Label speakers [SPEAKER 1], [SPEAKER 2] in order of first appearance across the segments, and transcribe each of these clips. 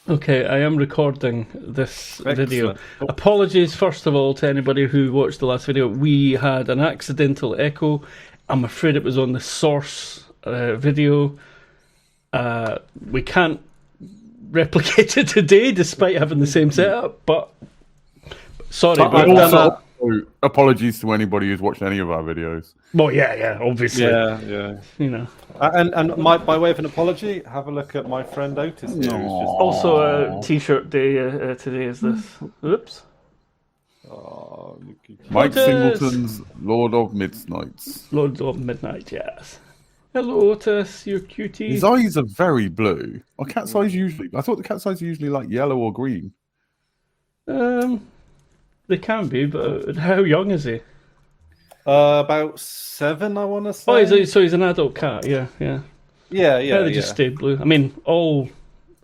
[SPEAKER 1] Okay, I am recording this video.
[SPEAKER 2] Excellent. Oh,
[SPEAKER 1] Apologies, first of all, to anybody who watched the last video. We had an accidental echo. I'm afraid it was on the source video. We can't replicate it today, despite having the same setup, but sorry
[SPEAKER 2] But
[SPEAKER 1] about
[SPEAKER 2] I've
[SPEAKER 1] that.
[SPEAKER 2] done
[SPEAKER 3] Also, apologies to anybody who's watched any of our videos.
[SPEAKER 1] Well, yeah, obviously.
[SPEAKER 2] yeah.
[SPEAKER 1] You know.
[SPEAKER 2] And by way of an apology, have a look at my friend Otis here. Who's just,
[SPEAKER 1] Also, a t-shirt day today is this. Oops.
[SPEAKER 2] oh, look at you.
[SPEAKER 3] Mike
[SPEAKER 1] Otis!
[SPEAKER 3] Singleton's Lord of Midnights.
[SPEAKER 1] Lord of Midnight, yes. Hello, Otis, you cutie.
[SPEAKER 3] His eyes are very blue. Are cat's eyes usually? I thought the cat's eyes are usually like yellow or green.
[SPEAKER 1] They can be, but how young is he?
[SPEAKER 2] About 7, I want to say.
[SPEAKER 1] Oh, so he's an adult cat, yeah.
[SPEAKER 2] yeah.
[SPEAKER 1] They just stay blue. I mean, all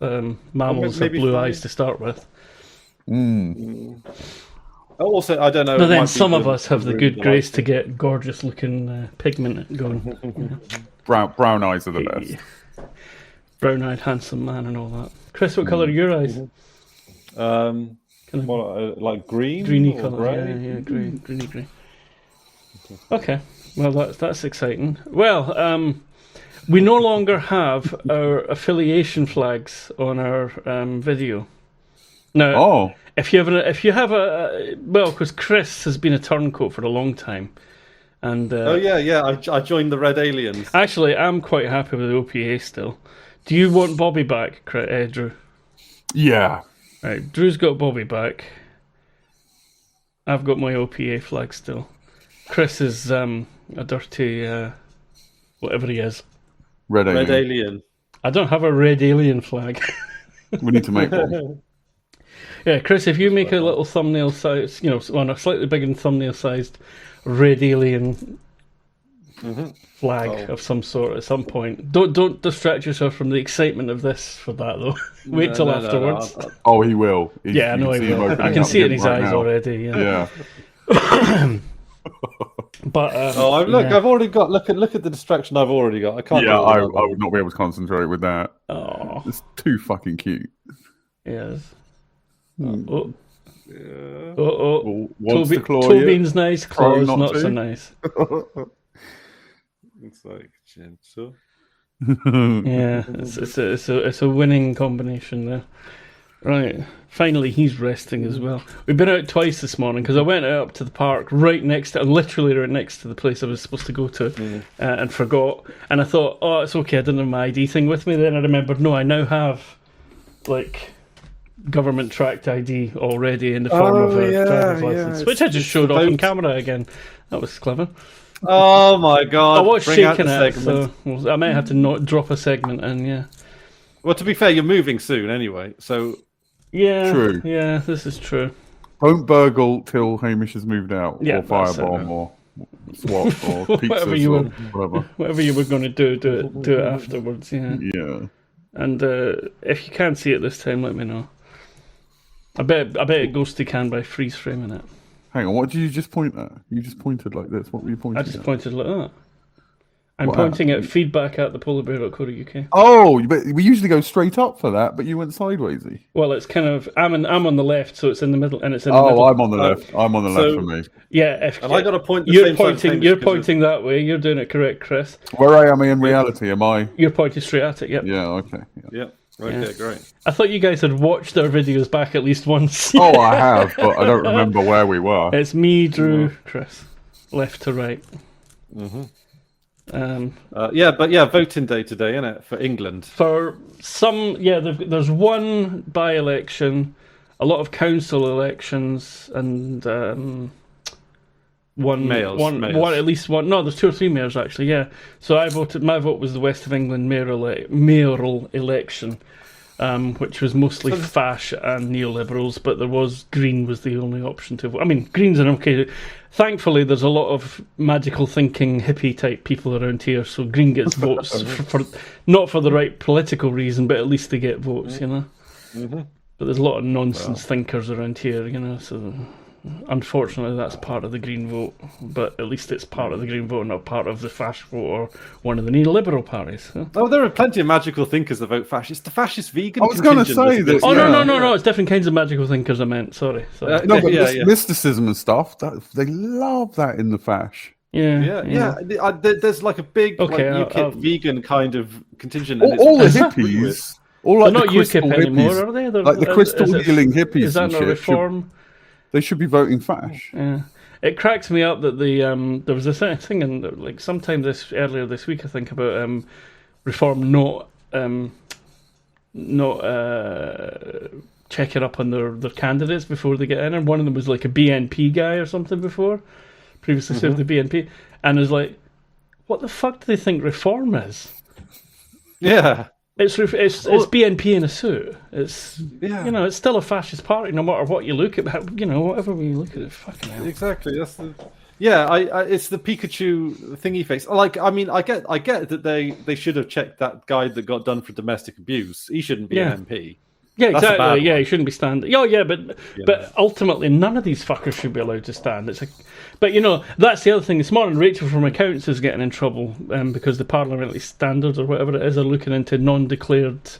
[SPEAKER 1] mammals have
[SPEAKER 2] maybe
[SPEAKER 1] blue
[SPEAKER 2] 5.
[SPEAKER 1] eyes to start with.
[SPEAKER 2] Also, I don't know.
[SPEAKER 1] But
[SPEAKER 2] it
[SPEAKER 1] then
[SPEAKER 2] might be
[SPEAKER 1] some of us have the
[SPEAKER 2] really
[SPEAKER 1] good grace to
[SPEAKER 2] delightful.
[SPEAKER 1] get gorgeous-looking pigment going.
[SPEAKER 3] Brown eyes are the best.
[SPEAKER 1] Brown-eyed, handsome man and all that. Chris, what colour are your eyes?
[SPEAKER 2] Like green,
[SPEAKER 1] Greeny
[SPEAKER 2] or
[SPEAKER 1] colour,
[SPEAKER 2] grey?
[SPEAKER 1] yeah, greeny grey. Okay, well that's exciting. Well, we no longer have our affiliation flags on our video. Now,
[SPEAKER 3] Oh,
[SPEAKER 1] if you have a well, because Chris has been a turncoat for a long time, and
[SPEAKER 2] Oh yeah. I joined the Red Aliens.
[SPEAKER 1] actually, I'm quite happy with the OPA still. Do you want Bobby back, Drew?
[SPEAKER 3] yeah.
[SPEAKER 1] Right, Drew's got Bobby back. I've got my OPA flag still. Chris is a dirty whatever he is.
[SPEAKER 3] Red alien.
[SPEAKER 2] Red Alien.
[SPEAKER 1] I don't have a red alien flag.
[SPEAKER 3] We need to make one.
[SPEAKER 1] Yeah, Chris, if you make a little thumbnail size, on a slightly bigger than thumbnail sized red alien flag of some sort at some point. Don't distract yourself from the excitement of this for that though. Wait till afterwards.
[SPEAKER 3] Oh, he will.
[SPEAKER 1] Yeah, I know he will. I can see it in his eyes already. Yeah.
[SPEAKER 3] Yeah.
[SPEAKER 1] But
[SPEAKER 2] I've already got. Look at the distraction I've already got. I can't.
[SPEAKER 3] Yeah,
[SPEAKER 2] do
[SPEAKER 3] I
[SPEAKER 2] it without
[SPEAKER 3] would not be able to concentrate with that.
[SPEAKER 1] oh
[SPEAKER 3] It's too fucking cute.
[SPEAKER 1] yes.
[SPEAKER 2] that.
[SPEAKER 3] Wants to claw you.
[SPEAKER 1] Tobine's nice,
[SPEAKER 3] Try
[SPEAKER 1] claws not
[SPEAKER 3] to.
[SPEAKER 1] so nice.
[SPEAKER 2] It's like gentle.
[SPEAKER 1] Yeah, it's a winning combination there. Right, finally he's resting as well. We've been out twice this morning because I went out up to the park literally right next to the place I was supposed to go to, and forgot. And I thought, oh, it's okay, I didn't have my ID thing with me. Then I remembered, no, I now have like government tracked ID already in the form of a driver's license, which I just showed off on camera again. That was clever.
[SPEAKER 2] Oh my god!
[SPEAKER 1] I was
[SPEAKER 2] Bring out
[SPEAKER 1] shaking
[SPEAKER 2] the
[SPEAKER 1] it,
[SPEAKER 2] segment.
[SPEAKER 1] so I might have to not drop a segment in. Yeah.
[SPEAKER 2] Well, to be fair, you're moving soon anyway, so
[SPEAKER 1] Yeah,
[SPEAKER 3] True.
[SPEAKER 1] Yeah, this is true.
[SPEAKER 3] Don't burgle till Hamish has moved out,
[SPEAKER 1] Yeah,
[SPEAKER 3] or
[SPEAKER 1] that's it.
[SPEAKER 3] firebomb, or SWAT, or pizza,
[SPEAKER 1] Whatever you
[SPEAKER 3] or
[SPEAKER 1] were-
[SPEAKER 3] whatever.
[SPEAKER 1] Whatever you were going to do it afterwards. Yeah.
[SPEAKER 3] Yeah.
[SPEAKER 1] And if you can't see it this time, let me know. I bet it goes to can by freeze framing it.
[SPEAKER 3] Hang on, what did you just point at? You just pointed like this. What were you pointing
[SPEAKER 1] I just
[SPEAKER 3] at?
[SPEAKER 1] pointed like that. I'm
[SPEAKER 3] What
[SPEAKER 1] pointing at feedback at thepolarbear.co.uk.
[SPEAKER 3] Oh, but we usually go straight up for that, but you went sidewaysy.
[SPEAKER 1] Well, it's kind of I'm on the left, so it's in the middle, and it's in the middle.
[SPEAKER 3] Oh, I'm on the left. I'm on the left
[SPEAKER 2] so-
[SPEAKER 3] for me.
[SPEAKER 1] Yeah, if
[SPEAKER 2] and I got to point the
[SPEAKER 1] you're
[SPEAKER 2] same side as
[SPEAKER 1] pointing,
[SPEAKER 2] Hamish
[SPEAKER 1] you're
[SPEAKER 2] 'cause
[SPEAKER 1] pointing that way. You're doing it correct, Chris.
[SPEAKER 3] Where I am in reality, am I?
[SPEAKER 1] You're pointing straight at it. Yep.
[SPEAKER 3] Yeah, okay. Yeah.
[SPEAKER 2] Yeah. Okay. Great.
[SPEAKER 1] I thought you guys had watched our videos back at least once.
[SPEAKER 3] Oh, I have, but I don't remember where we were.
[SPEAKER 1] It's me, Drew, Chris, left to right.
[SPEAKER 2] Voting day today, isn't it, for England?
[SPEAKER 1] For some, there's one by-election, a lot of council elections, and
[SPEAKER 2] Mayors.
[SPEAKER 1] at least one. No, there's 2 or 3 mayors actually. Yeah. So I voted. My vote was the West of England mayoral election, which was mostly fash and neoliberals, but Green was the only option to vote. I mean, Green's an okay. Thankfully, there's a lot of magical thinking hippie type people around here, so Green gets votes for not for the right political reason, but at least they get votes, you know. But there's a lot of nonsense thinkers around here, you know. So unfortunately, that's part of the Green vote. But at least it's part of the Green vote, not part of the fascist vote or one of the neoliberal parties.
[SPEAKER 2] Oh, there are plenty of magical thinkers that vote fascist. The fascist vegan.
[SPEAKER 3] I was going to say that.
[SPEAKER 1] Oh no! It's different kinds of magical thinkers. I meant. Sorry.
[SPEAKER 3] No, but mysticism and stuff. They love that in the fash.
[SPEAKER 2] Yeah. There's like a big UKIP vegan kind of contingent.
[SPEAKER 3] All the hippies.
[SPEAKER 1] They're not UKIP anymore, are they?
[SPEAKER 3] Like the crystal healing hippies.
[SPEAKER 1] Is that not reform?
[SPEAKER 3] They should be voting fash.
[SPEAKER 1] Yeah. It cracks me up that there was a thing in like sometime earlier this week, I think, about reform not checking up on their candidates before they get in, and one of them was like a BNP guy or something before, previously served the BNP, and is like, what the fuck do they think reform is?
[SPEAKER 2] Yeah.
[SPEAKER 1] It's BNP in a suit. It's it's still a fascist party, no matter what you look at. Whatever way you look at it, fucking hell.
[SPEAKER 2] Exactly. That's the. Yeah, it's the Pikachu thingy face. Like, I mean, I get that they should have checked that guy that got done for domestic abuse. He shouldn't be an MP.
[SPEAKER 1] Yeah, exactly. Yeah, he shouldn't be standing. But ultimately, none of these fuckers should be allowed to stand. But that's the other thing. This morning, Rachel from Accounts is getting in trouble because the parliamentary standards or whatever it is are looking into non-declared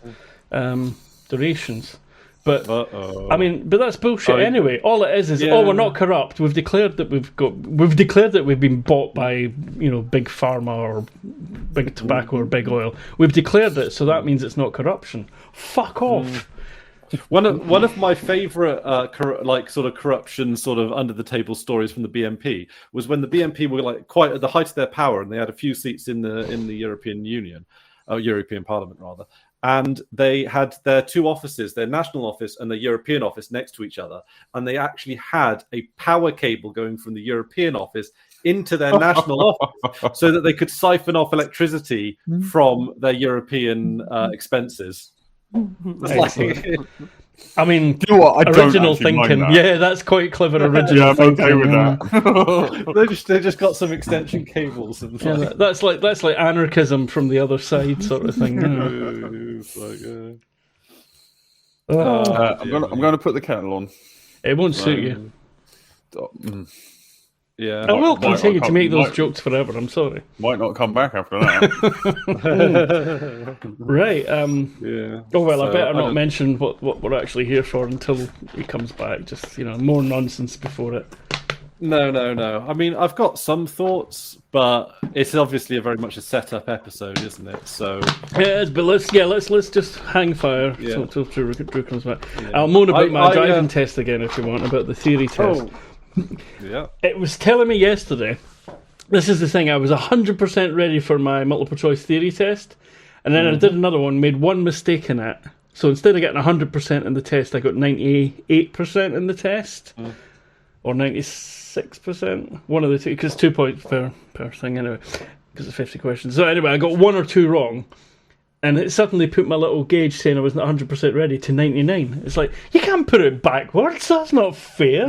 [SPEAKER 1] donations. But I mean, but that's bullshit anyway. All it is we're not corrupt. We've declared that we've been bought by big pharma or big tobacco or big oil. We've declared it, so that means it's not corruption. Fuck off.
[SPEAKER 2] One of my favourite corruption sort of under the table stories from the BNP was when the BNP were like quite at the height of their power, and they had a few seats in the European Union, European Parliament rather, and they had their two offices, their national office and the European office, next to each other, and they actually had a power cable going from the European office into their national office so that they could siphon off electricity from their European expenses.
[SPEAKER 1] I mean,
[SPEAKER 3] you know what?
[SPEAKER 1] original thinking. Yeah, that's quite clever. Original thinking.
[SPEAKER 3] I'm okay with that.
[SPEAKER 2] they just got some extension cables and
[SPEAKER 1] that's like anarchism from the other side, sort of thing.
[SPEAKER 3] I'm going to put the kettle on.
[SPEAKER 1] It won't suit you.
[SPEAKER 2] Yeah,
[SPEAKER 1] I will continue to make those jokes forever. I'm sorry.
[SPEAKER 3] Might not come back after that.
[SPEAKER 1] Right.
[SPEAKER 2] Yeah.
[SPEAKER 1] Oh well, I better not mention what we're actually here for until he comes back. Just more nonsense before it.
[SPEAKER 2] No. I mean, I've got some thoughts, but it's obviously very much a setup episode, isn't it? So
[SPEAKER 1] it is, but let's just hang fire till Drew comes back. Yeah. I'll moan about my driving test again if you want, about the theory test.
[SPEAKER 2] Yeah.
[SPEAKER 1] It was telling me yesterday, this is the thing, I was 100% ready for my multiple choice theory test, and then I did another one, made one mistake in it. So instead of getting 100% in the test, I got 98% in the test, or 96%, one of the two, because 2 points per thing anyway, because it's 50 questions. So anyway, I got one or two wrong, and it suddenly put my little gauge saying I wasn't 100% ready to 99. It's like, you can't put it backwards, that's not fair.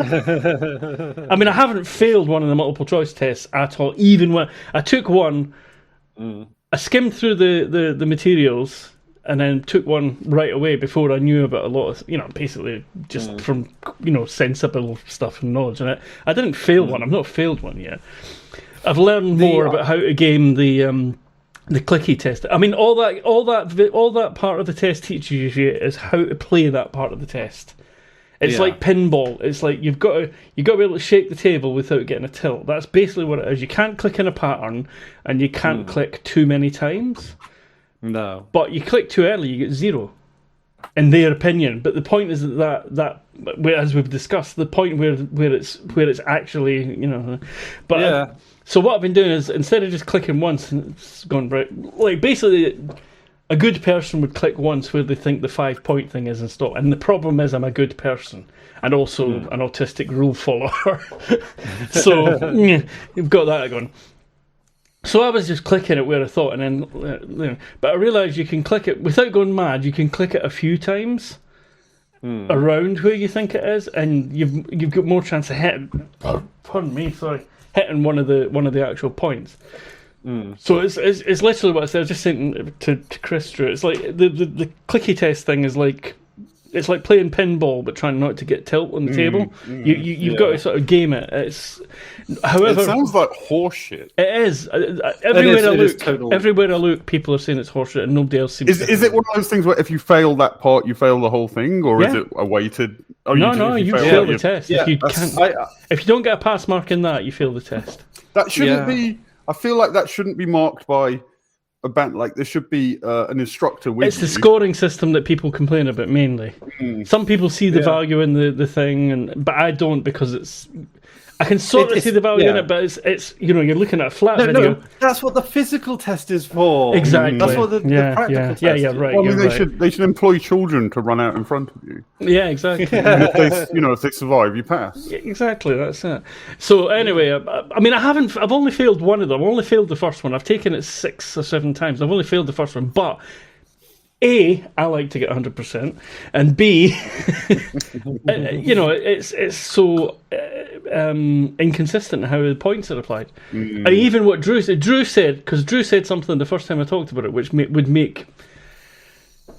[SPEAKER 1] I mean, I haven't failed one of the multiple choice tests at all, even when I took one, I skimmed through the materials, and then took one right away before I knew about a lot of, basically just from, sensible stuff and knowledge. And I didn't fail one, I've not failed one yet. I've learned more about how to game the clicky test. I mean, all that part of the test teaches you is how to play that part of the test. It's like pinball. It's like you've got to be able to shake the table without getting a tilt. That's basically what it is. You can't click in a pattern, and you can't click too many times.
[SPEAKER 2] No.
[SPEAKER 1] But you click too early, you get 0. In their opinion. But the point is that as we've discussed, the point where it's actually, But so what I've been doing is, instead of just clicking once and it's gone right, like basically a good person would click once where they think the 5-point thing is and stop. And the problem is I'm a good person and also an autistic rule follower. So you've got that going. So I was just clicking it where I thought, and then, but I realised you can click it without going mad. You can click it a few times around where you think it is, and you've got more chance of hitting. Pardon me, sorry, hitting one of the actual points. So it's literally what I said. I was just saying to Chris Drew. It's like the clicky test thing is like It's like playing pinball, but trying not to get tilt on the table. You've got to sort of game it. However,
[SPEAKER 3] it sounds like horseshit.
[SPEAKER 1] It is. Everywhere I look, people are saying it's horseshit, and nobody else seems.
[SPEAKER 3] Is it one of those things where if you fail that part, you fail the whole thing, or is it a weighted? Oh,
[SPEAKER 1] no, you fail the test.
[SPEAKER 2] Yeah,
[SPEAKER 1] if you don't get a pass mark in that, you fail the test.
[SPEAKER 3] That shouldn't be. I feel like that shouldn't be marked by a band. Like there should be an instructor with.
[SPEAKER 1] It's the scoring system that people complain about mainly. Some people see the value in the thing, but I don't, because it's. I can sort of see the value in it, but it's you're looking at a flat video.
[SPEAKER 2] No, that's what the physical test is for.
[SPEAKER 1] Exactly.
[SPEAKER 2] That's what the practical test is.
[SPEAKER 1] Right.
[SPEAKER 3] Well, I mean, they should employ children to run out in front of you.
[SPEAKER 1] Yeah, exactly.
[SPEAKER 3] And if they survive, you pass.
[SPEAKER 1] Exactly, that's it. So anyway, I mean, I've only failed one of them. I've only failed the first one. I've taken it 6 or 7 times. I've only failed the first one, but A, I like to get 100%, and B, it's so inconsistent how the points are applied. And even what Drew said, because Drew said something the first time I talked about it, which would make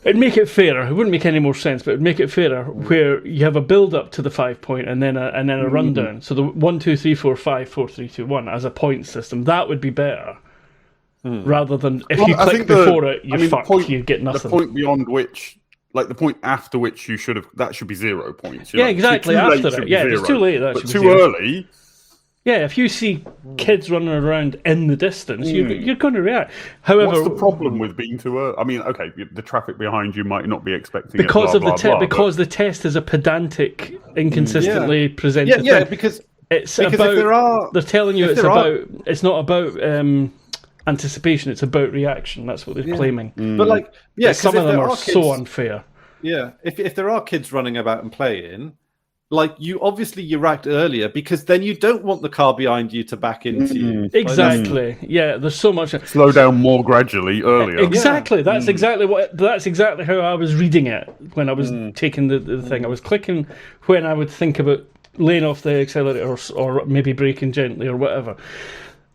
[SPEAKER 1] it fairer. It wouldn't make any more sense, but it would make it fairer, where you have a build up to the 5 point and then a rundown. So the 1, 2, 3, 4, 5, 4, 3, 2, 1 as a point system. That would be better. Rather than if you click before you're fucked, you get nothing.
[SPEAKER 3] The point beyond which, like the point after which you should have, that should be 0 points.
[SPEAKER 1] Exactly. After it, if it's too late, that
[SPEAKER 3] but
[SPEAKER 1] should be
[SPEAKER 3] too
[SPEAKER 1] 0.
[SPEAKER 3] early.
[SPEAKER 1] Yeah, if you see kids running around in the distance, you're going to react. However,
[SPEAKER 3] what's the problem with being too early? I mean, okay, the traffic behind you might not be expecting
[SPEAKER 1] because
[SPEAKER 3] it,
[SPEAKER 1] of because the test is a pedantic, inconsistently presented thing.
[SPEAKER 2] Yeah, because
[SPEAKER 1] they're telling you it's not about anticipation, it's about reaction. That's what they're claiming.
[SPEAKER 2] But
[SPEAKER 1] some of them are so unfair.
[SPEAKER 2] Yeah, if there are kids running about and playing, like you react earlier, because then you don't want the car behind you to back into you.
[SPEAKER 1] Exactly. Yeah, there's so much.
[SPEAKER 3] Slow down more gradually earlier.
[SPEAKER 1] Exactly. That's exactly how I was reading it when I was taking the thing. I was clicking when I would think about laying off the accelerator or maybe braking gently or whatever.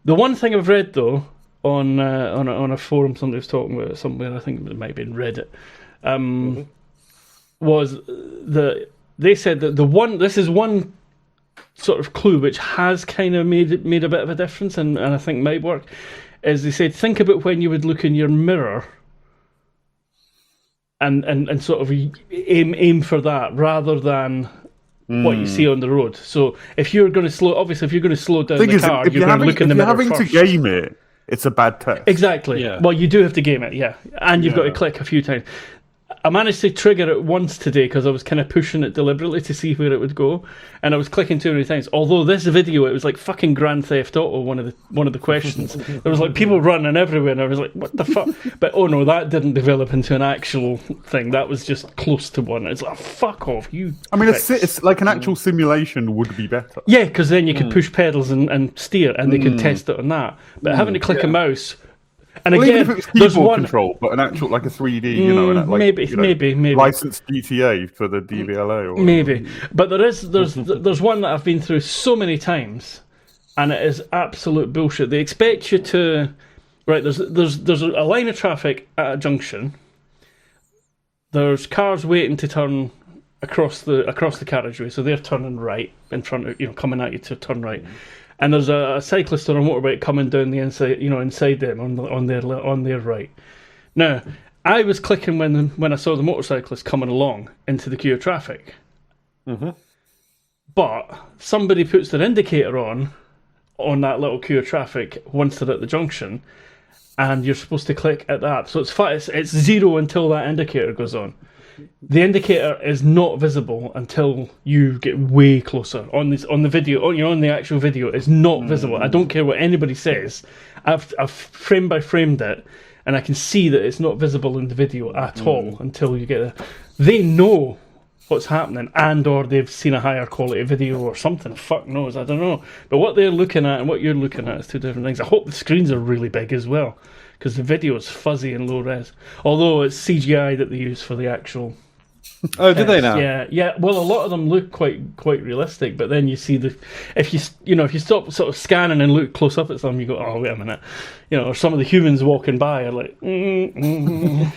[SPEAKER 1] The one thing I've read though, on a forum, somebody was talking about it somewhere, I think it might have been Reddit, was that they said that this is one sort of clue which has kind of made a bit of a difference, and I think might work, is they said, think about when you would look in your mirror and sort of aim for that rather than what you see on the road. So if you're going to slow down the car, you're going to look in the mirror
[SPEAKER 3] having
[SPEAKER 1] first.
[SPEAKER 3] to game it, it's a bad test.
[SPEAKER 1] Exactly. Yeah. Well, you do have to game it, and you've got to click a few times. I managed to trigger it once today because I was kind of pushing it deliberately to see where it would go, and I was clicking too many times. Although this video, it was like fucking Grand Theft Auto. One of the questions, there was like people running everywhere, and I was like, "What the fuck?" But oh no, that didn't develop into an actual thing. That was just close to one. It's like, fuck off, you.
[SPEAKER 3] I mean, it's like an actual simulation would be better.
[SPEAKER 1] Yeah, because then you could push pedals and steer, and they could test it on that. But having to click a mouse. And
[SPEAKER 3] well,
[SPEAKER 1] again,
[SPEAKER 3] even if it was keyboard control, but an actual like a 3D,
[SPEAKER 1] maybe
[SPEAKER 3] licensed GTA for the DVLA, or
[SPEAKER 1] maybe. But there's one that I've been through so many times, and it is absolute bullshit. They expect you to there's a line of traffic at a junction. There's cars waiting to turn across the carriageway, so they're turning right in front of coming at you to turn right. And there's a cyclist on a motorbike coming down the inside, inside them on their right. Now, I was clicking when I saw the motorcyclist coming along into the queue of traffic. But somebody puts their indicator on that little queue of traffic once they're at the junction, and you're supposed to click at that. So it's 0 until that indicator goes on. The indicator is not visible until you get way closer. On the video, on the actual video, it's not visible. I don't care what anybody says. I've frame by framed it, and I can see that it's not visible in the video at all until you get there. They know what's happening, or they've seen a higher quality video or something. Fuck knows, I don't know. But what they're looking at and what you're looking at is two different things. I hope the screens are really big as well, because the video is fuzzy and low res. Although it's CGI that they use for the actual
[SPEAKER 2] Oh, do they now?
[SPEAKER 1] Yeah. Well, a lot of them look quite realistic, but then you see if you stop sort of scanning and look close up at some, you go, oh wait a minute, or some of the humans walking by are like, And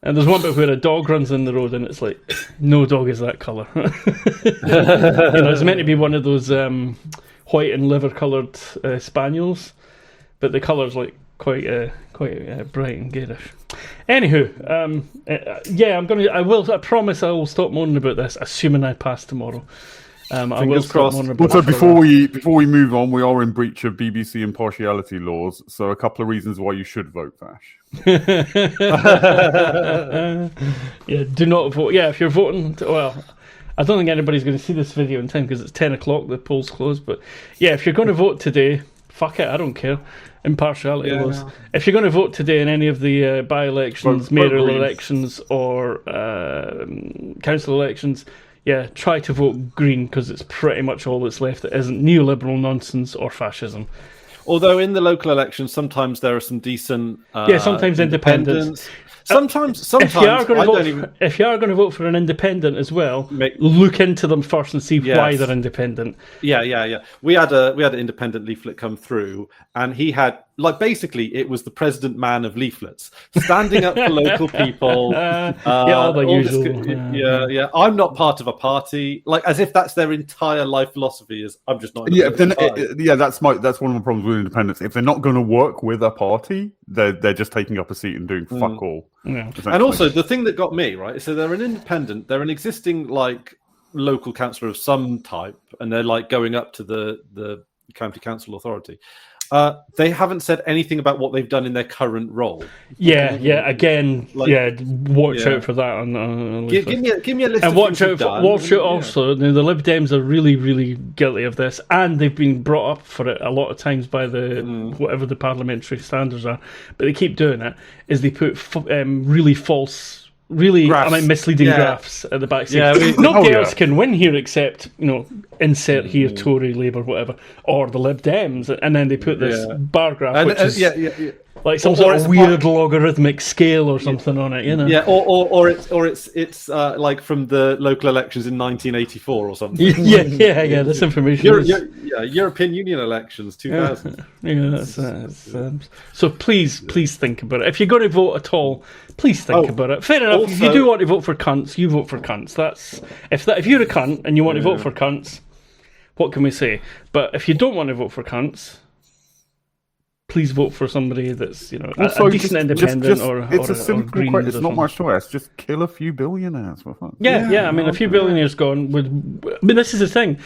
[SPEAKER 1] there's one bit where a dog runs in the road, and it's like, no dog is that colour. It's meant to be one of those white and liver-coloured spaniels, but the colour's like quite bright and garish. Anywho, I promise I will stop moaning about this, assuming I pass tomorrow. I will
[SPEAKER 2] Fingers
[SPEAKER 1] stop
[SPEAKER 2] crossed.
[SPEAKER 1] moaning about
[SPEAKER 3] Also,
[SPEAKER 1] it for
[SPEAKER 3] before we move on, we are in breach of BBC impartiality laws, so a couple of reasons why you should vote, Vash.
[SPEAKER 1] do not vote. Yeah, if you're voting, I don't think anybody's going to see this video in time because it's 10 o'clock, the polls close. But yeah, if you're going to vote today, fuck it, I don't care. Impartiality laws. If you're going to vote today in any of the by-elections, mayoral elections, or council elections, try to vote Green, because it's pretty much all that's left that isn't neoliberal nonsense or fascism.
[SPEAKER 2] Although in the local elections, sometimes there are some decent
[SPEAKER 1] sometimes independents.
[SPEAKER 2] Sometimes
[SPEAKER 1] if you are going to vote for an independent as well, look into them first and see why they're independent.
[SPEAKER 2] Yeah. We had an independent leaflet come through, and he had basically it was the president man of leaflets, standing up for local people.
[SPEAKER 1] All the usual.
[SPEAKER 2] I'm not part of a party, as if that's their entire life philosophy. Is I'm just not.
[SPEAKER 3] That's one of the problems with independents. If they're not going to work with a party, they're just taking up a seat and doing fuck all.
[SPEAKER 1] Yeah.
[SPEAKER 2] And also the thing that got me right, so they're an independent, they're an existing local councillor of some type, and they're going up to the county council authority. They haven't said anything about what they've done in their current role.
[SPEAKER 1] Again, watch out for that.
[SPEAKER 2] Give me a list.
[SPEAKER 1] And watch out also. The Lib Dems are really, really guilty of this, and they've been brought up for it a lot of times by the whatever the parliamentary standards are. But they keep doing it. Is they put really false. Misleading graphs at the back. Nobody else can win here except, insert here Tory, Labour, whatever, or the Lib Dems, and then they put this bar graph, which is like some sort of weird logarithmic scale or something on it,
[SPEAKER 2] Yeah, or it's like from the local elections in 1984 or something.
[SPEAKER 1] Yeah. This information.
[SPEAKER 2] European Union elections 2000.
[SPEAKER 1] So please think about it. If you're going to vote at all, please think about it. Fair enough. If you do want to vote for cunts, you vote for cunts. If you're a cunt and you want to vote for cunts, what can we say? But if you don't want to vote for cunts, please vote for somebody that's a decent independent
[SPEAKER 3] it's a simple
[SPEAKER 1] green.
[SPEAKER 3] question. It's not much to ask. Just kill a few billionaires.
[SPEAKER 1] Yeah. I mean, a few billionaires gone this is the thing.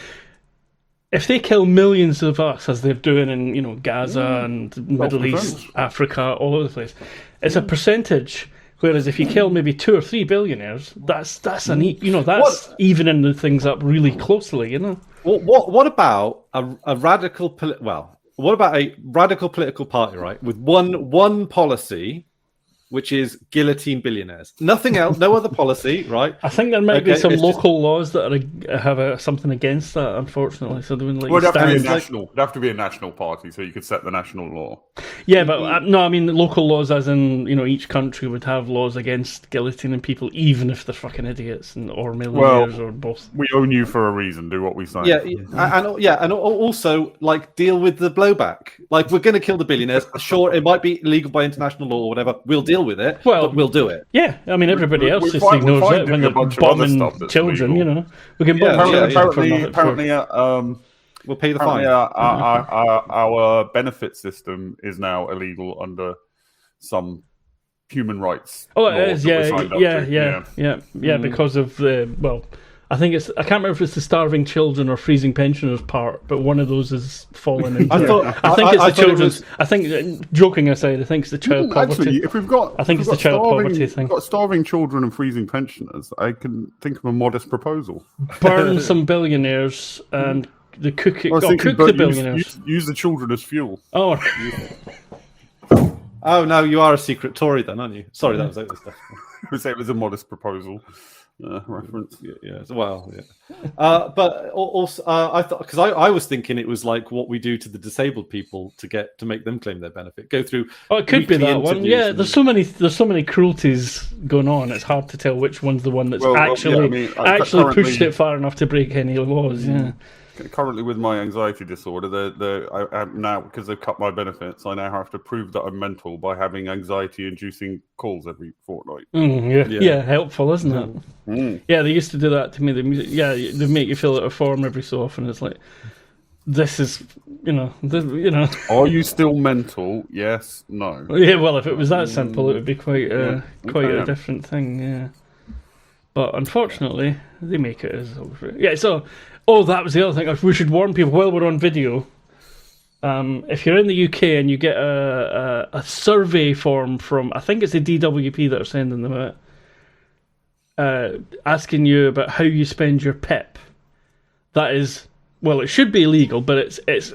[SPEAKER 1] If they kill millions of us, as they're doing in Gaza and Middle East, Africa, all over the place, it's a percentage. Whereas if you kill maybe 2 or 3 billionaires, that's evening the things up really closely.
[SPEAKER 2] What about a radical? What about a radical political party, right, with one policy, which is guillotine billionaires? Nothing else, no other policy, right?
[SPEAKER 1] I think there might be some local laws that have something against that, unfortunately. So
[SPEAKER 3] it'd have to be a national party, so you could set the national law.
[SPEAKER 1] Yeah, but no, I mean local laws, as in each country would have laws against guillotining people, even if they're fucking idiots or millionaires or both.
[SPEAKER 3] We own you for a reason. Do what we say.
[SPEAKER 2] And also deal with the blowback. We're going to kill the billionaires. Sure, it might be illegal by international law or whatever. We'll deal with it. But we'll do it.
[SPEAKER 1] Yeah, I mean everybody else just ignores it when they're bombing children. We can bomb
[SPEAKER 3] apparently,
[SPEAKER 2] we'll pay the fine.
[SPEAKER 3] Our benefit system is now illegal under some human rights.
[SPEAKER 1] Oh, it is. Yeah. Because of the I can't remember if it's the starving children or freezing pensioners part, but one of those is fallen into. I think it's the children's. I think, joking aside, I think it's the child poverty.
[SPEAKER 3] Actually, if we've got,
[SPEAKER 1] I think it's the child poverty thing.
[SPEAKER 3] We've got starving children and freezing pensioners. I can think of a modest proposal.
[SPEAKER 1] Burn some billionaires and cook the billionaires.
[SPEAKER 3] Use the children as fuel.
[SPEAKER 1] Oh.
[SPEAKER 2] Oh no, you are a secret Tory then, aren't you? Sorry, that was over stuff.
[SPEAKER 3] I would say it was a modest proposal. reference.
[SPEAKER 2] Yeah. Well, yeah. But also, I thought because I was thinking it was like what we do to the disabled people to make them claim their benefit. Go through.
[SPEAKER 1] Oh, it could be
[SPEAKER 2] weekly
[SPEAKER 1] that one.
[SPEAKER 2] interviews
[SPEAKER 1] Yeah,
[SPEAKER 2] and-
[SPEAKER 1] there's so many cruelties going on. It's hard to tell which one's the one that's actually
[SPEAKER 3] currently-
[SPEAKER 1] pushed it far enough to break any laws. Yeah.
[SPEAKER 3] Currently, with my anxiety disorder, I now, because they've cut my benefits, I now have to prove that I'm mental by having anxiety-inducing calls every fortnight.
[SPEAKER 1] Yeah, helpful, isn't it?
[SPEAKER 3] Mm.
[SPEAKER 1] Yeah, they used to do that to me. They make you fill out a form every so often. It's like, this is,
[SPEAKER 3] Are you still mental? Yes, no.
[SPEAKER 1] Yeah, well, if it was that simple, it would be quite a
[SPEAKER 3] Yeah.
[SPEAKER 1] different thing. Yeah, but unfortunately, they make it as yeah. So, that was the other thing. We should warn people while we're on video. If you're in the UK and you get a survey form from, I think it's the DWP that are sending them out, asking you about how you spend your PIP. That is, well, it should be illegal, but it's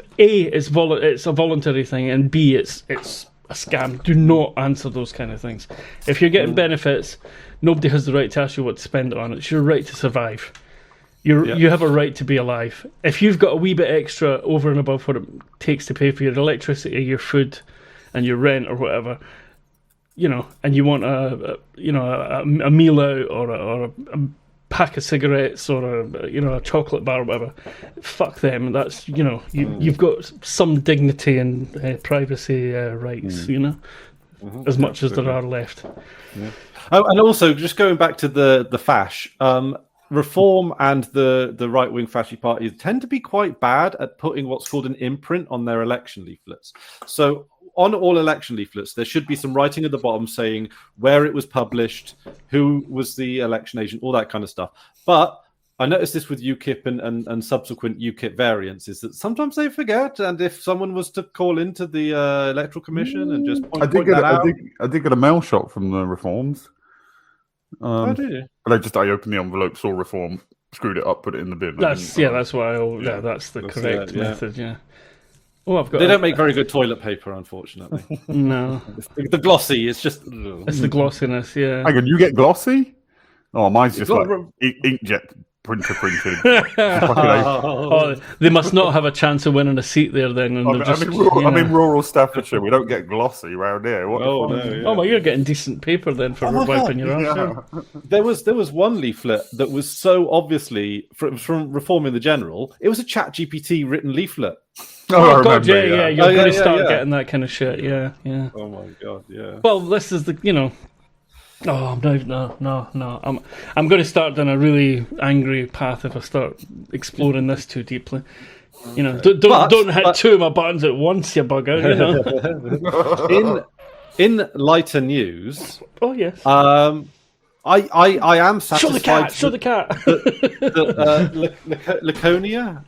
[SPEAKER 1] a voluntary thing, and B, it's a scam. Do not answer those kind of things. If you're getting benefits, nobody has the right to ask you what to spend it on. It's your right to survive. You have a right to be alive. If you've got a wee bit extra over and above what it takes to pay for your electricity, your food, and your rent or whatever, and you want a meal out or a pack of cigarettes or a chocolate bar or whatever, fuck them. That's you've got some dignity and privacy rights, as much as there are left.
[SPEAKER 2] Yeah. Oh, and also just going back to the fash. Reform and the right-wing fascist parties tend to be quite bad at putting what's called an imprint on their election leaflets. So on all election leaflets, there should be some writing at the bottom saying where it was published, who was the election agent, all that kind of stuff. But I noticed this with UKIP and subsequent UKIP variants is that sometimes they forget, and if someone was to call into the Electoral Commission and just point that out...
[SPEAKER 3] I did get a mail shot from the reforms.
[SPEAKER 2] How did you?
[SPEAKER 3] But I opened the envelope, saw reform, screwed it up, put it in the bin.
[SPEAKER 1] That's why. That's the correct method. Yeah. Oh, I've got.
[SPEAKER 2] They don't make very good toilet paper, unfortunately.
[SPEAKER 1] No.
[SPEAKER 2] The glossy, it's just.
[SPEAKER 1] It's the glossiness. Yeah.
[SPEAKER 3] Hang on, you get glossy? Oh, mine's just like inkjet printed.
[SPEAKER 1] They must not have a chance of winning a seat there then. And
[SPEAKER 3] I'm in rural Staffordshire. We don't get glossy around here.
[SPEAKER 2] Oh,
[SPEAKER 1] well, you're getting decent paper then for wiping your arse.
[SPEAKER 2] Yeah. There was one leaflet that was so obviously from Reforming the General. It was a ChatGPT written leaflet.
[SPEAKER 1] Oh God, yeah. You're going to start getting that kind of shit. Yeah.
[SPEAKER 2] Oh my God, yeah.
[SPEAKER 1] Well, this is the Oh no! I'm going to start down a really angry path if I start exploring this too deeply. Don't hit two of my buttons at once, you bugger.
[SPEAKER 2] In lighter news.
[SPEAKER 1] Oh yes.
[SPEAKER 2] I am satisfied.
[SPEAKER 1] Show the cat.
[SPEAKER 2] Laconia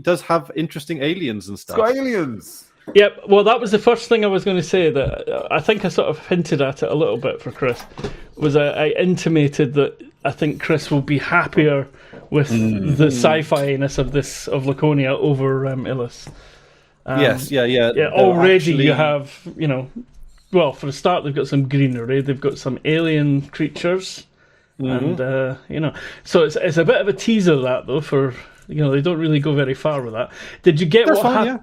[SPEAKER 2] does have interesting aliens and stuff.
[SPEAKER 3] It's got aliens.
[SPEAKER 1] Yep. Well, that was the first thing I was going to say. That I think I sort of hinted at it a little bit for Chris. Was I intimated that I think Chris will be happier with the sci-fi-ness of Laconia over Illis.
[SPEAKER 2] Yes. Yeah.
[SPEAKER 1] Already you have well, for a start, they've got some greenery. They've got some alien creatures, and so it's a bit of a teaser that though for. They don't really go very far with that. Did you get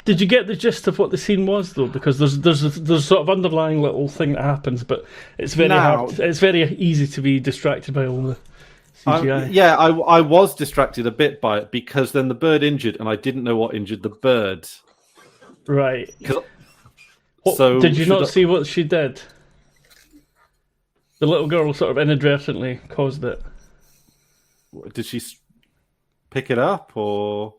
[SPEAKER 1] Did you get the gist of what the scene was though? Because there's sort of underlying little thing that happens, but it's very hard. It's very easy to be distracted by all the CGI.
[SPEAKER 2] I was distracted a bit by it because then the bird injured, and I didn't know what injured the bird.
[SPEAKER 1] Right.
[SPEAKER 2] So
[SPEAKER 1] did you not see what she did? The little girl sort of inadvertently caused it.
[SPEAKER 2] Did she pick it up or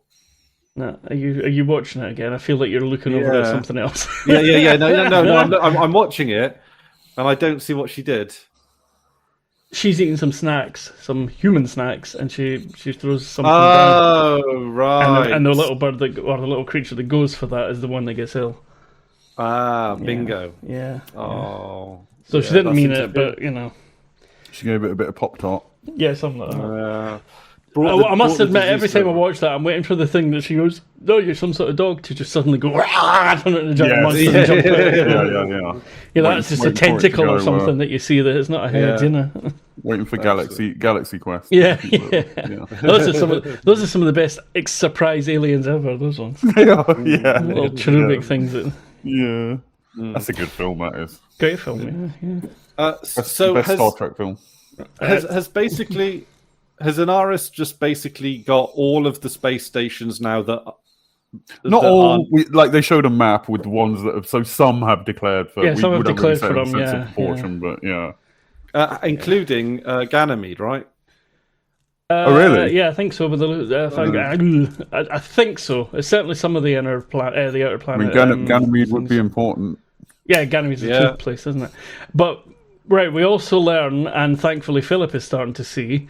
[SPEAKER 1] no? Are you watching it again? I feel like you're looking over at something else.
[SPEAKER 2] Yeah. No. I'm watching it, and I don't see what she did.
[SPEAKER 1] She's eating some snacks, some human snacks, and she throws something
[SPEAKER 2] down.
[SPEAKER 1] Oh,
[SPEAKER 2] right.
[SPEAKER 1] And the little bird the little creature that goes for that is the one that gets ill.
[SPEAKER 2] Ah, bingo.
[SPEAKER 1] Yeah.
[SPEAKER 2] Oh.
[SPEAKER 1] So she didn't mean it, but
[SPEAKER 3] She gave it a bit of Pop-Tart.
[SPEAKER 1] Yeah, something like that. I must admit, every time I watch that, I'm waiting for the thing that she goes, "No, you're some sort of dog," to just suddenly go, "Rah!" turn it into a giant monster and jump out.
[SPEAKER 3] Yeah.
[SPEAKER 1] Yeah, that's just a tentacle or something that you see that it's not a head, you know.
[SPEAKER 3] Waiting for Galaxy Quest.
[SPEAKER 1] Yeah. Those are some of the best surprise aliens ever. Those ones, little cherubic things.
[SPEAKER 3] That's a good film. That is
[SPEAKER 1] great film. Yeah.
[SPEAKER 3] Best Star Trek film.
[SPEAKER 2] Has Anaris just basically got all of the space stations now that
[SPEAKER 3] not all they showed a map with the ones that have, so some have declared for
[SPEAKER 1] some have declared for them,
[SPEAKER 3] but
[SPEAKER 2] including Ganymede, right?
[SPEAKER 3] Oh really?
[SPEAKER 1] Yeah, I think so. But I think so. It's certainly some of the outer planet.
[SPEAKER 3] I mean, Ganymede would be important.
[SPEAKER 1] Yeah, Ganymede's a good place, isn't it? But right, we also learn, and thankfully Philip is starting to see,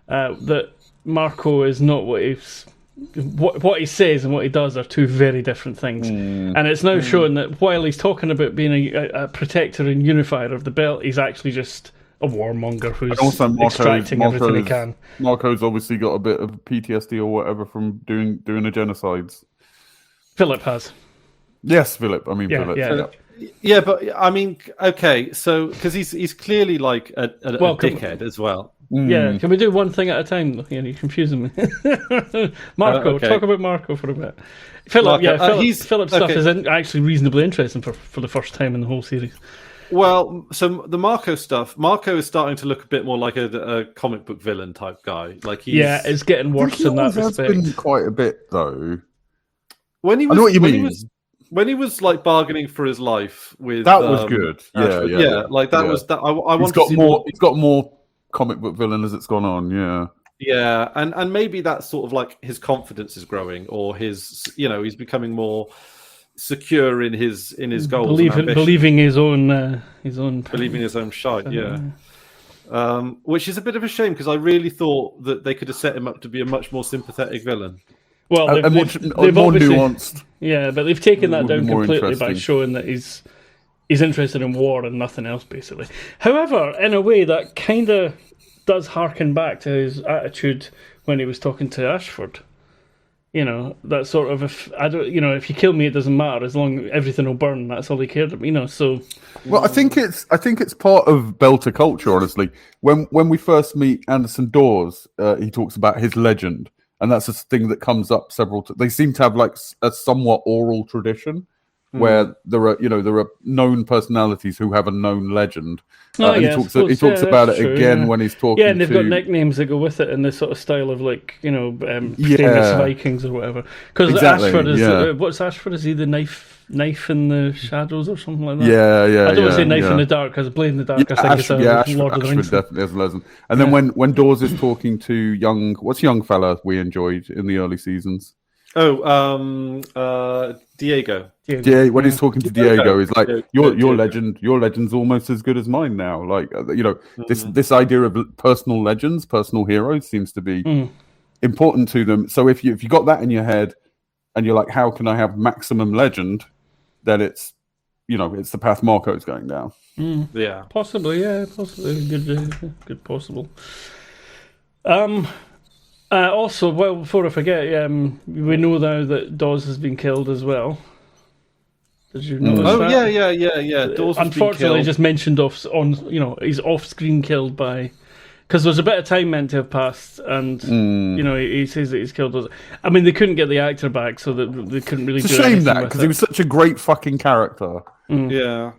[SPEAKER 1] that Marco is not what he says and what he does are two very different things. And it's now shown that while he's talking about being a protector and unifier of the belt, he's actually just a warmonger who's extracting everything he can.
[SPEAKER 3] Marco's obviously got a bit of PTSD or whatever from doing the genocides.
[SPEAKER 1] Philip has.
[SPEAKER 3] Yes, Philip. I mean, Philip.
[SPEAKER 2] Yeah, but I mean, okay, so because he's clearly like a dickhead as well.
[SPEAKER 1] Yeah, can we do one thing at a time? You're confusing me. Marco, talk about Marco for a bit. Philip, Philip's stuff is actually reasonably interesting for the first time in the whole series.
[SPEAKER 2] Well, so the Marco stuff, Marco is starting to look a bit more like a comic book villain type guy. Like
[SPEAKER 1] it's getting worse in that respect.
[SPEAKER 3] Been quite a bit though.
[SPEAKER 2] I know what you mean. When he was like bargaining for his life with
[SPEAKER 3] that was good.
[SPEAKER 2] Like that was that. I want
[SPEAKER 3] to see more. He's got more comic book villain as it's gone on.
[SPEAKER 2] Yeah, and maybe that's sort of like his confidence is growing, or he's becoming more secure in his goals,
[SPEAKER 1] believing his own
[SPEAKER 2] believing his own shite. Which is a bit of a shame because I really thought that they could have set him up to be a much more sympathetic villain.
[SPEAKER 1] Well, they've
[SPEAKER 3] more nuanced.
[SPEAKER 1] Yeah, but they've taken that down completely by showing that he's interested in war and nothing else, basically. However, in a way, that kind of does harken back to his attitude when he was talking to Ashford. You know, that sort of if you kill me, it doesn't matter as long as everything will burn. That's all he cared about. You know, so.
[SPEAKER 3] Well, I think it's part of Belter culture. Honestly, when we first meet Anderson Dawes, he talks about his legend, and that's a thing that comes up several times. They seem to have like a somewhat oral tradition where there are known personalities who have a known legend. He talks about it again when he's talking.
[SPEAKER 1] Yeah, and they've got nicknames that go with it in this sort of style of like famous Vikings or whatever. Because Ashford is what's Ashford? Is he the knife in the shadows or something like that?
[SPEAKER 3] Yeah.
[SPEAKER 1] I don't want to say knife in the dark because blade in the dark. I think it's a Lord of the Rings.
[SPEAKER 3] Definitely has a legend. And then when Dawes is talking to young fella we enjoyed in the early seasons.
[SPEAKER 2] Diego.
[SPEAKER 3] When he's talking to Diego, he's like, "Your legend's almost as good as mine now." Like, this idea of personal legends, personal heroes, seems to be important to them. So if you got that in your head, and you're like, "How can I have maximum legend?" Then it's the path Marco's going down.
[SPEAKER 2] Yeah,
[SPEAKER 1] possibly. Good possible. Also, before I forget, we know now that Dawes has been killed as well. Did you notice that?
[SPEAKER 2] Yeah. Dawes
[SPEAKER 1] unfortunately, just mentioned he's off-screen killed by because there's a bit of time meant to have passed, and he says that he's killed Dawes. I mean, they couldn't get the actor back, so that they couldn't really.
[SPEAKER 3] It's a shame that because he was such a great fucking character.
[SPEAKER 2] Yeah,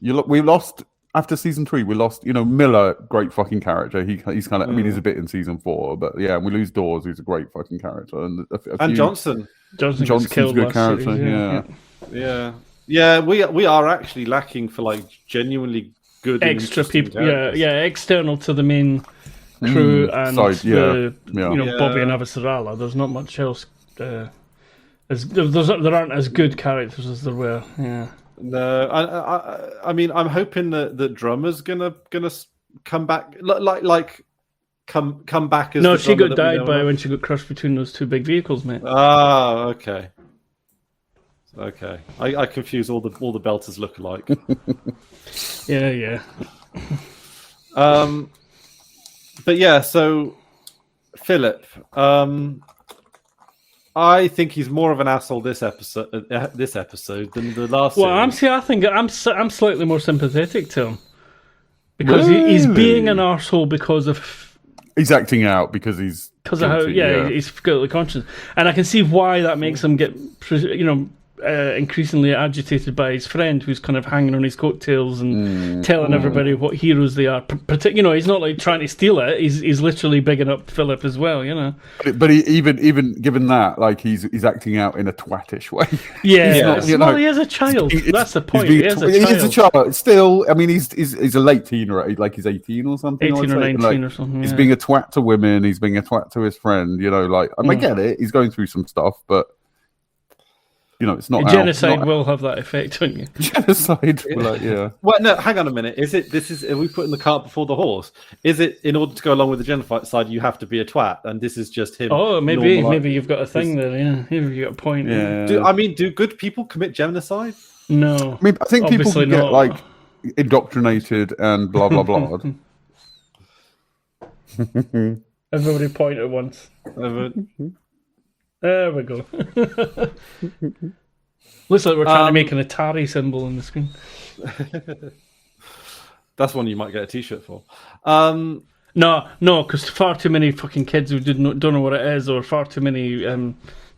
[SPEAKER 3] we lost. After season 3, we lost, Miller, great fucking character. He's kind of, I mean, he's a bit in season 4, but yeah, we lose Dawes, who's a great fucking character, and
[SPEAKER 2] Johnson.
[SPEAKER 1] Johnson's
[SPEAKER 3] a good character. Series,
[SPEAKER 2] yeah. We are actually lacking for like genuinely good
[SPEAKER 1] extra people. External to the main crew and Bobby and Avasarala. There's not much else. There aren't as good characters as there were. Yeah.
[SPEAKER 2] No, I mean, I'm hoping that the drummer's gonna come back, come back as.
[SPEAKER 1] No, she got died by when she got crushed between those two big vehicles, mate.
[SPEAKER 2] Ah, okay. I confuse all the Belters look alike.
[SPEAKER 1] Yeah.
[SPEAKER 2] But yeah, so Philip. I think he's more of an asshole this episode than the last.
[SPEAKER 1] Well,
[SPEAKER 2] series.
[SPEAKER 1] I think I'm slightly more sympathetic to him because he's being an arsehole because of
[SPEAKER 3] He's acting out because he's
[SPEAKER 1] of how he's guilty conscience, and I can see why that makes him get increasingly agitated by his friend who's kind of hanging on his coattails and telling everybody what heroes they are. He's not like trying to steal it. He's literally bigging up Philip as well.
[SPEAKER 3] But he, even given that, like he's acting out in a twattish way.
[SPEAKER 1] Yeah,
[SPEAKER 3] not,
[SPEAKER 1] he is a child. That's the point.
[SPEAKER 3] He is a child. Still, I mean, he's a late teen, right? Like he's 18 or something.
[SPEAKER 1] 18 or 19 or something.
[SPEAKER 3] He's being a twat to women. He's being a twat to his friend. I get it. He's going through some stuff, but. It's not
[SPEAKER 1] genocide will have that effect on you.
[SPEAKER 3] Genocide,
[SPEAKER 2] Well, no, hang on a minute. Are we putting the cart before the horse? Is it in order to go along with the genocide, you have to be a twat, and this is just him?
[SPEAKER 1] Oh, maybe you've got a thing there. Yeah, maybe you've got a point.
[SPEAKER 3] Yeah.
[SPEAKER 2] Do good people commit genocide?
[SPEAKER 1] No.
[SPEAKER 3] I think people can get like indoctrinated and blah blah blah.
[SPEAKER 1] Everybody point at once. There we go. Looks like we're trying to make an Atari symbol on the screen.
[SPEAKER 2] That's one you might get a T-shirt for.
[SPEAKER 1] No, because far too many fucking kids who don't know what it is, or far too many.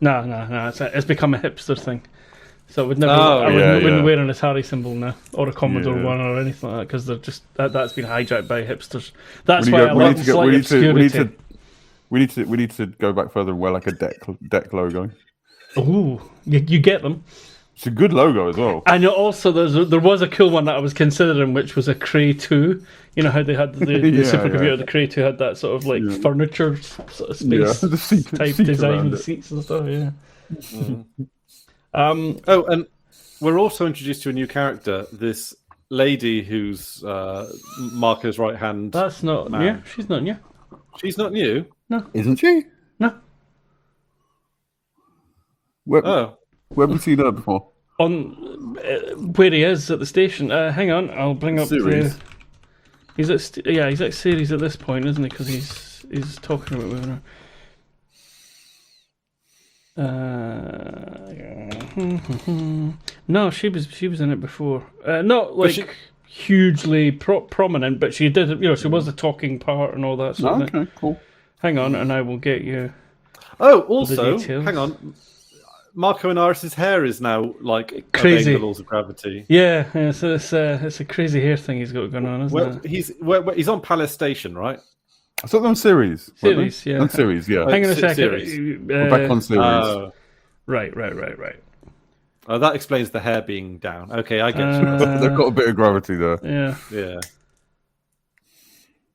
[SPEAKER 1] No. It's become a hipster thing. So I would never. Wouldn't wear an Atari symbol now, or a Commodore One, or anything like that, because they're just that's been hijacked by hipsters. That's why I love slight obscurity.
[SPEAKER 3] We need to go back further and wear like a deck logo.
[SPEAKER 1] Ooh, you get them.
[SPEAKER 3] It's a good logo as well.
[SPEAKER 1] And also there was a cool one that I was considering, which was a Cray 2. You know how they had the supercomputer, the Cray 2 had that sort of like furniture sort of space type design, the seats and stuff,
[SPEAKER 2] and we're also introduced to a new character, this lady who's Marco's right hand.
[SPEAKER 1] That's not new. She's not new.
[SPEAKER 2] She's not new?
[SPEAKER 1] No.
[SPEAKER 3] Isn't she?
[SPEAKER 1] No.
[SPEAKER 3] Where have we seen her before?
[SPEAKER 1] On where he is at the station. Hang on, I'll bring up
[SPEAKER 3] series.
[SPEAKER 1] He's at series at this point, isn't he? Because he's talking about moving her. No, she was in it before. Not like hugely prominent, but she did. She was the talking part and all that sort of thing.
[SPEAKER 3] Okay, cool.
[SPEAKER 1] Hang on, and I will get you.
[SPEAKER 2] Oh, also, hang on. Marco and Iris's hair is now like
[SPEAKER 1] crazy.
[SPEAKER 2] The laws of gravity.
[SPEAKER 1] Yeah. So it's a crazy hair thing he's got going on, isn't
[SPEAKER 2] it? He's on Palace Station, right?
[SPEAKER 3] I saw them on series.
[SPEAKER 1] Yeah.
[SPEAKER 3] On series, yeah.
[SPEAKER 1] Hang on a second.
[SPEAKER 3] We're back on series.
[SPEAKER 1] Right.
[SPEAKER 2] Oh, that explains the hair being down. Okay, I get you.
[SPEAKER 3] They've got a bit of gravity there.
[SPEAKER 2] Yeah.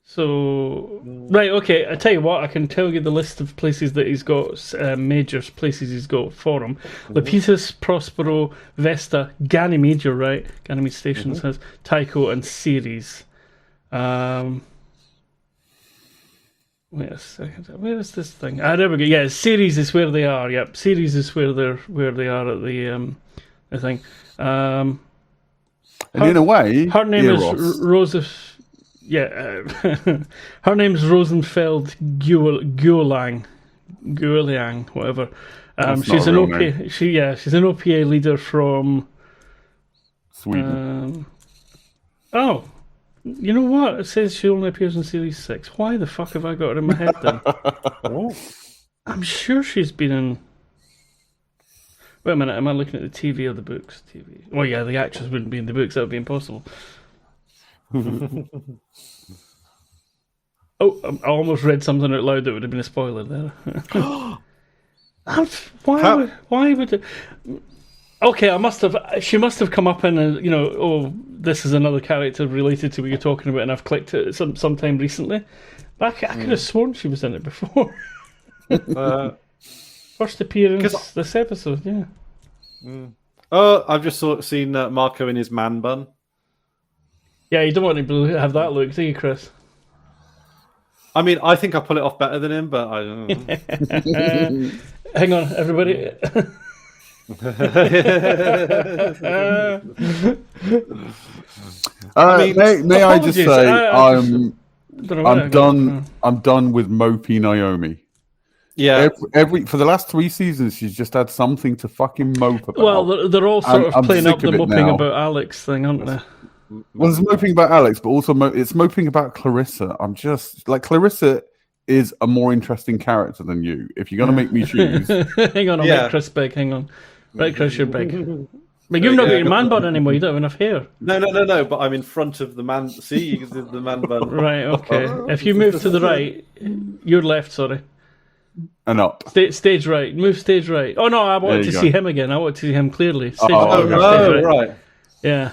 [SPEAKER 1] So, right, okay, I tell you what, I can tell you the list of places that he's got, major places he's got for him. Lepidus, Prospero, Vesta, Ganymede, you're right, Ganymede Station says, Tycho, and Ceres. Wait a second, where is this thing? There we go, yeah, Ceres is where they are, yep, Ceres is where they are at the thing.
[SPEAKER 3] And in a way,
[SPEAKER 1] her name is Rosa. Yeah, her name's Rosenfeld Guolang, whatever. She's an OPA. She's an OPA leader from
[SPEAKER 3] Sweden.
[SPEAKER 1] Oh, you know what? It says she only appears in Series 6. Why the fuck have I got it in my head then? I'm sure she's been in. Wait a minute, am I looking at the TV or the books? TV. Oh yeah, the actress wouldn't be in the books. That would be impossible. Oh, I almost read something out loud that would have been a spoiler there. Why would it? Okay, she must have come up in a, this is another character related to what you're talking about, and I've clicked it sometime recently. But I could have sworn she was in it before. First appearance this episode, yeah.
[SPEAKER 2] Oh, I've just seen Marco in his man bun.
[SPEAKER 1] Yeah, you don't want to have that look, do you, Chris?
[SPEAKER 2] I mean, I think I pull it off better than him, but I don't know.
[SPEAKER 1] Hang on, everybody.
[SPEAKER 3] May I just say, I'm done. I'm done with mopey Naomi.
[SPEAKER 2] Yeah.
[SPEAKER 3] Every for the last 3 seasons, she's just had something to fucking mope about.
[SPEAKER 1] Well, they're all sort of playing up the moping
[SPEAKER 3] now.
[SPEAKER 1] about Alex thing, aren't they?
[SPEAKER 3] Well, it's moping about Alex, but also it's moping about Clarissa. I'm just like, Clarissa is a more interesting character than you. If you're going to make me choose.
[SPEAKER 1] Hang on, I'll make Chris big. Hang on. Right, Chris, you're big. But you've not got your man bun anymore. You don't have enough hair.
[SPEAKER 2] No. But I'm in front of the man. See, you can see the man bun.
[SPEAKER 1] Right, okay. If you move to the right, you're left, sorry.
[SPEAKER 3] And up.
[SPEAKER 1] Stage right. Move stage right. Oh, no, I want to see him again. I want to see him clearly. Stage
[SPEAKER 2] right.
[SPEAKER 1] Yeah.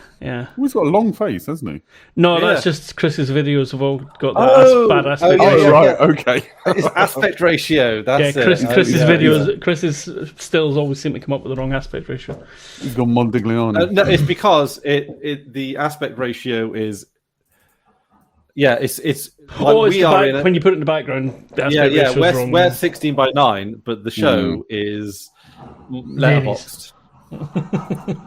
[SPEAKER 3] He's got a long face, hasn't he?
[SPEAKER 1] No, that's just Chris's videos have all got that bad aspect ratio.
[SPEAKER 3] Right, okay.
[SPEAKER 2] It's aspect ratio. That's
[SPEAKER 1] Chris's videos, Chris's stills always seem to come up with the wrong aspect ratio.
[SPEAKER 3] He's got Mondigliani.
[SPEAKER 2] No, it's because the aspect ratio is. Yeah, it's like we are in
[SPEAKER 1] when you put it in the background. The aspect ratio is wrong.
[SPEAKER 2] We're 16:9, but the show is letterboxed.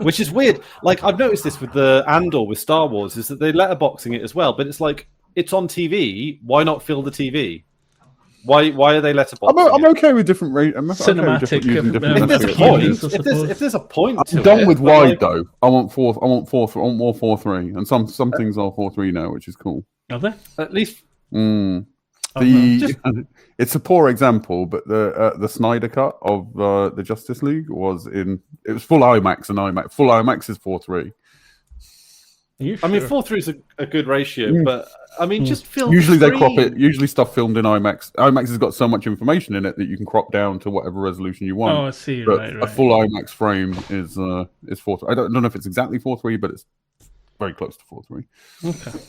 [SPEAKER 2] Which is weird. Like, I've noticed this with the Andor with Star Wars, is that they're letterboxing it as well. But it's like, it's on TV. Why not fill the TV? Why are they letterboxing?
[SPEAKER 3] I'm okay with different
[SPEAKER 1] cinematic.
[SPEAKER 2] If there's a point,
[SPEAKER 3] I'm done with wide though. I want more 4:3, and some things are 4:3 now, which is cool.
[SPEAKER 1] Are they?
[SPEAKER 2] At least.
[SPEAKER 3] It's a poor example, but the Snyder cut of the Justice League was full IMAX and IMAX. Full IMAX is 4:3.
[SPEAKER 1] Sure?
[SPEAKER 2] I mean, 4:3 is a good ratio, but I mean, just film.
[SPEAKER 3] Usually they crop it. Usually stuff filmed in IMAX. IMAX has got so much information in it that you can crop down to whatever resolution you want.
[SPEAKER 1] Oh, I see.
[SPEAKER 3] But
[SPEAKER 1] right.
[SPEAKER 3] a full IMAX frame is 4:3. I don't know if it's exactly 4:3, but it's very close to 4:3.
[SPEAKER 1] Okay.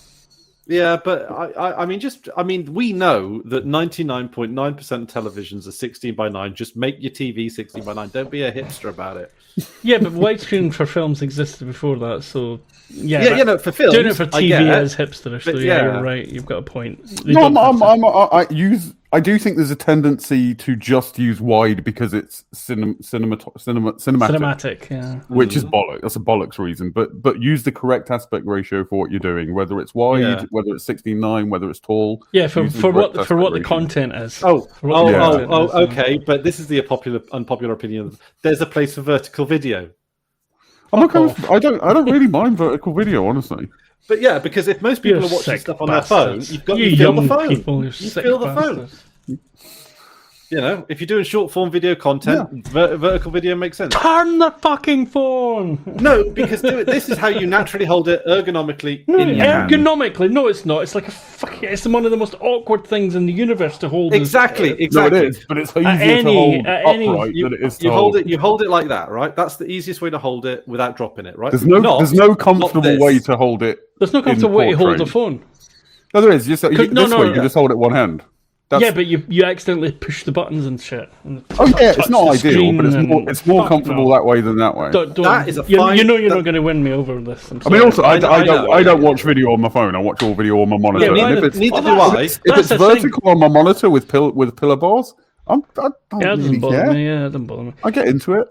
[SPEAKER 2] Yeah, but I mean, we know that 99.9% of televisions are 16:9. Just make your TV 16:9. Don't be a hipster about it.
[SPEAKER 1] Yeah, but widescreen for films existed before that, so
[SPEAKER 2] for films,
[SPEAKER 1] doing it for TV is hipsterish. So you're right. You've got a point.
[SPEAKER 3] I do think there's a tendency to just use wide because it's cinematic, which is bollocks. That's a bollocks reason. But use the correct aspect ratio for what you're doing, whether it's wide, whether it's 16:9, whether it's tall.
[SPEAKER 1] Yeah, for what the content is.
[SPEAKER 2] Okay. But this is the unpopular opinion. There's a place for vertical video.
[SPEAKER 3] I don't really mind vertical video, honestly.
[SPEAKER 2] But yeah, because if most people are watching stuff on their phone, you've got to fill the phone. You fill the phone. You know, if you're doing short form video content, vertical video makes sense.
[SPEAKER 1] Turn the fucking phone.
[SPEAKER 2] No, because this is how you naturally hold it ergonomically.
[SPEAKER 1] Ergonomically, no, it's not. It's like it's one of the most awkward things in the universe to hold.
[SPEAKER 2] Exactly.
[SPEAKER 3] No, it is, but it's easier to hold upright than it is to hold.
[SPEAKER 2] You hold it like that, right? That's the easiest way to hold it without dropping it, right?
[SPEAKER 3] There's no comfortable way to hold it.
[SPEAKER 1] There's no comfortable way to hold the phone.
[SPEAKER 3] No, there is. You just hold it one hand.
[SPEAKER 1] But you accidentally push the buttons and shit.
[SPEAKER 3] It's not ideal, but it's more comfortable that way than that way.
[SPEAKER 2] That is a fine.
[SPEAKER 1] You're not going to win me over this.
[SPEAKER 3] I mean, also, I don't watch video on my phone. I watch all video on my monitor.
[SPEAKER 2] Neither do I.
[SPEAKER 3] If it's vertical on my monitor with pillar bars, I don't really care.
[SPEAKER 1] Yeah, it doesn't bother me.
[SPEAKER 3] I get into it.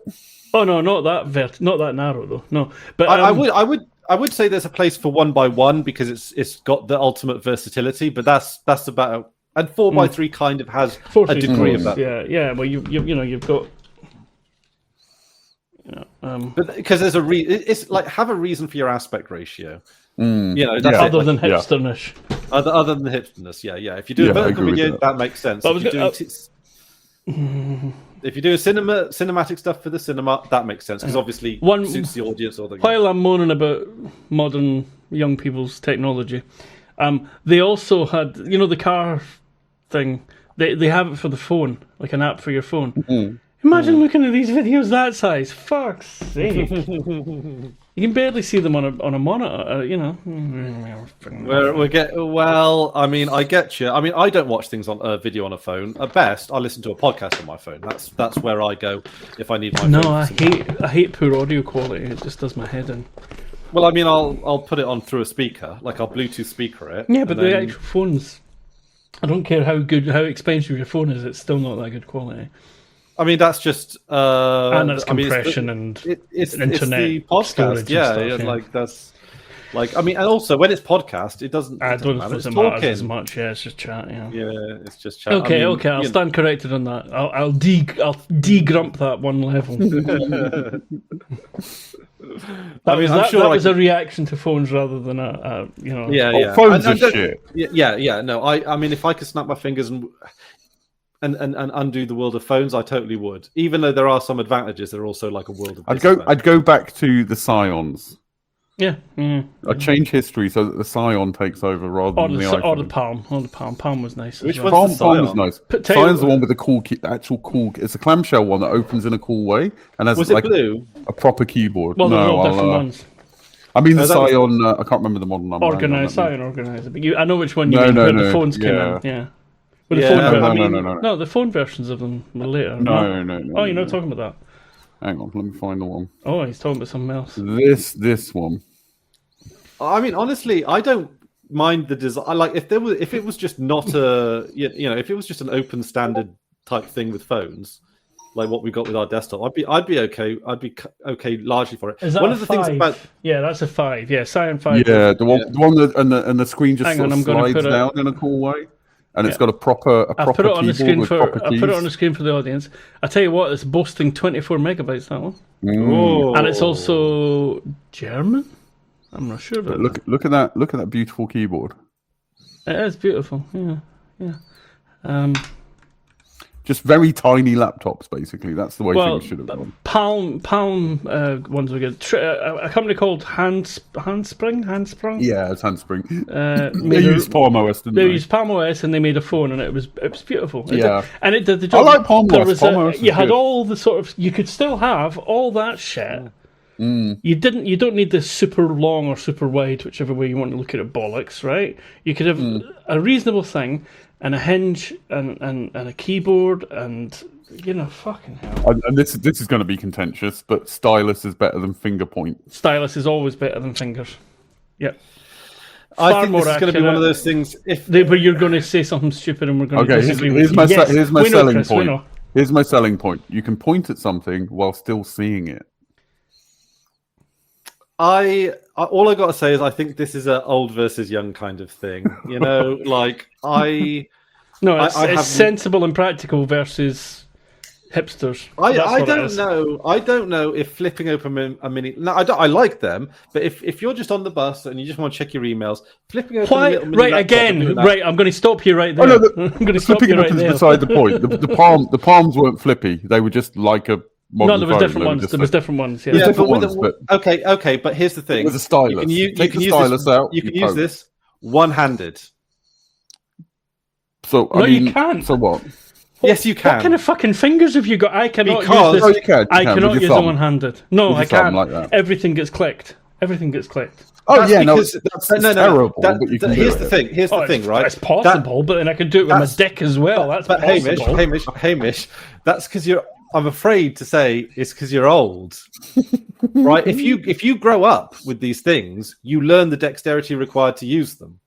[SPEAKER 1] Oh no, not that narrow though. No, but
[SPEAKER 2] I would say there's a place for 1x1 because it's got the ultimate versatility, but that's about. And 4x3 kind of has a degree of that.
[SPEAKER 1] Yeah. Well, you've got.
[SPEAKER 2] But because there's it's like have a reason for your aspect ratio. That's
[SPEAKER 1] other than hipsterness.
[SPEAKER 2] Other than the hipsterness, yeah. If you do a vertical video, that makes sense. If you're doing cinematic stuff for the cinema, that makes sense because obviously suits the audience.
[SPEAKER 1] While I'm moaning about modern young people's technology, they also had the car thing. They have it for the phone, like an app for your phone. Imagine looking at these videos that size. Fuck's sake! You can barely see them on a monitor.
[SPEAKER 2] I mean, I get you. I mean, I don't watch things on video on a phone. At best, I listen to a podcast on my phone. That's where I go if I need my phone.
[SPEAKER 1] No, I hate poor audio quality. It just does my head in.
[SPEAKER 2] Well, I mean, I'll put it on through a speaker, like I'll Bluetooth speaker it.
[SPEAKER 1] Yeah, but the actual phones, I don't care how expensive your phone is, it's still not that good quality.
[SPEAKER 2] I mean, that's just
[SPEAKER 1] and it's compression and
[SPEAKER 2] it's
[SPEAKER 1] internet
[SPEAKER 2] the podcast,
[SPEAKER 1] storage and stuff,
[SPEAKER 2] like that's. Like, I mean, and also when it's podcast, it doesn't.
[SPEAKER 1] I
[SPEAKER 2] It
[SPEAKER 1] don't
[SPEAKER 2] doesn't matter.
[SPEAKER 1] think
[SPEAKER 2] It's
[SPEAKER 1] it matters
[SPEAKER 2] talking.
[SPEAKER 1] as much. Yeah, it's just chat. Yeah.
[SPEAKER 2] Yeah, it's just chat.
[SPEAKER 1] Okay,
[SPEAKER 2] I mean,
[SPEAKER 1] okay, I'll
[SPEAKER 2] you
[SPEAKER 1] stand corrected on that. I'll de-grump that one level.
[SPEAKER 2] know.
[SPEAKER 1] That
[SPEAKER 2] I'm sure
[SPEAKER 1] was a reaction to phones rather than a you know.
[SPEAKER 2] Yeah,
[SPEAKER 3] Oh,
[SPEAKER 2] yeah.
[SPEAKER 3] phones are
[SPEAKER 2] don't-
[SPEAKER 3] shit.
[SPEAKER 2] Yeah. No, I mean, if I could snap my fingers and undo the world of phones, I totally would. Even though there are some advantages, there are also like a world of.
[SPEAKER 3] I'd go back to the Scions.
[SPEAKER 1] Yeah.
[SPEAKER 3] I'd change history so that the Scion takes over rather
[SPEAKER 1] Or
[SPEAKER 3] than the
[SPEAKER 1] the
[SPEAKER 3] iPhone.
[SPEAKER 1] Palm. Or the Palm. Palm was nice.
[SPEAKER 2] Which
[SPEAKER 1] as well.
[SPEAKER 2] one's
[SPEAKER 3] Palm
[SPEAKER 2] the
[SPEAKER 3] was
[SPEAKER 2] Scion?
[SPEAKER 3] nice.
[SPEAKER 1] Tell you-
[SPEAKER 3] Scion's the one with the cool, actual cool. It's a clamshell one that opens in a cool way and has
[SPEAKER 2] Was
[SPEAKER 3] like
[SPEAKER 2] it blue?
[SPEAKER 3] a proper keyboard.
[SPEAKER 1] Well, they're all
[SPEAKER 3] no,
[SPEAKER 1] different ones.
[SPEAKER 3] I mean the
[SPEAKER 2] No, that was-
[SPEAKER 3] Scion. I can't remember the model number.
[SPEAKER 1] Organised,
[SPEAKER 3] Hang on, let
[SPEAKER 1] Scion Organizer. But I know which one you
[SPEAKER 3] No,
[SPEAKER 1] mean.
[SPEAKER 3] no,
[SPEAKER 1] Where the
[SPEAKER 3] no,
[SPEAKER 1] phones came
[SPEAKER 3] yeah.
[SPEAKER 1] in. Yeah. But the
[SPEAKER 2] Yeah,
[SPEAKER 1] phone
[SPEAKER 3] me-
[SPEAKER 2] I
[SPEAKER 1] version.
[SPEAKER 2] mean-
[SPEAKER 1] No, the phone versions of them were later.
[SPEAKER 3] No.
[SPEAKER 1] Oh, you're not talking about that.
[SPEAKER 3] Hang on, let me find the one.
[SPEAKER 1] Oh, he's talking about something else.
[SPEAKER 3] This one.
[SPEAKER 2] I mean, honestly, I don't mind the design. Like, if it was just not a, if it was just an open standard type thing with phones, like what we got with our desktop, I'd be okay. I'd be okay largely for it.
[SPEAKER 1] Is that
[SPEAKER 2] One
[SPEAKER 1] a
[SPEAKER 2] of the things
[SPEAKER 1] 5?
[SPEAKER 2] about
[SPEAKER 1] Yeah, that's a 5. Yeah, Scion 5.
[SPEAKER 3] Yeah, the one that and the screen just
[SPEAKER 1] Hang
[SPEAKER 3] sort
[SPEAKER 1] on,
[SPEAKER 3] of
[SPEAKER 1] I'm gonna
[SPEAKER 3] slides
[SPEAKER 1] put it-
[SPEAKER 3] down in a cool way, and it's
[SPEAKER 1] Yeah.
[SPEAKER 3] got a proper
[SPEAKER 1] I put it on the
[SPEAKER 3] keyboard
[SPEAKER 1] screen
[SPEAKER 3] with
[SPEAKER 1] for
[SPEAKER 3] proper
[SPEAKER 1] I
[SPEAKER 3] keys.
[SPEAKER 1] put it on the screen for the audience. I tell you what, it's boasting 24 megabytes that one,
[SPEAKER 2] oh,
[SPEAKER 1] and it's also German. I'm not sure about
[SPEAKER 3] But look at that! Look at that beautiful keyboard.
[SPEAKER 1] that. It is beautiful. Yeah.
[SPEAKER 3] Just very tiny laptops, basically. That's the way
[SPEAKER 1] Well,
[SPEAKER 3] things should have gone.
[SPEAKER 1] Palm ones were good. A company called Handsprung.
[SPEAKER 3] Yeah, it's handspring.
[SPEAKER 1] They
[SPEAKER 3] They used Palm OS, didn't
[SPEAKER 1] They
[SPEAKER 3] they?
[SPEAKER 1] used Palm OS and they made a phone, and it was beautiful.
[SPEAKER 3] Yeah.
[SPEAKER 1] And it did the
[SPEAKER 3] I
[SPEAKER 1] job.
[SPEAKER 3] like Palm
[SPEAKER 1] There
[SPEAKER 3] OS.
[SPEAKER 1] was
[SPEAKER 3] Palm OS is
[SPEAKER 1] you had
[SPEAKER 3] good.
[SPEAKER 1] all the sort of. You could still have all that shit. You didn't. You don't need the super long or super wide, whichever way you want to look at it. Bollocks, right? You could have a reasonable thing and a hinge and a keyboard and fucking hell.
[SPEAKER 3] And this is going to be contentious, but stylus is better than finger point.
[SPEAKER 1] Stylus is always better than fingers. Yeah.
[SPEAKER 2] I
[SPEAKER 1] Far
[SPEAKER 2] think
[SPEAKER 1] more
[SPEAKER 2] this is going to be one of
[SPEAKER 1] accurate.
[SPEAKER 2] those things.
[SPEAKER 1] But you're going to say something stupid, and we're going to
[SPEAKER 3] Okay,
[SPEAKER 1] disagree
[SPEAKER 3] here's
[SPEAKER 1] with
[SPEAKER 3] my
[SPEAKER 1] you. Yes,
[SPEAKER 3] here's my
[SPEAKER 1] we know,
[SPEAKER 3] selling
[SPEAKER 1] Chris, we
[SPEAKER 3] point.
[SPEAKER 1] know.
[SPEAKER 3] Here's my selling point. You can point at something while still seeing it.
[SPEAKER 2] All I got to say is I think this is an old versus young kind of thing. Like
[SPEAKER 1] No, it's,
[SPEAKER 2] I
[SPEAKER 1] it's
[SPEAKER 2] have-
[SPEAKER 1] sensible and practical versus hipsters.
[SPEAKER 2] I
[SPEAKER 1] That's what it
[SPEAKER 2] don't
[SPEAKER 1] is.
[SPEAKER 2] know. I don't know if flipping open a mini. No, I like them, but if you're just on the bus and you just want to check your emails, flipping open a
[SPEAKER 1] Why?
[SPEAKER 2] little mini
[SPEAKER 1] Right,
[SPEAKER 2] laptop and
[SPEAKER 1] again.
[SPEAKER 2] doing that-
[SPEAKER 1] Right, I'm going to stop you right there.
[SPEAKER 3] Oh, no,
[SPEAKER 1] I'm going to stop
[SPEAKER 3] Flipping
[SPEAKER 1] you
[SPEAKER 3] up
[SPEAKER 1] right
[SPEAKER 3] is
[SPEAKER 1] there.
[SPEAKER 3] beside the point. The palms weren't flippy. They were just like a
[SPEAKER 1] No,
[SPEAKER 3] modern
[SPEAKER 1] there was
[SPEAKER 3] phone.
[SPEAKER 1] different
[SPEAKER 3] They were
[SPEAKER 1] ones.
[SPEAKER 3] just
[SPEAKER 1] There was different ones. Yeah.
[SPEAKER 3] There's
[SPEAKER 2] Yeah,
[SPEAKER 3] different
[SPEAKER 2] but
[SPEAKER 3] ones,
[SPEAKER 2] with okay, but here's the thing.
[SPEAKER 3] With a stylus.
[SPEAKER 2] You
[SPEAKER 3] Take
[SPEAKER 2] can
[SPEAKER 3] the
[SPEAKER 2] use
[SPEAKER 3] stylus
[SPEAKER 2] this,
[SPEAKER 3] out.
[SPEAKER 2] You can
[SPEAKER 3] you
[SPEAKER 2] use
[SPEAKER 3] poke.
[SPEAKER 2] this one-handed.
[SPEAKER 3] So
[SPEAKER 1] No,
[SPEAKER 3] I mean,
[SPEAKER 1] you can't.
[SPEAKER 3] So what?
[SPEAKER 2] Yes, you can.
[SPEAKER 1] What kind of fucking fingers have you got? I cannot
[SPEAKER 2] Because-
[SPEAKER 1] use
[SPEAKER 3] Oh,
[SPEAKER 1] this.
[SPEAKER 3] you can.
[SPEAKER 1] I cannot
[SPEAKER 3] with
[SPEAKER 1] use
[SPEAKER 3] your
[SPEAKER 1] it
[SPEAKER 3] thumb.
[SPEAKER 1] one-handed. No,
[SPEAKER 3] With
[SPEAKER 1] I
[SPEAKER 3] your thumb
[SPEAKER 1] can't.
[SPEAKER 3] like that.
[SPEAKER 1] Everything gets clicked. Everything gets clicked.
[SPEAKER 3] Oh
[SPEAKER 2] That's
[SPEAKER 3] yeah, no,
[SPEAKER 2] because-
[SPEAKER 3] that's
[SPEAKER 2] no,
[SPEAKER 3] terrible.
[SPEAKER 2] that-
[SPEAKER 3] but you can
[SPEAKER 2] here's
[SPEAKER 3] do
[SPEAKER 2] the
[SPEAKER 3] it.
[SPEAKER 2] thing. Here's the
[SPEAKER 1] Oh,
[SPEAKER 2] thing, right?
[SPEAKER 1] It's possible, but then I could do it with my
[SPEAKER 2] that's-
[SPEAKER 1] dick as well. That's
[SPEAKER 2] But
[SPEAKER 1] possible.
[SPEAKER 2] Hamish, that's because you're. I'm afraid to say it's because you're old, right? If you grow up with these things, you learn the dexterity required to use them.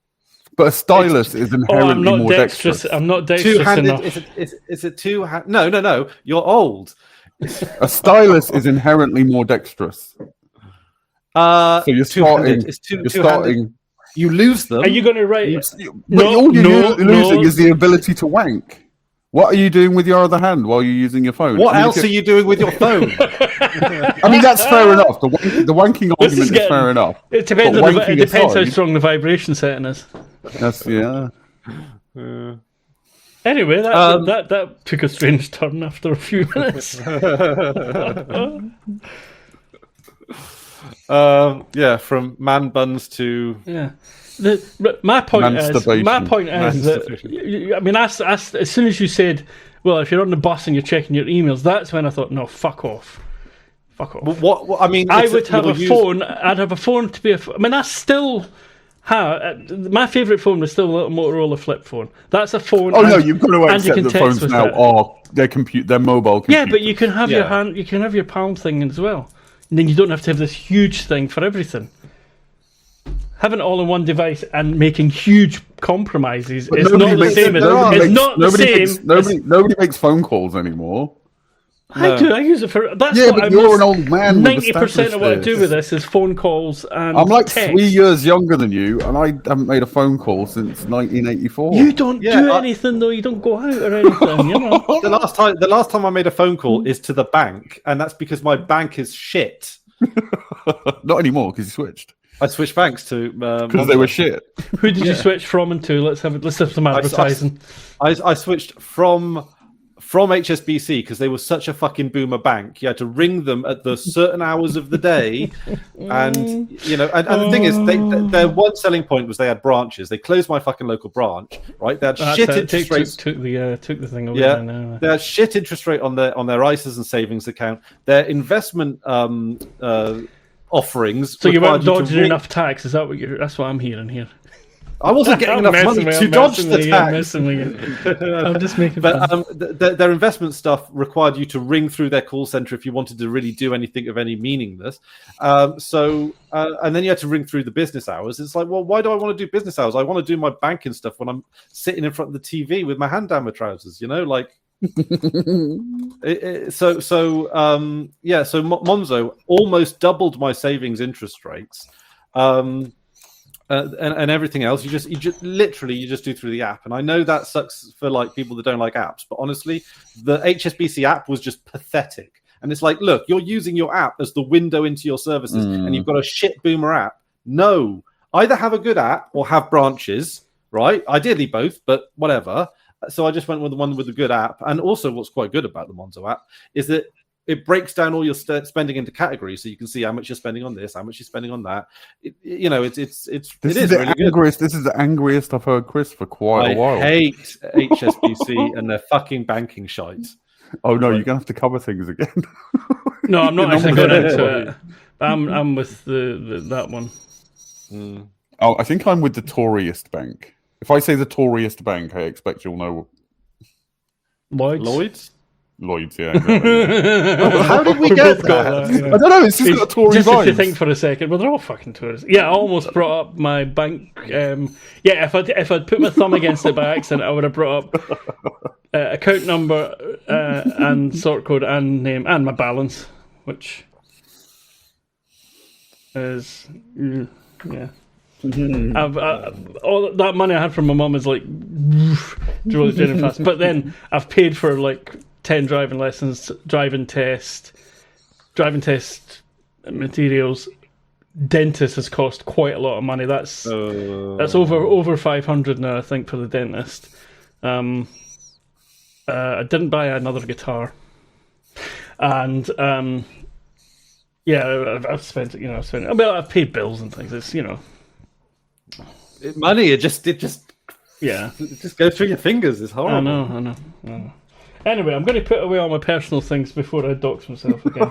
[SPEAKER 3] But a stylus is
[SPEAKER 1] Oh,
[SPEAKER 3] inherently
[SPEAKER 1] I'm not
[SPEAKER 3] more
[SPEAKER 1] dexterous.
[SPEAKER 3] dexterous.
[SPEAKER 1] I'm not dexterous
[SPEAKER 2] Two-handed.
[SPEAKER 1] enough.
[SPEAKER 2] Is it two-hand? No. You're old.
[SPEAKER 3] A stylus is inherently more dexterous.
[SPEAKER 2] So
[SPEAKER 3] you're
[SPEAKER 2] two-handed.
[SPEAKER 3] starting-
[SPEAKER 2] It's
[SPEAKER 3] You're
[SPEAKER 2] two-handed.
[SPEAKER 3] starting.
[SPEAKER 2] You lose them.
[SPEAKER 1] Are you going to write?
[SPEAKER 3] But all you're
[SPEAKER 1] no,
[SPEAKER 3] losing
[SPEAKER 1] no.
[SPEAKER 3] is the ability to wank. What are you doing with your other hand while you're using your phone?
[SPEAKER 2] What
[SPEAKER 3] I mean,
[SPEAKER 2] else are you doing with your phone?
[SPEAKER 3] I mean, that's fair enough. The wanking
[SPEAKER 1] This is
[SPEAKER 3] argument is
[SPEAKER 1] getting-
[SPEAKER 3] fair enough.
[SPEAKER 1] It depends.
[SPEAKER 3] But
[SPEAKER 1] On it
[SPEAKER 3] wanking
[SPEAKER 1] depends how
[SPEAKER 3] aside-
[SPEAKER 1] strong the vibration setting is.
[SPEAKER 3] That's yeah.
[SPEAKER 1] Anyway, that
[SPEAKER 2] Um,
[SPEAKER 1] that took a strange turn after a few minutes.
[SPEAKER 2] Yeah, from man buns to
[SPEAKER 1] Yeah. My point is
[SPEAKER 3] Masturbation.
[SPEAKER 1] that I mean, as soon as you said, well, if you're on the bus and you're checking your emails, that's when I thought, no, fuck off.
[SPEAKER 2] what I mean.
[SPEAKER 1] I
[SPEAKER 2] it's
[SPEAKER 1] would have a
[SPEAKER 2] you'll use-
[SPEAKER 1] phone. I'd have a phone to be a. I mean, I still have. My favourite phone was still a little Motorola flip phone. That's a phone.
[SPEAKER 3] Oh no,
[SPEAKER 1] and-
[SPEAKER 3] you've got to
[SPEAKER 1] and you
[SPEAKER 3] accept
[SPEAKER 1] can
[SPEAKER 3] that
[SPEAKER 1] text
[SPEAKER 3] phones
[SPEAKER 1] with
[SPEAKER 3] now
[SPEAKER 1] it.
[SPEAKER 3] are they're mobile computers.
[SPEAKER 1] Yeah, but you can have your
[SPEAKER 2] Yeah.
[SPEAKER 1] hand. You can have your palm thing as well, and then you don't have to have this huge thing for everything. Having it all in one device and making huge compromises
[SPEAKER 3] But
[SPEAKER 1] is
[SPEAKER 3] nobody
[SPEAKER 1] not the
[SPEAKER 3] makes-
[SPEAKER 1] same.
[SPEAKER 3] nobody
[SPEAKER 1] It's
[SPEAKER 3] makes-
[SPEAKER 1] not the
[SPEAKER 3] nobody
[SPEAKER 1] same.
[SPEAKER 3] makes- Nobody makes phone calls anymore.
[SPEAKER 1] I do. I use it for. That's
[SPEAKER 3] Yeah,
[SPEAKER 1] what
[SPEAKER 3] but
[SPEAKER 1] I
[SPEAKER 3] you're an old man.
[SPEAKER 1] 90% of what I do with this is phone calls and.
[SPEAKER 3] I'm like
[SPEAKER 1] text.
[SPEAKER 3] 3 years younger than you, and I haven't made a phone call since 1984.
[SPEAKER 1] You don't do anything though. You don't go out or anything. You know.
[SPEAKER 2] The last time I made a phone call is to the bank, and that's because my bank is shit.
[SPEAKER 3] Not anymore because you switched.
[SPEAKER 2] I switched banks to
[SPEAKER 3] because they were shit.
[SPEAKER 1] Who did you switch from and to? Let's have some advertising.
[SPEAKER 2] I switched from HSBC because they were such a fucking boomer bank. You had to ring them at the certain hours of the day, and you know. And the thing is, their one selling point was they had branches. They closed my fucking local branch, right? They had shit interest rates.
[SPEAKER 1] Took the thing over.
[SPEAKER 2] Yeah,
[SPEAKER 1] there now.
[SPEAKER 2] they had shit interest rate on their ISAs and savings account. Their investment offerings.
[SPEAKER 1] So you weren't dodging enough tax. Is that what that's what I'm hearing here?
[SPEAKER 2] I wasn't getting enough money to dodge the tax.
[SPEAKER 1] I'm just making fun.
[SPEAKER 2] But their investment stuff required you to ring through their call center if you wanted to really do anything of any meaningless. And then you had to ring through the business hours. It's like, well, why do I want to do business hours? I want to do my banking stuff when I'm sitting in front of the TV with my hand down my trousers, you know, like. So Monzo almost doubled my savings interest rates. And everything else, you just do through the app. And I know that sucks for like people that don't like apps, but honestly, the HSBC app was just pathetic. And it's like, look, you're using your app as the window into your services, and you've got a shit boomer app. No, either have a good app or have branches, right? Ideally both, but whatever. So I just went with the one with the good app. And also, what's quite good about the Monzo app is that it breaks down all your spending into categories, so you can see how much you're spending on this, how much you're spending on that. This is really good.
[SPEAKER 3] This is the angriest I've heard Chris for quite a while.
[SPEAKER 2] I hate HSBC and their fucking banking shite.
[SPEAKER 3] Oh no, you're gonna have to cover things again.
[SPEAKER 1] No, I'm not actually going into it. I'm with that one.
[SPEAKER 3] Oh, I think I'm with the Toryist bank. If I say the Toryist bank, I expect you'll know.
[SPEAKER 2] Lloyd's,
[SPEAKER 3] yeah.
[SPEAKER 2] How did we get that?
[SPEAKER 1] You know.
[SPEAKER 3] I don't know. It's just got a Tory
[SPEAKER 1] just
[SPEAKER 3] vibes.
[SPEAKER 1] to think for a second, well, they're all fucking tourists. Yeah, I almost brought up my bank. If I'd put my thumb against it by accident, I would have brought up account number and sort code and name and my balance, which is yeah. All that money I had from my mum is like really fast. But then I've paid for like 10 driving lessons, driving test materials. Dentist has cost quite a lot of money. That's over 500 now, I think, for the dentist. I didn't buy another guitar, and I've spent it. I've paid bills and things. It's
[SPEAKER 2] money. It just goes through your fingers. It's horrible.
[SPEAKER 1] I know. Anyway, I'm going to put away all my personal things before I dox myself again.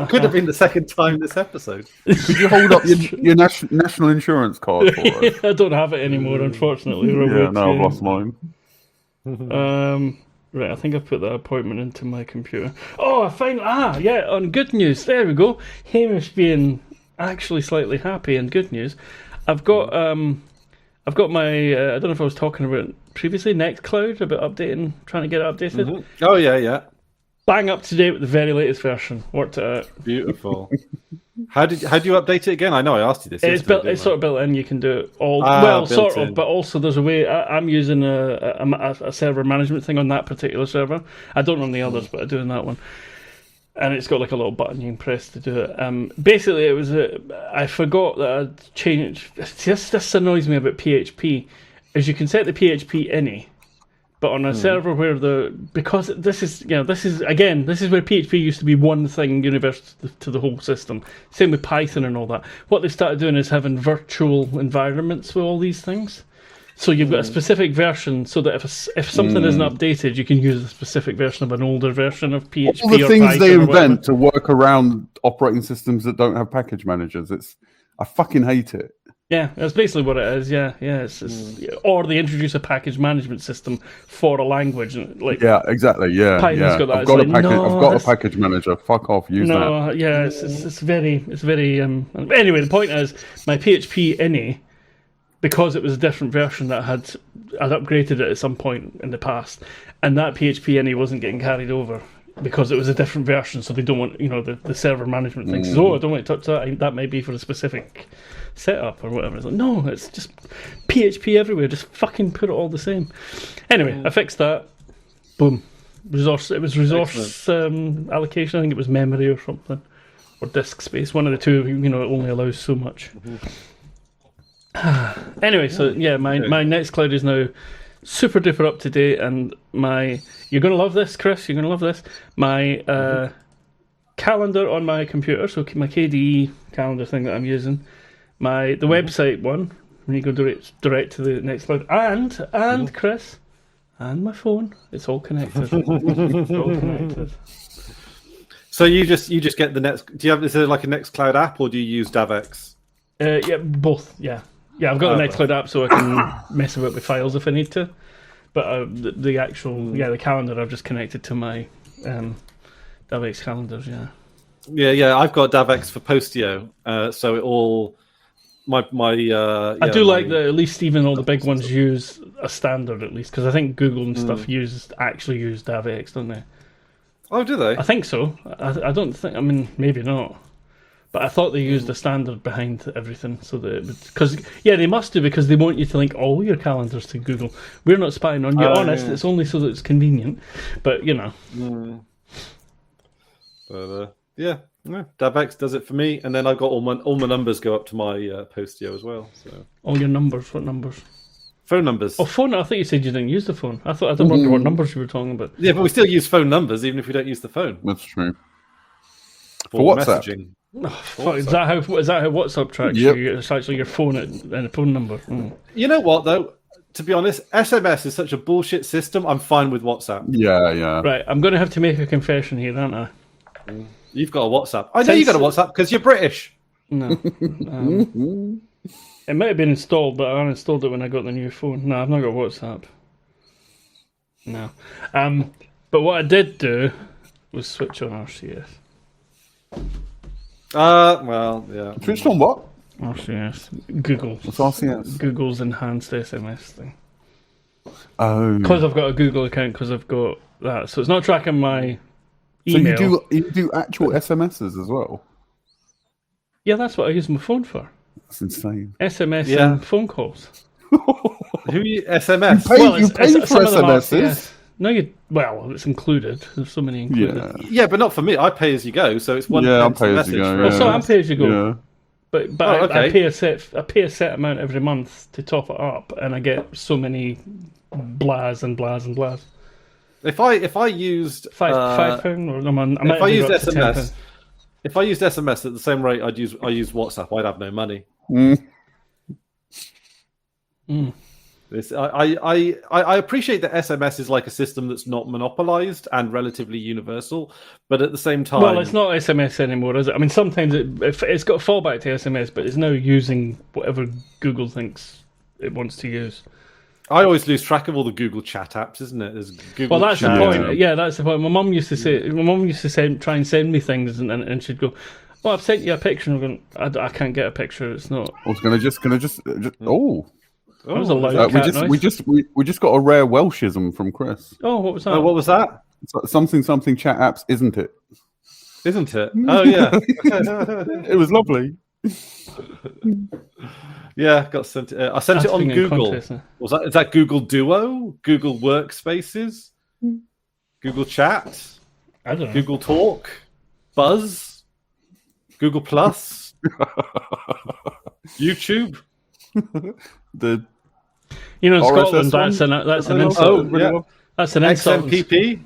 [SPEAKER 2] Could have been the second time this episode.
[SPEAKER 3] Could you hold up your national insurance card for us?
[SPEAKER 1] I don't have it anymore, unfortunately.
[SPEAKER 3] I've lost mine.
[SPEAKER 1] Right, I think I've put that appointment into my computer. Oh, I finally... on good news. There we go. Hamish being actually slightly happy and good news. I've got my... I don't know if I was talking about it previously, Nextcloud, about trying to get it updated.
[SPEAKER 2] Mm-hmm. Oh, yeah.
[SPEAKER 1] Bang up to date with the very latest version. Worked it out.
[SPEAKER 2] Beautiful. How do you update it again? I know I asked you this.
[SPEAKER 1] It's sort of built in. You can do it all. Sort of, but also there's a way. I'm using a server management thing on that particular server. I don't run the others, but I do on that one. And it's got like a little button you can press to do it. Basically, it was I forgot that I'd changed. This annoys me about PHP, is you can set the PHP init, but on a server where because this is where PHP used to be one thing universal to the whole system. Same with Python and all that. What they started doing is having virtual environments with all these things. So you've got a specific version, so that if something isn't updated, you can use a specific version of an older version of PHP.
[SPEAKER 3] All the
[SPEAKER 1] or
[SPEAKER 3] things
[SPEAKER 1] Python
[SPEAKER 3] they
[SPEAKER 1] or
[SPEAKER 3] invent to work around operating systems that don't have package managers. I fucking hate it.
[SPEAKER 1] Yeah, that's basically what it is. Yeah. Or they introduce a package management system for a language,
[SPEAKER 3] yeah, exactly. Yeah,
[SPEAKER 1] Python's got that.
[SPEAKER 3] I've got a package manager. Fuck off. Use that.
[SPEAKER 1] Yeah, it's very. Anyway, the point is, my PHP init because it was a different version that I'd upgraded it at some point in the past, and that PHP any wasn't getting carried over because it was a different version. So they don't want, the server management thinks, oh, I don't want to touch that. That might be for a specific setup or whatever. It's like, no, it's just PHP everywhere. Just fucking put it all the same. Anyway, I fixed that. Boom. It was resource allocation. I think it was memory or something, or disk space. One of the two. It only allows so much. Anyway, so yeah, my Nextcloud is now super duper up to date, and you're gonna love this, Chris. You're gonna love this. My calendar on my computer, so my KDE calendar thing that I'm using, the website one, when you go direct to the Nextcloud, and Chris, and my phone, it's all connected. It's all connected.
[SPEAKER 2] So you just get the Next. Is there like a Nextcloud app, or do you use DavX?
[SPEAKER 1] Yeah, both. Yeah. Yeah, I've got the Nextcloud app so I can mess about with files if I need to. But the actual, the calendar I've just connected to my DavX calendars, yeah.
[SPEAKER 2] Yeah, I've got DavX for Postio, so it all... I do like that at least even all the big ones use a standard at least, because I think Google and stuff actually use DavX, don't they? Oh, do they?
[SPEAKER 1] I think so. I don't think, maybe not. But I thought they used a standard behind everything, so that because they must do, because they want you to link all your calendars to Google. We're not spying on you, honest. Yeah. It's only so that it's convenient. But
[SPEAKER 2] DavX does it for me, and then I've got all my numbers go up to my Postio as well. So
[SPEAKER 1] all your numbers, what numbers?
[SPEAKER 2] Phone numbers.
[SPEAKER 1] Oh, phone. I thought you said you didn't use the phone. I don't wonder what numbers you were talking about.
[SPEAKER 2] Yeah, but we still use phone numbers even if we don't use the phone.
[SPEAKER 3] That's true.
[SPEAKER 2] For WhatsApp. Messaging.
[SPEAKER 1] Oh, is that how WhatsApp tracks you? It's actually your phone and a phone number.
[SPEAKER 2] You know what though? To be honest, SMS is such a bullshit system. I'm fine with WhatsApp.
[SPEAKER 3] Yeah.
[SPEAKER 1] Right, I'm going to have to make a confession here, aren't I?
[SPEAKER 2] You've got a WhatsApp. I know you got a WhatsApp because you're British.
[SPEAKER 1] No. It might have been installed, but I uninstalled it when I got the new phone. No, I've not got WhatsApp. No. But what I did do was switch on RCS.
[SPEAKER 2] Well, yeah.
[SPEAKER 3] Switched on what?
[SPEAKER 1] RCS. Google.
[SPEAKER 3] What's RCS?
[SPEAKER 1] Google's enhanced SMS thing.
[SPEAKER 3] Oh.
[SPEAKER 1] Because I've got a Google account, because I've got that. So it's not tracking my email.
[SPEAKER 3] So you do actual SMSs as well?
[SPEAKER 1] Yeah, that's what I use my phone for.
[SPEAKER 3] That's insane.
[SPEAKER 1] SMS and phone calls.
[SPEAKER 2] Who you SMS?
[SPEAKER 3] You pay for SMSs?
[SPEAKER 1] No, it's included. There's so many included.
[SPEAKER 2] Yeah, but not for me. I pay as you go, so it's one.
[SPEAKER 3] Yeah, I'm pay as you go.
[SPEAKER 1] Well, so I'm pay as you go.
[SPEAKER 3] Yeah.
[SPEAKER 1] But I pay a set amount every month to top it up, and I get so many blahs and blahs and blahs.
[SPEAKER 2] If I used
[SPEAKER 1] £5 or
[SPEAKER 2] if I used SMS, if I used SMS at the same rate I use WhatsApp, I'd have no money. I appreciate that SMS is like a system that's not monopolized and relatively universal, but at the same time,
[SPEAKER 1] well, it's not SMS anymore, is it? I mean, sometimes it's got a fallback to SMS, but it's now using whatever Google thinks it wants to use.
[SPEAKER 2] I always lose track of all the Google chat apps, isn't it? There's Google.
[SPEAKER 1] Well, that's the point. Yeah, that's the point. My mum used to try and send me things, and she'd go, "Oh, I've sent you a picture." And I'm going, I can't get a picture. It's not.
[SPEAKER 3] I was gonna just. Oh.
[SPEAKER 1] That was a loud cat noise.
[SPEAKER 3] We just got a rare Welshism from Chris.
[SPEAKER 1] Oh, what was that?
[SPEAKER 2] Oh, what was that?
[SPEAKER 3] Something chat apps, isn't it?
[SPEAKER 2] Isn't it? Oh yeah.
[SPEAKER 3] It was lovely.
[SPEAKER 2] Yeah, got sent. I sent it on Google. Is that Google Duo? Google Workspaces? Google Chat?
[SPEAKER 1] I don't know.
[SPEAKER 2] Google Talk? Buzz? Google Plus? YouTube?
[SPEAKER 1] In Scotland, that's an insult.
[SPEAKER 2] Oh, yeah.
[SPEAKER 1] That's an insult.
[SPEAKER 2] XMPP?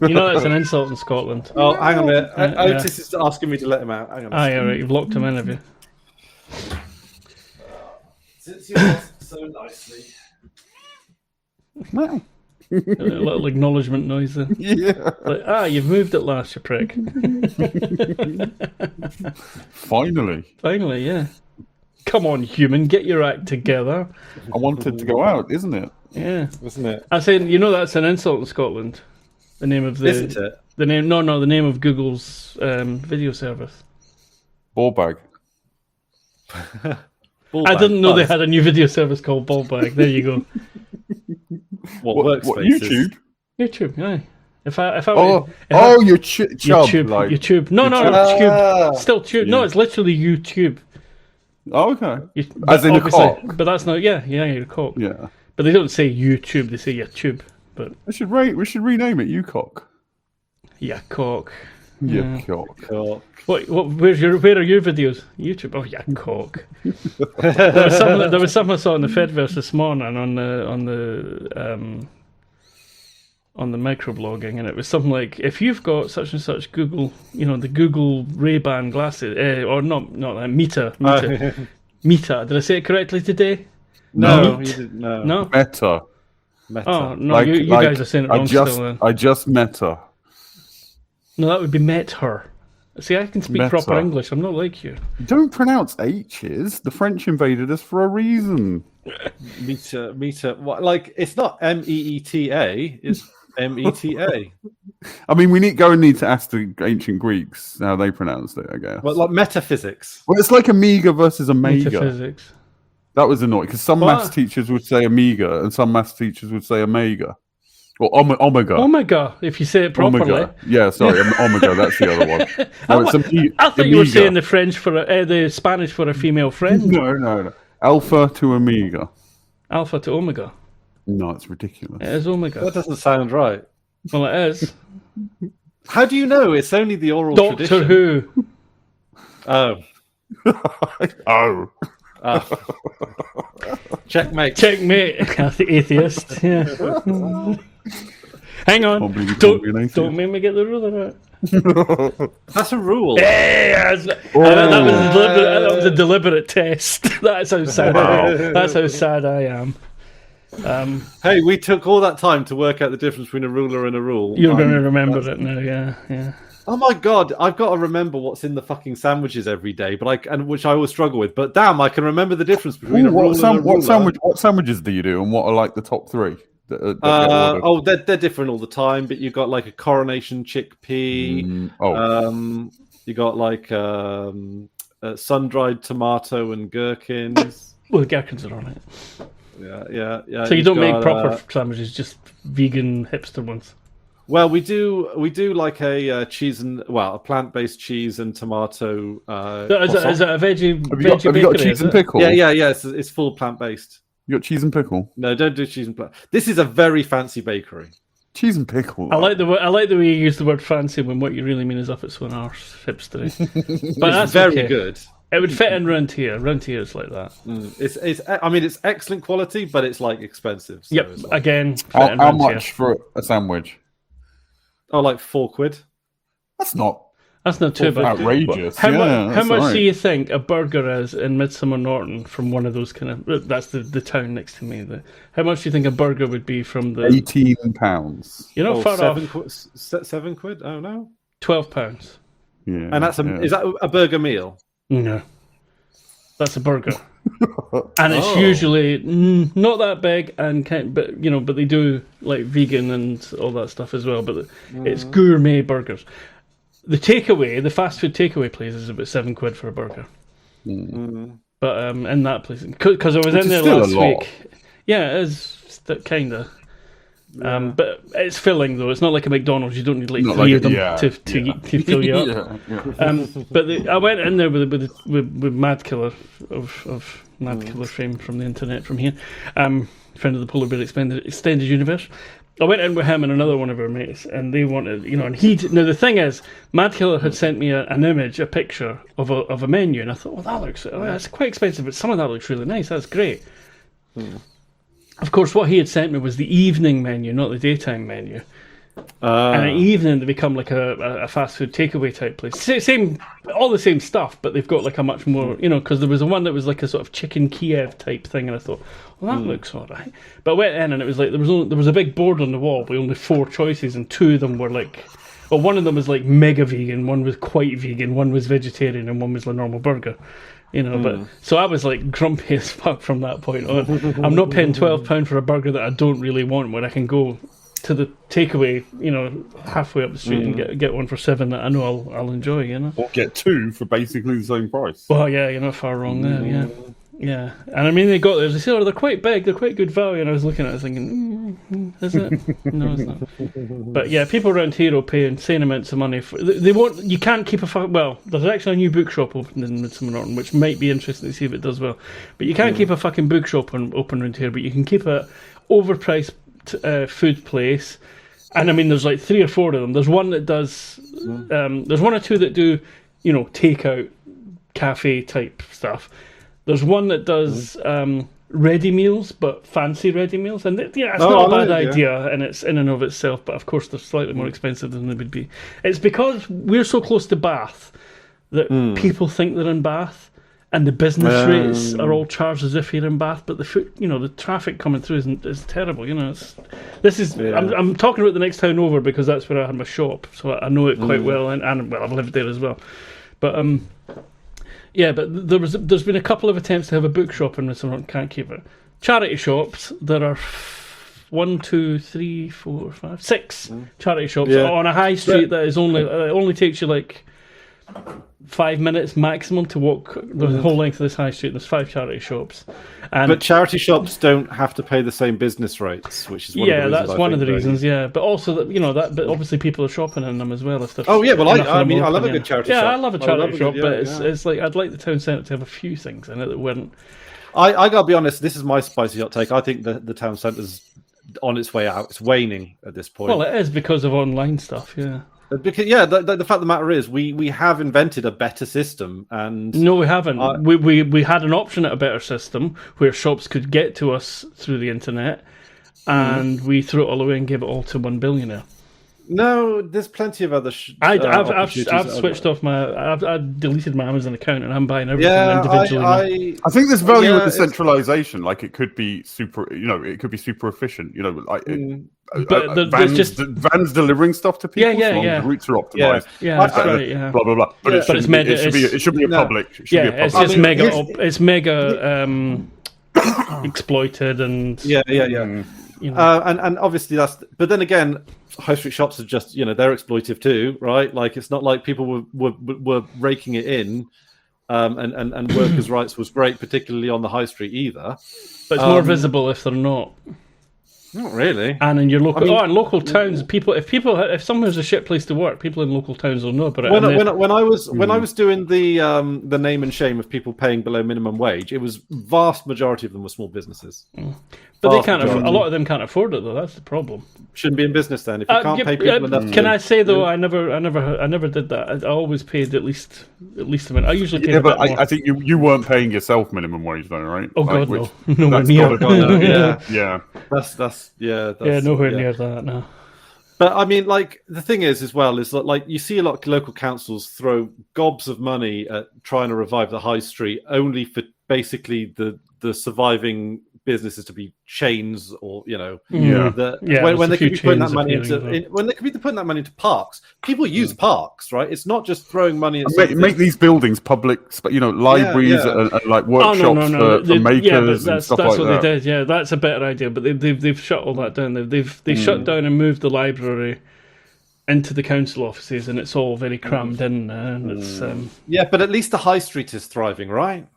[SPEAKER 1] That's an insult in Scotland.
[SPEAKER 2] Oh, hang on a minute. Otis is asking me to let him out. Hang on.
[SPEAKER 1] Yeah, right. You've locked him in, have you?
[SPEAKER 2] Since you asked so nicely.
[SPEAKER 3] Wow.
[SPEAKER 1] A little acknowledgement noise there.
[SPEAKER 3] Yeah.
[SPEAKER 1] You've moved at last, you prick.
[SPEAKER 3] Finally,
[SPEAKER 1] yeah. Come on, human, get your act together.
[SPEAKER 3] I wanted to go out, isn't it?
[SPEAKER 1] Yeah,
[SPEAKER 2] isn't it?
[SPEAKER 1] I said, that's an insult in Scotland. The name of
[SPEAKER 2] isn't it?
[SPEAKER 1] The name? No, the name of Google's video service.
[SPEAKER 3] Ball bag.
[SPEAKER 1] I didn't know they had a new video service called Ballbag. There you go.
[SPEAKER 2] What
[SPEAKER 3] YouTube?
[SPEAKER 1] YouTube, yeah. If I
[SPEAKER 3] your Chub,
[SPEAKER 1] YouTube,
[SPEAKER 3] like
[SPEAKER 1] YouTube. No, Tube. Still Tube. No, it's literally YouTube.
[SPEAKER 3] Oh, okay.
[SPEAKER 1] As
[SPEAKER 3] in a cock.
[SPEAKER 1] But that's not. Yeah, your cock.
[SPEAKER 3] Yeah.
[SPEAKER 1] But they don't say YouTube. They say YouTube. But
[SPEAKER 3] we should rename it UCock.
[SPEAKER 1] Yeah, cock.
[SPEAKER 3] Yeah, cock.
[SPEAKER 1] What? Where are your videos? YouTube. Oh yeah, cock. there was something I saw in the Fedverse this morning on the microblogging, and it was something like, if you've got such and such Google, the Google Ray-Ban glasses, or not that Meta. Meta. Did I say it correctly today?
[SPEAKER 2] No, you didn't. No.
[SPEAKER 3] Meta.
[SPEAKER 1] Oh no, you guys are saying it wrong still. Then.
[SPEAKER 3] I just met her.
[SPEAKER 1] No, that would be met her. See, I can speak proper English. I'm not like you.
[SPEAKER 3] Don't pronounce H's. The French invaded us for a reason.
[SPEAKER 2] Meta. What? Like, it's not MEETA. It's META.
[SPEAKER 3] I mean, we need to ask the ancient Greeks how they pronounced it, I guess.
[SPEAKER 2] Well, like metaphysics.
[SPEAKER 3] Well, it's like Amiga versus Omega.
[SPEAKER 1] Metaphysics.
[SPEAKER 3] That was annoying because some maths teachers would say Amiga and some maths teachers would say Omega. Or Omega.
[SPEAKER 1] Omega, if you say it properly.
[SPEAKER 3] Omega. Yeah, sorry, Omega. That's the other one. No,
[SPEAKER 1] I thought you were saying the French the Spanish for a female friend.
[SPEAKER 3] No. Alpha to Omega.
[SPEAKER 1] Alpha to Omega.
[SPEAKER 3] No, it's ridiculous.
[SPEAKER 1] It is Omega.
[SPEAKER 2] That doesn't sound right.
[SPEAKER 1] Well, it is.
[SPEAKER 2] How do you know? It's only the oral
[SPEAKER 1] Doctor
[SPEAKER 2] tradition.
[SPEAKER 1] Who.
[SPEAKER 2] Oh.
[SPEAKER 3] Oh.
[SPEAKER 2] Checkmate.
[SPEAKER 1] The atheist. Yeah. Hang on. Don't make me get the ruler out.
[SPEAKER 2] That's a rule.
[SPEAKER 1] That was a deliberate test. That's how sad. That's how sad I am.
[SPEAKER 2] Hey, we took all that time to work out the difference between a ruler and a rule.
[SPEAKER 1] You're going to remember it now, yeah.
[SPEAKER 2] Oh my god, I've got to remember what's in the fucking sandwiches every day, which I always struggle with. But damn, I can remember the difference between a ruler and a ruler.
[SPEAKER 3] What sandwiches do you do, and what are like the top three?
[SPEAKER 2] They're different all the time. But you got like a coronation chickpea. You got like sun-dried tomato and gherkins.
[SPEAKER 1] Well, the gherkins are on it.
[SPEAKER 2] Yeah.
[SPEAKER 1] So you don't make proper sandwiches, just vegan hipster ones.
[SPEAKER 2] Well, we do like a a plant-based cheese and tomato.
[SPEAKER 1] Is it a veggie?
[SPEAKER 3] Have you got cheese and pickle?
[SPEAKER 2] Yeah. It's full plant-based.
[SPEAKER 3] You got cheese and pickle?
[SPEAKER 2] No, don't do cheese and pickle. This is a very fancy bakery.
[SPEAKER 3] Cheese and pickle.
[SPEAKER 1] I like the way you use the word fancy when what you really mean is up its own arse, hipstery. But
[SPEAKER 2] that's very good.
[SPEAKER 1] It would fit in round here. Round here is like that.
[SPEAKER 2] It's excellent quality, but it's like expensive. So
[SPEAKER 1] yep. Again,
[SPEAKER 3] how much for a sandwich?
[SPEAKER 2] Oh, like £4.
[SPEAKER 3] That's not
[SPEAKER 1] too bad.
[SPEAKER 3] Outrageous.
[SPEAKER 1] How much do you think a burger is in Midsummer Norton from one of those kind of? That's the town next to me. How much do you think a burger would be from the?
[SPEAKER 3] £18.
[SPEAKER 1] You're not far off.
[SPEAKER 2] £7? Oh no.
[SPEAKER 1] £12.
[SPEAKER 2] Yeah. And is that a burger meal?
[SPEAKER 1] No, that's a burger, and it's usually not that big, but they do like vegan and all that stuff as well. But it's gourmet burgers. The fast food takeaway place is about £7 for a burger. But in that place, because I was in there last week. Yeah, it is kinda. But it's filling though. It's not like a McDonald's. You don't need like three of them to fill you up. But I went in there with Mad Killer of Mad Killer fame from the internet from here, friend of the Polar Bear Extended Universe. I went in with him and another one of our mates, and they wanted, and now the thing is, Mad Killer had sent me a picture of a menu, and I thought, that's quite expensive, but some of that looks really nice. That's great. Of course, what he had sent me was the evening menu, not the daytime menu. And at evening, they become like a fast food takeaway type place. All the same stuff, but they've got like a much more, because there was one that was like a sort of chicken Kiev type thing, and I thought, well, that looks all right. But I went in, and it was like there was a big board on the wall with only 4 choices, and 2 of them were like, well, one of them was like mega vegan, one was quite vegan, one was vegetarian, and one was a normal burger. But so I was like grumpy as fuck from that point on. I'm not paying £12 for a burger that I don't really want, when I can go to the takeaway, halfway up the street and get one for £7 that I know I'll enjoy,
[SPEAKER 3] Or get 2 for basically the same price.
[SPEAKER 1] Well, yeah, you're not far wrong there, yeah. Yeah, and I mean they got those. They said, "Oh, they're quite big. They're quite good value." And I was looking at it, thinking, "Is it? No, it's not." But yeah, people around here will pay insane amounts of money for. They won't. You can't keep a. Well, there's actually a new bookshop open in Midsummer Norton, which might be interesting to see if it does well. But you can't keep a fucking bookshop open around here. But you can keep a overpriced food place. And I mean, there's like 3 or 4 of them. There's one that does. There's 1 or 2 that do, takeout cafe type stuff. There's one that does ready meals, but fancy ready meals, and it's not a bad idea, and it's in and of itself. But of course, they're slightly more expensive than they would be. It's because we're so close to Bath that people think they're in Bath, and the business rates are all charged as if you're in Bath. But the traffic coming through is terrible. I'm talking about the next town over because that's where I had my shop, so I know it quite well, and well, I've lived there as well. But yeah, but there's been a couple of attempts to have a bookshop in Midsummer. Can't keep it. Charity shops. There are 1, 2, 3, 4, 5, 6 charity shops on a high street that is only takes you like 5 minutes maximum to walk the whole length of this high street. There's 5 charity shops, but
[SPEAKER 2] charity shops don't have to pay the same business rates, which is one of the reasons.
[SPEAKER 1] That's one of the reasons. Yeah, but also that but obviously people are shopping in them as well. If
[SPEAKER 2] well, I love a good charity shop.
[SPEAKER 1] Yeah, I love a charity shop, but it's like I'd like the town centre to have a few things in it that weren't.
[SPEAKER 2] I gotta be honest. This is my spicy hot take. I think the town centre's on its way out. It's waning at this point.
[SPEAKER 1] Well, it is because of online stuff. Yeah.
[SPEAKER 2] Because the fact of the matter is we have invented a better system, and
[SPEAKER 1] no, we haven't. We had an option at a better system where shops could get to us through the internet, and we threw it all away and gave it all to one billionaire.
[SPEAKER 2] No, there's plenty of other.
[SPEAKER 1] I've switched off I've deleted my Amazon account and I'm buying everything individually.
[SPEAKER 3] I think there's value in decentralization. Like it could be super. It could be super efficient. But vans delivering stuff to people. The routes are optimized. Blah blah blah. But it's mega. It should be a public.
[SPEAKER 1] It's just mega. It's mega exploited and
[SPEAKER 2] and obviously but then again, high street shops are just they're exploitive too, right? Like it's not like people were raking it in, and workers' rights was great, particularly on the high street either.
[SPEAKER 1] But it's more visible if they're not.
[SPEAKER 2] Not really.
[SPEAKER 1] And in your local, in local towns, if someone has a shit place to work, people in local towns will know about it.
[SPEAKER 2] When I was doing the name and shame of people paying below minimum wage, it was vast majority of them were small busises.
[SPEAKER 1] But they can't. A lot of them can't afford it though. That's the problem.
[SPEAKER 2] Shouldn't be in business then if you can't pay people enough.
[SPEAKER 1] Can I say though? I never did that. I always paid at least a minute. I usually paid.
[SPEAKER 3] But I think you weren't paying yourself minimum wage though, right?
[SPEAKER 1] Oh god, no, nowhere near.
[SPEAKER 2] That's
[SPEAKER 1] nowhere near that. No.
[SPEAKER 2] But I mean, like the thing is, as well, is that like you see a lot of local councils throw gobs of money at trying to revive the high street, only for basically the surviving businesses to be chains or when they could be putting that money into parks. People use parks, right? It's not just throwing money into
[SPEAKER 3] make these buildings public, libraries and like workshops for makers and stuff like that.
[SPEAKER 1] That's what they did. Yeah, that's a better idea. But they've shut all that down. They shut down and moved the library into the council offices, and it's all very crammed in. And it's
[SPEAKER 2] but at least the high street is thriving, right?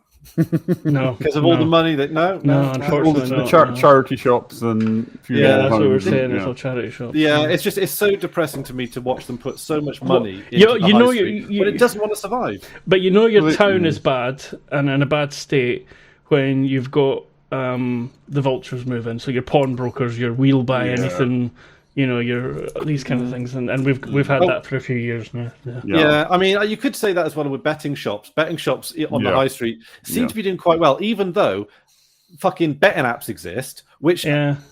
[SPEAKER 1] No,
[SPEAKER 2] because of all the money that
[SPEAKER 1] unfortunately
[SPEAKER 3] all the charity shops and
[SPEAKER 1] that's what we're saying. It's all charity shops.
[SPEAKER 2] It's so depressing to me to watch them put so much money into the high street, but it doesn't want to survive.
[SPEAKER 1] But your town is bad and in a bad state when you've got the vultures move in. So your pawnbrokers, your wheel buy anything. Your these kind of things, and we've had that for a few years now.
[SPEAKER 2] Yeah, I mean, you could say that as well with betting shops. Betting shops on the high street seem to be doing quite well, even though fucking betting apps exist, which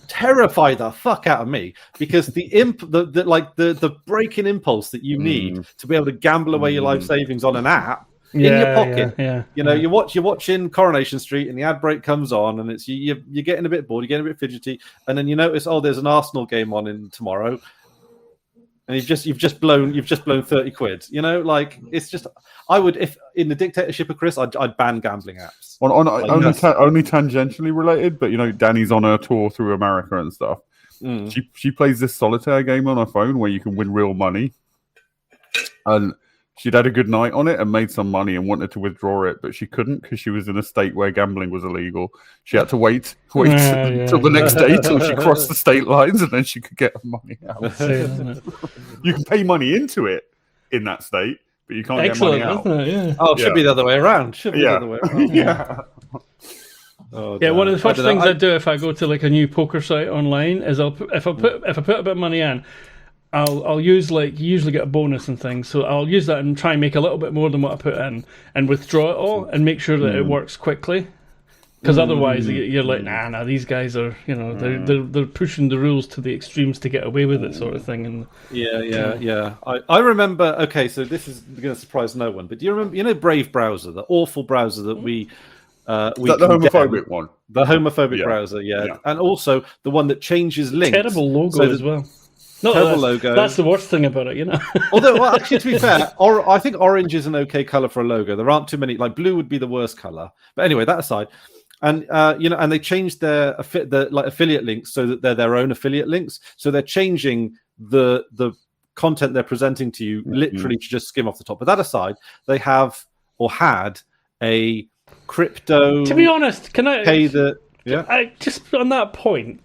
[SPEAKER 2] terrify the fuck out of me because the breaking impulse that you need to be able to gamble away your life savings on an app. In your pocket, you're watching Coronation Street, and the ad break comes on, and it's you're getting a bit bored, you're getting a bit fidgety, and then you notice, there's an Arsenal game on in tomorrow, and you've just blown 30 quid. It's just I would, if in the dictatorship of Chris, I'd ban gambling apps.
[SPEAKER 3] Only tangentially related, but Danny's on her tour through America and stuff. She plays this solitaire game on her phone where you can win real money, and she'd had a good night on it and made some money and wanted to withdraw it, but she couldn't because she was in a state where gambling was illegal. She had to wait till the next day till she crossed the state lines, and then she could get her money out. You can pay money into it in that state, but you can't get money out.
[SPEAKER 2] It should be the other way around.
[SPEAKER 3] Yeah.
[SPEAKER 2] Oh,
[SPEAKER 1] yeah, one of the first things I do if I go to like a new poker site online is if I put a bit of money in, I'll use like you usually get a bonus and things, so I'll use that and try and make a little bit more than what I put in and withdraw it all and make sure that it works quickly. Because otherwise you're like, nah, these guys are, they're pushing the rules to the extremes to get away with it, sort of thing. And
[SPEAKER 2] yeah. I remember. Okay, so this is going to surprise no one, but do you remember? Brave browser, the awful browser that we
[SPEAKER 3] the homophobic one,
[SPEAKER 2] the homophobic browser, and also the one that changes links.
[SPEAKER 1] Terrible logo as well.
[SPEAKER 2] Terrible logo.
[SPEAKER 1] That's the worst thing about it,
[SPEAKER 2] Although, well, actually, to be fair, I think orange is an okay color for a logo. There aren't too many. Like blue would be the worst color. But anyway, that aside. And and they changed their affiliate links so that they're their own affiliate links. So they're changing the content they're presenting to you literally to just skim off the top. But that aside, they have or had a crypto.
[SPEAKER 1] To be honest, can I
[SPEAKER 2] pay the?
[SPEAKER 1] I just on that point,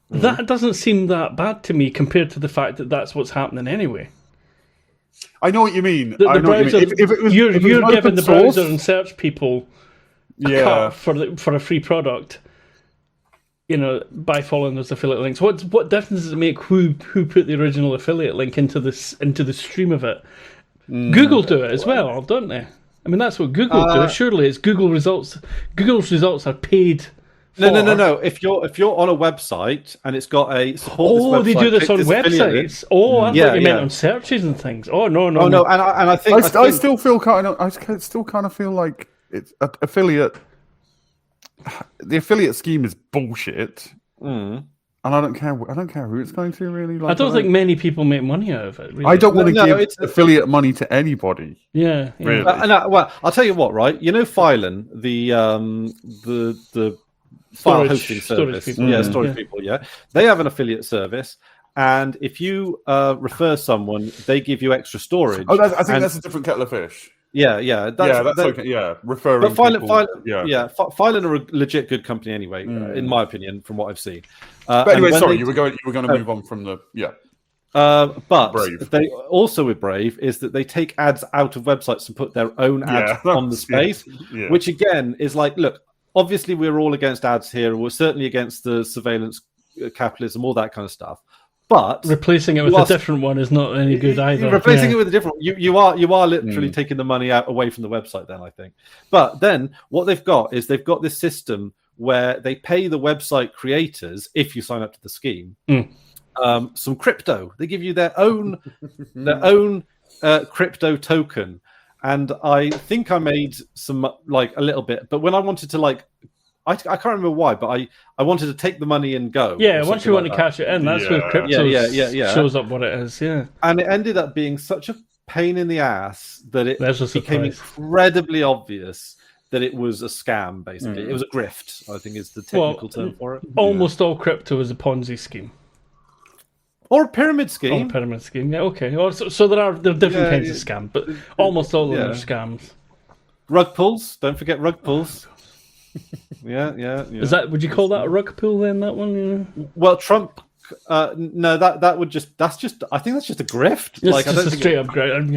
[SPEAKER 1] that doesn't seem that bad to me compared to the fact that that's what's happening anyway.
[SPEAKER 3] I know what you mean.
[SPEAKER 1] The browser, you're giving the browser and search people. Cut for a free product, by following those affiliate links. What difference does it make who put the original affiliate link into the stream of it? Google do it as well, don't they? I mean, that's what Google do. Surely it's Google results. Google's results are paid.
[SPEAKER 2] No. If you're on a website and it's got a
[SPEAKER 1] they do this on websites. I thought you meant on searches and things. Oh no.
[SPEAKER 2] And I think
[SPEAKER 3] I still feel kind of feel like. It's affiliate. The affiliate scheme is bullshit, and I don't care. I don't care who it's going to. Really,
[SPEAKER 1] I don't think many people make money out of it. Really.
[SPEAKER 3] I don't want to give affiliate money to anybody.
[SPEAKER 1] Yeah.
[SPEAKER 3] Really.
[SPEAKER 2] Well, I'll tell you what. Right, Phylon, the file hosting service, storage people. Yeah, they have an affiliate service. And if you refer someone, they give you extra storage.
[SPEAKER 3] Oh, I think that's a different kettle of fish.
[SPEAKER 2] Yeah,
[SPEAKER 3] that's okay. Yeah, referring.
[SPEAKER 2] But Phylon are a legit good company anyway, in my opinion, from what I've seen.
[SPEAKER 3] But anyway, sorry, you were going to move on from the
[SPEAKER 2] but
[SPEAKER 3] Brave.
[SPEAKER 2] They also with Brave is that they take ads out of websites and put their own ads on the space, which again is like, look, obviously we're all against ads here. We're certainly against the surveillance capitalism, all that kind of stuff. But
[SPEAKER 1] replacing it with a different one is not any good either.
[SPEAKER 2] Replacing it with a different you are literally taking the money away from the website then, I think. But then what they've got is they've got this system where they pay the website creators, if you sign up to the scheme, some crypto. They give you their own crypto token. And I think I made some a little bit, but when I wanted to I can't remember why, but I wanted to take the money and go.
[SPEAKER 1] Yeah, once you want to cash it in, that's where crypto shows up what it is. Yeah,
[SPEAKER 2] and it ended up being such a pain in the ass that it became incredibly obvious that it was a scam. Basically, it was a grift. I think is the technical term for it.
[SPEAKER 1] Almost all crypto is a Ponzi scheme
[SPEAKER 2] or a pyramid scheme.
[SPEAKER 1] Yeah, okay. So there are different kinds of scams, but almost all of them are scams.
[SPEAKER 2] Rug pulls. Don't forget rug pulls. Yeah.
[SPEAKER 1] Is that? Would you call that a rug pull then? That one?
[SPEAKER 2] Well, Trump. No, that would just. That's just. I think that's just a grift.
[SPEAKER 1] It's just a straight up grift.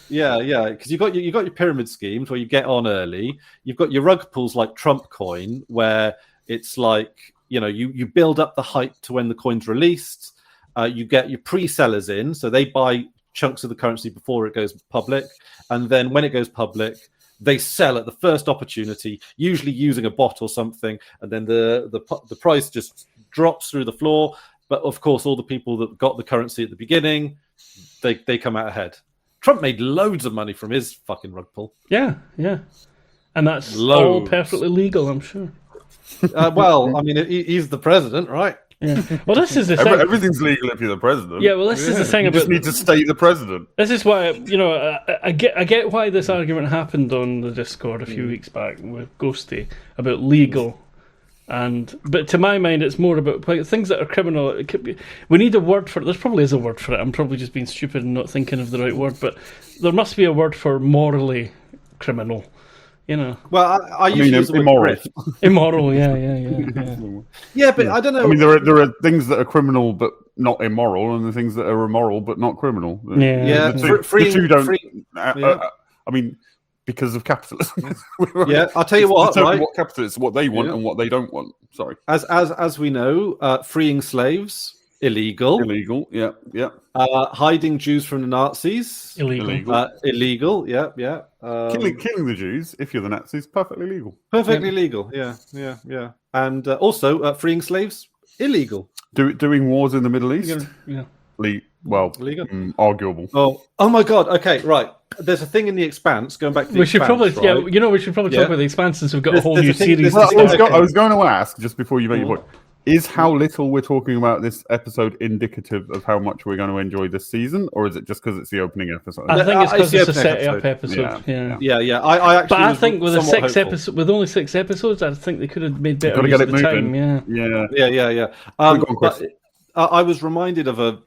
[SPEAKER 2] Because you got your pyramid schemes where you get on early. You've got your rug pulls like Trump coin, where it's like you build up the hype to when the coin's released. You get your pre-sellers in, so they buy chunks of the currency before it goes public, and then when it goes public, they sell at the first opportunity, usually using a bot or something, and then the price just drops through the floor. But of course, all the people that got the currency at the beginning, they come out ahead. Trump made loads of money from his fucking rug pull.
[SPEAKER 1] Yeah, and that's all perfectly legal, I'm sure.
[SPEAKER 2] Well, I mean, he's the president, right?
[SPEAKER 1] Yeah. Well, this is the thing.
[SPEAKER 3] Everything's legal if you're the president.
[SPEAKER 1] Yeah. Well, this is the thing
[SPEAKER 3] you
[SPEAKER 1] about.
[SPEAKER 3] just need to stay the president.
[SPEAKER 1] This is why I get why this argument happened on the Discord a few weeks back with Ghosty about legal. But to my mind, it's more about things that are criminal. It could be, we need a word for it. There probably is a word for it. I'm probably just being stupid and not thinking of the right word. But there must be a word for morally criminal.
[SPEAKER 2] Well, I usually use the word
[SPEAKER 3] immoral.
[SPEAKER 1] Immoral, yeah.
[SPEAKER 2] Yeah, but I don't know.
[SPEAKER 3] I mean, there are things that are criminal but not immoral, and the things that are immoral but not criminal.
[SPEAKER 1] Yeah.
[SPEAKER 3] The two don't. I mean, because of capitalism.
[SPEAKER 2] Yeah, I'll tell you what. Right?
[SPEAKER 3] What capitalists, what they want and what they don't want. Sorry.
[SPEAKER 2] As we know, freeing slaves illegal.
[SPEAKER 3] Illegal. Yeah.
[SPEAKER 2] Hiding Jews from the Nazis
[SPEAKER 1] Illegal.
[SPEAKER 2] Illegal. Yeah.
[SPEAKER 3] Killing the Jews, if you're the Nazis, perfectly legal.
[SPEAKER 2] Perfectly legal. Yeah. And also freeing slaves illegal.
[SPEAKER 3] Doing wars in the Middle East.
[SPEAKER 1] Yeah.
[SPEAKER 2] Legal.
[SPEAKER 3] Arguable.
[SPEAKER 2] Oh my God. Okay, right. There's a thing in the Expanse. Going back to the
[SPEAKER 1] we should
[SPEAKER 2] Expanse,
[SPEAKER 1] probably,
[SPEAKER 2] right?
[SPEAKER 1] we should probably talk about the Expanse since we've got a whole
[SPEAKER 2] There's
[SPEAKER 1] new
[SPEAKER 2] a thing-
[SPEAKER 1] series.
[SPEAKER 2] there's a thing-
[SPEAKER 3] I was going to ask just before you make your point. Is how little we're talking about this episode indicative of how much we're going to enjoy this season, or is it just because it's the opening episode?
[SPEAKER 1] I think it's because
[SPEAKER 2] it's
[SPEAKER 1] it's
[SPEAKER 2] the
[SPEAKER 1] a
[SPEAKER 2] opening
[SPEAKER 1] set-up episode.
[SPEAKER 2] Yeah. I actually.
[SPEAKER 1] But I
[SPEAKER 2] was
[SPEAKER 1] think with
[SPEAKER 2] somewhat
[SPEAKER 1] with only 6 episodes, I think they could have made better
[SPEAKER 3] Gotta
[SPEAKER 1] use
[SPEAKER 3] get
[SPEAKER 1] of
[SPEAKER 3] it
[SPEAKER 1] the
[SPEAKER 3] moving.
[SPEAKER 1] time. Yeah.
[SPEAKER 2] Yeah.
[SPEAKER 3] Go on, Chris.
[SPEAKER 2] But I was reminded of a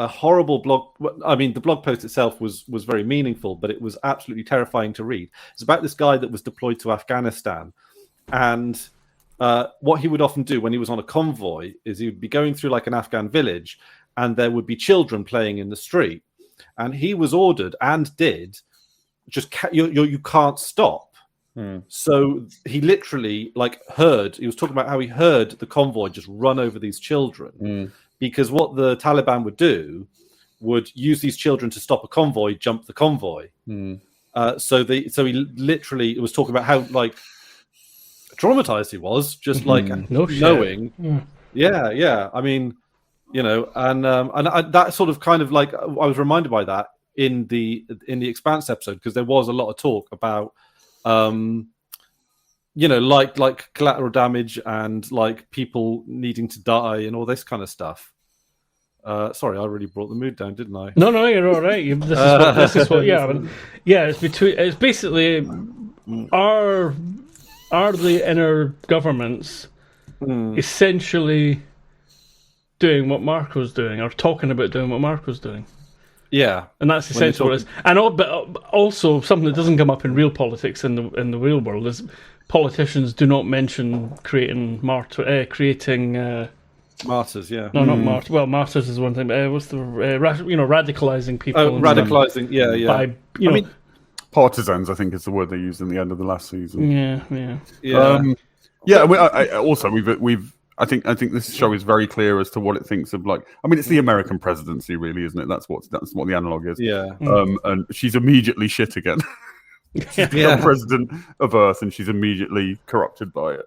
[SPEAKER 2] horrible blog. I mean, the blog post itself was very meaningful, but it was absolutely terrifying to read. It's about this guy that was deployed to Afghanistan, and what he would often do when he was on a convoy is he would be going through like an Afghan village, and there would be children playing in the street, and he was ordered and did just you can't stop. So he literally he was talking about how he heard the convoy just run over these children because what the Taliban would use these children to stop a convoy, jump the convoy. So he literally was talking about how traumatized he was just knowing. Yeah. I mean, and that sort of kind of I was reminded by that in the Expanse episode because there was a lot of talk about collateral damage and people needing to die and all this kind of stuff. Sorry, I really brought the mood down, didn't I?
[SPEAKER 1] No, you're all right. This is what. It's basically are the inner governments essentially doing what Marco's doing or talking about doing what Marco's doing?
[SPEAKER 2] Yeah,
[SPEAKER 1] and that's essentially what it is. But also something that doesn't come up in real politics in the real world is politicians do not mention creating
[SPEAKER 2] martyrs. Yeah,
[SPEAKER 1] no, not martyrs. Well, martyrs is one thing. But what's the radicalizing people?
[SPEAKER 2] Oh, radicalizing. Yeah.
[SPEAKER 1] By
[SPEAKER 3] partisans, I think is the word they used in the end of the last season.
[SPEAKER 1] Yeah.
[SPEAKER 3] I think this show is very clear as to what it thinks of it's the American presidency, really, isn't it? That's what the analog is.
[SPEAKER 2] Yeah.
[SPEAKER 3] And she's immediately shit again. She's become president of Earth, and she's immediately corrupted by it.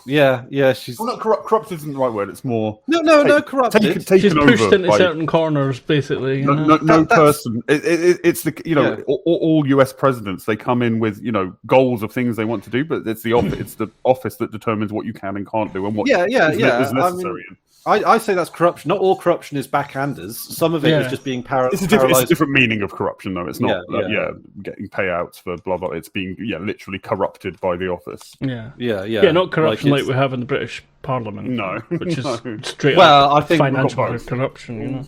[SPEAKER 2] Yeah. She's
[SPEAKER 3] not corrupt. Corrupt isn't the right word. It's more
[SPEAKER 2] no corrupted.
[SPEAKER 3] Taken
[SPEAKER 1] she's pushed
[SPEAKER 3] over
[SPEAKER 1] into certain corners, basically.
[SPEAKER 3] No person. It's the all US presidents. They come in with goals of things they want to do, but it's the office. It's the office that determines what you can and can't do and what is necessary.
[SPEAKER 2] I say that's corruption. Not all corruption is backhanders. Some of it is just being paralyzed.
[SPEAKER 3] It's a different meaning of corruption, though. It's not getting payouts for blah blah. It's being literally corrupted by the office.
[SPEAKER 2] Yeah.
[SPEAKER 1] Not corruption like we have in the British Parliament.
[SPEAKER 3] No,
[SPEAKER 1] which is straight up
[SPEAKER 2] I think
[SPEAKER 1] financial corruption.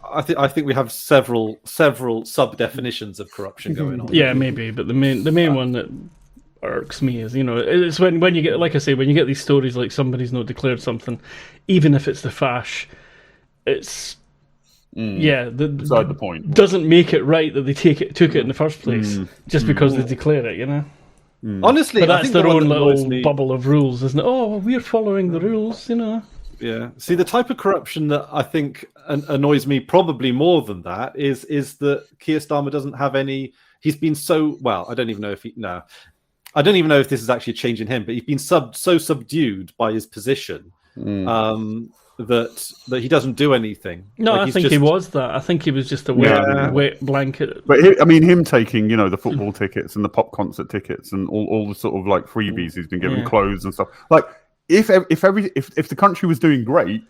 [SPEAKER 2] I think we have several sub definitions of corruption going on.
[SPEAKER 1] Yeah, maybe, but the main one that irks me is it's when you get, like I say, when you get these stories like somebody's not declared something, even if it's the fash, it's beside
[SPEAKER 3] the point.
[SPEAKER 1] Doesn't make it right that they took it in the first place just because they declare it.
[SPEAKER 2] Honestly,
[SPEAKER 1] but that's
[SPEAKER 2] I think
[SPEAKER 1] their own little bubble of rules, isn't it? Oh, we're following the rules,
[SPEAKER 2] Yeah. See, the type of corruption that I think annoys me probably more than that is that Keir Starmer doesn't have any. He's been so well. I don't even know if this is actually a change in him, but he's been so subdued by his position that he doesn't do anything.
[SPEAKER 1] No, I think he was that. I think he was just a wet blanket.
[SPEAKER 3] But him taking the football tickets and the pop concert tickets and all the sort of freebies he's been given, clothes and stuff. If the country was doing great,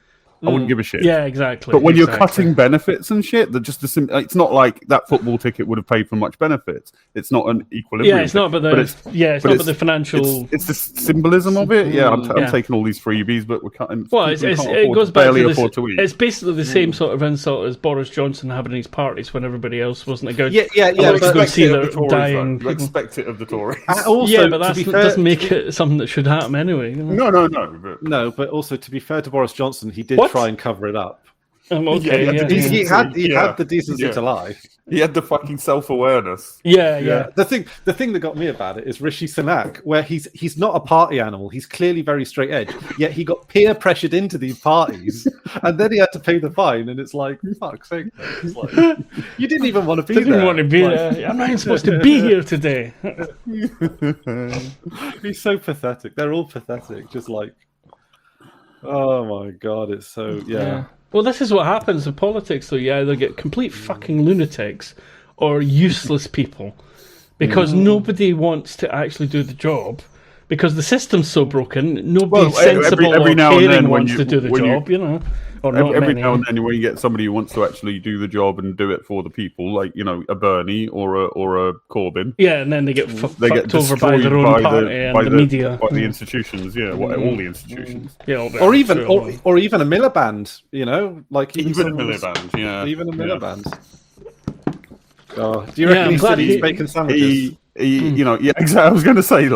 [SPEAKER 3] I wouldn't give a shit.
[SPEAKER 1] Yeah, exactly.
[SPEAKER 3] But when you're cutting benefits and shit, that just it's not like that football ticket would have paid for much benefits. It's not an equilibrium.
[SPEAKER 1] Yeah, it's not about the financial.
[SPEAKER 3] It's the symbolism of it. Yeah, I'm taking all these freebies, but we're cutting.
[SPEAKER 1] Well, it goes back to this. It's basically the same sort of insult as Boris Johnson having these parties when everybody else wasn't going.
[SPEAKER 3] Yeah.
[SPEAKER 1] To go see their dying.
[SPEAKER 3] Expect it of the Tories.
[SPEAKER 1] Also, but that doesn't make it something that should happen anyway.
[SPEAKER 3] No.
[SPEAKER 2] But also, to be fair to Boris Johnson, he did try and cover it up.
[SPEAKER 1] Okay,
[SPEAKER 2] He had the decency to lie.
[SPEAKER 3] He had the fucking self-awareness.
[SPEAKER 1] Yeah.
[SPEAKER 2] The thing that got me about it is Rishi Sunak, where he's not a party animal. He's clearly very straight edge. Yet he got peer pressured into these parties, and then he had to pay the fine. And it's like, fuck's sake! It's like, you didn't even want to be there.
[SPEAKER 1] Didn't want to be there. I'm not even supposed to be here today.
[SPEAKER 2] He's so pathetic. They're all pathetic. Just like, oh my god, it's so yeah.
[SPEAKER 1] Well, this is what happens in politics, though. You either get complete fucking lunatics or useless people because nobody wants to actually do the job because the system's so broken. Nobody sensible or caring wants to do the job, Or not
[SPEAKER 3] every now and then, when you get somebody who wants to actually do the job and do it for the people, like a Bernie or a Corbyn.
[SPEAKER 1] Yeah, and then they get fucked over by their own party and the media,
[SPEAKER 3] by the institutions. Yeah, all the institutions.
[SPEAKER 1] Yeah,
[SPEAKER 2] or even a Miliband. Like
[SPEAKER 3] even a Miliband. Yeah,
[SPEAKER 2] even a Miliband. Oh, do you reckon he's eating bacon sandwiches?
[SPEAKER 3] Exactly. I was going to say, he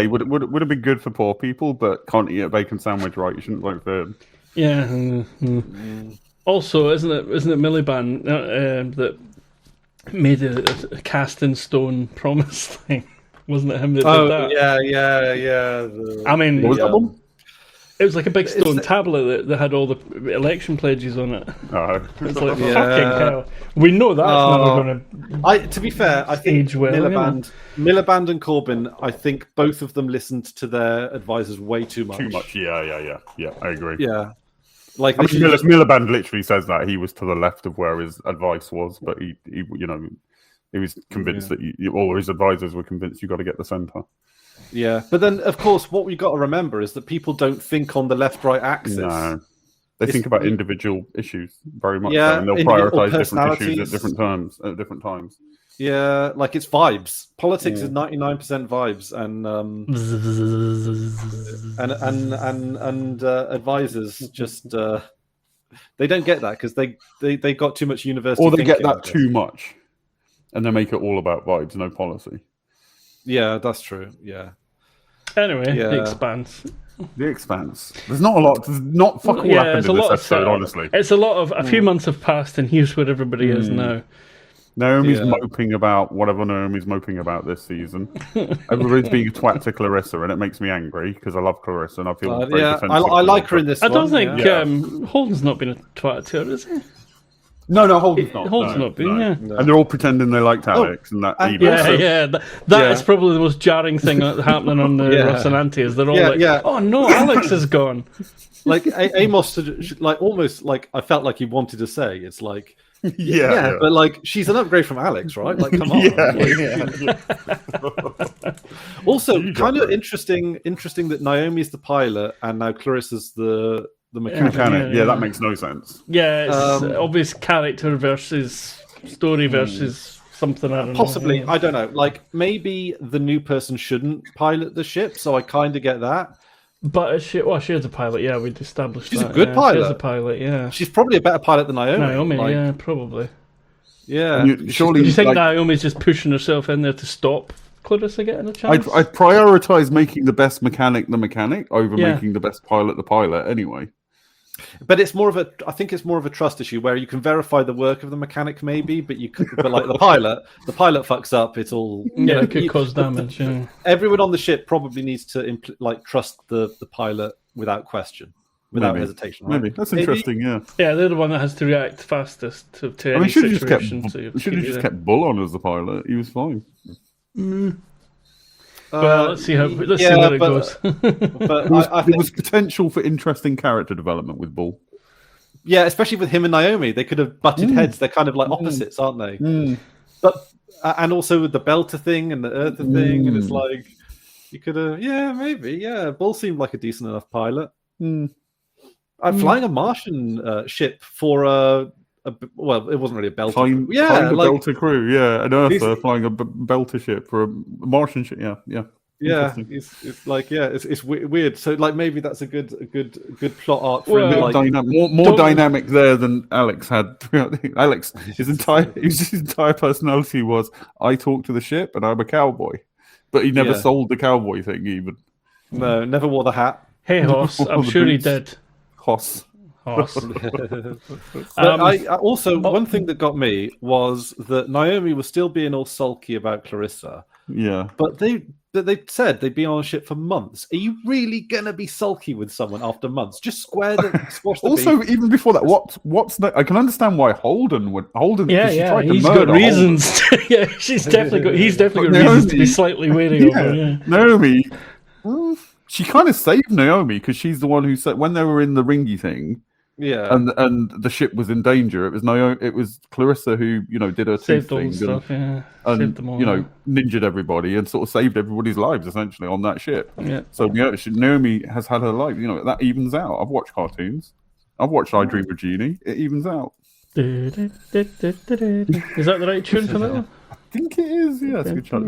[SPEAKER 3] would have been good for poor people, but can't eat a bacon sandwich, right? You shouldn't vote for him.
[SPEAKER 1] Yeah. Also, isn't it Miliband that made a cast in stone promise thing? Wasn't it him that did that?
[SPEAKER 2] Yeah.
[SPEAKER 1] I mean,
[SPEAKER 3] what was that one?
[SPEAKER 1] It was like a big stone tablet that had all the election pledges on it.
[SPEAKER 3] Oh.
[SPEAKER 1] It's like fucking hell. We know that's never going to.
[SPEAKER 2] To be fair, I think Miliband and Corbyn, I think both of them listened to their advisors way too much.
[SPEAKER 3] Too much. Yeah. I agree.
[SPEAKER 2] Yeah.
[SPEAKER 3] Miliband literally says that he was to the left of where his advice was, but he was convinced that all his advisors were convinced you got to get the centre.
[SPEAKER 2] Yeah, but then of course what we got to remember is that people don't think on the left-right axis.
[SPEAKER 3] No, they think about individual issues very much, and they'll prioritise different issues at different times.
[SPEAKER 2] Yeah, like it's vibes. Politics is 99% vibes, and advisors just they don't get that because they got too much university.
[SPEAKER 3] Or they get that too much, and they make it all about vibes, no policy.
[SPEAKER 2] Yeah, that's true. Yeah.
[SPEAKER 1] Anyway, The Expanse.
[SPEAKER 3] The Expanse. There's not a lot. There's not fuck all happened in this episode, honestly.
[SPEAKER 1] It's a few months have passed, and here's where everybody is now.
[SPEAKER 3] Naomi's moping about whatever Naomi's moping about this season. Everybody's being a twat to Clarissa, and it makes me angry because I love Clarissa and I feel very defensive.
[SPEAKER 2] I like her in this.
[SPEAKER 1] I don't think Holden's not been a twat to her, is he?
[SPEAKER 3] No, Holden's not.
[SPEAKER 1] Holden's not been,
[SPEAKER 3] No. And they're all pretending they liked Alex and that.
[SPEAKER 1] That is probably the most jarring thing happening on the Ross and Auntie is they're all oh no, Alex is gone.
[SPEAKER 2] Like Amos, almost like I felt like he wanted to say it's like. Yeah, but like she's an upgrade from Alex, right? Like, come on. Also, kind of interesting that Naomi's the pilot and now Clarissa's the mechanic.
[SPEAKER 3] Yeah, that makes no sense.
[SPEAKER 1] Yeah, it's obvious character versus story versus something. I don't know.
[SPEAKER 2] Possibly, I don't know. Like maybe the new person shouldn't pilot the ship, so I kind of get that.
[SPEAKER 1] But she's a pilot. Yeah, we'd established
[SPEAKER 2] she's a good pilot.
[SPEAKER 1] She's a pilot. Yeah,
[SPEAKER 2] she's probably a better pilot than Naomi.
[SPEAKER 1] Yeah, probably.
[SPEAKER 2] Yeah.
[SPEAKER 3] Surely,
[SPEAKER 1] do you think Naomi's just pushing herself in there to stop Clarissa getting a chance?
[SPEAKER 3] I'd prioritise making the best mechanic the mechanic over making the best pilot the pilot. Anyway.
[SPEAKER 2] But I think it's more of a trust issue where you can verify the work of the mechanic, maybe, but like the pilot fucks up. It's all
[SPEAKER 1] it could cause damage.
[SPEAKER 2] Everyone on the ship probably needs to trust the pilot without question, without hesitation. Right?
[SPEAKER 3] Maybe that's interesting. Yeah,
[SPEAKER 1] they're the one that has to react fastest to any situation.
[SPEAKER 3] Should have just kept Bull on as the pilot. He was fine.
[SPEAKER 1] Well, let's see how it goes.
[SPEAKER 3] But there was potential for interesting character development with Bull.
[SPEAKER 2] Yeah, especially with him and Naomi, they could have butted heads. They're kind of like opposites, aren't they? But and also with the Belter thing and the Earther thing, and it's like you could have, maybe, Bull seemed like a decent enough pilot. Flying a Martian ship for well, it wasn't really a belter.
[SPEAKER 3] Flying a belter crew, yeah, an Earther flying a belter ship for a Martian ship, yeah.
[SPEAKER 2] Yeah, it's like it's weird. So like maybe that's a good plot arc for
[SPEAKER 1] Well,
[SPEAKER 2] him.
[SPEAKER 3] More dynamic there than Alex had. Alex, his entire personality was I talk to the ship and I'm a cowboy, but he never sold the cowboy thing even.
[SPEAKER 2] No, never wore the hat.
[SPEAKER 1] Hey Hoss, I'm sure he did.
[SPEAKER 3] Hoss.
[SPEAKER 2] But I also one thing that got me was that Naomi was still being all sulky about Clarissa.
[SPEAKER 3] Yeah,
[SPEAKER 2] but they said they'd been on a ship for months. Are you really gonna be sulky with someone after months? Just squash the
[SPEAKER 3] also,
[SPEAKER 2] beef.
[SPEAKER 3] even before that, what's I can understand why Holden would
[SPEAKER 1] Yeah, he's got reasons. Yeah, he's definitely got reasons to be slightly wary of her. Yeah.
[SPEAKER 3] Naomi, she kind of saved Naomi because she's the one who said when they were in the ringy thing.
[SPEAKER 2] Yeah,
[SPEAKER 3] and the ship was in danger. It was It was Clarissa who did her
[SPEAKER 1] saved
[SPEAKER 3] thing
[SPEAKER 1] stuff,
[SPEAKER 3] and
[SPEAKER 1] them all,
[SPEAKER 3] ninjaed everybody and sort of saved everybody's lives essentially on that ship.
[SPEAKER 1] Yeah.
[SPEAKER 3] So Naomi has had her life. That evens out. I've watched cartoons. I've watched I Dream of Jeannie. It evens out.
[SPEAKER 1] Is that the right tune for that one?
[SPEAKER 3] I think it is. Yeah, it's a good shot.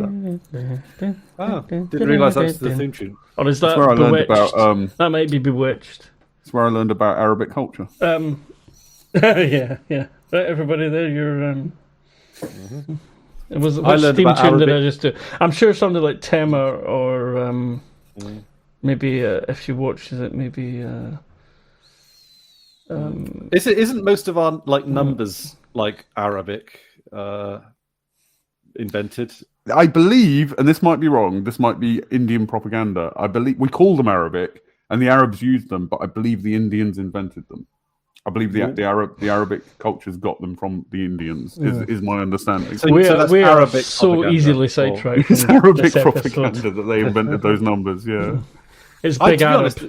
[SPEAKER 2] Didn't realise that's the theme tune.
[SPEAKER 1] Or is that
[SPEAKER 3] where I learned
[SPEAKER 1] Bewitched?
[SPEAKER 3] about.
[SPEAKER 1] That might be Bewitched.
[SPEAKER 3] That's where I learned about Arabic culture.
[SPEAKER 1] Yeah. Right, everybody there, you're. It was
[SPEAKER 2] I
[SPEAKER 1] which
[SPEAKER 2] learned
[SPEAKER 1] theme
[SPEAKER 2] about
[SPEAKER 1] tune
[SPEAKER 2] Arabic.
[SPEAKER 1] did I just do? I'm sure something like Tema or maybe if you watch it, maybe.
[SPEAKER 2] Isn't most of our like numbers like Arabic invented?
[SPEAKER 3] I believe, and this might be wrong. This might be Indian propaganda. I believe we call them Arabic. And the Arabs used them, but I believe the Indians invented them. I believe the Arabic cultures got them from the Indians. Is my understanding.
[SPEAKER 2] So
[SPEAKER 1] we
[SPEAKER 2] that's
[SPEAKER 1] are
[SPEAKER 2] Arabic
[SPEAKER 1] so
[SPEAKER 2] propaganda.
[SPEAKER 1] easily sidetracked.
[SPEAKER 3] It's
[SPEAKER 1] from
[SPEAKER 3] Arabic
[SPEAKER 1] this
[SPEAKER 3] propaganda
[SPEAKER 1] episode.
[SPEAKER 3] that they invented those numbers. Yeah,
[SPEAKER 1] It's big
[SPEAKER 2] to be
[SPEAKER 1] Arab.
[SPEAKER 2] honest,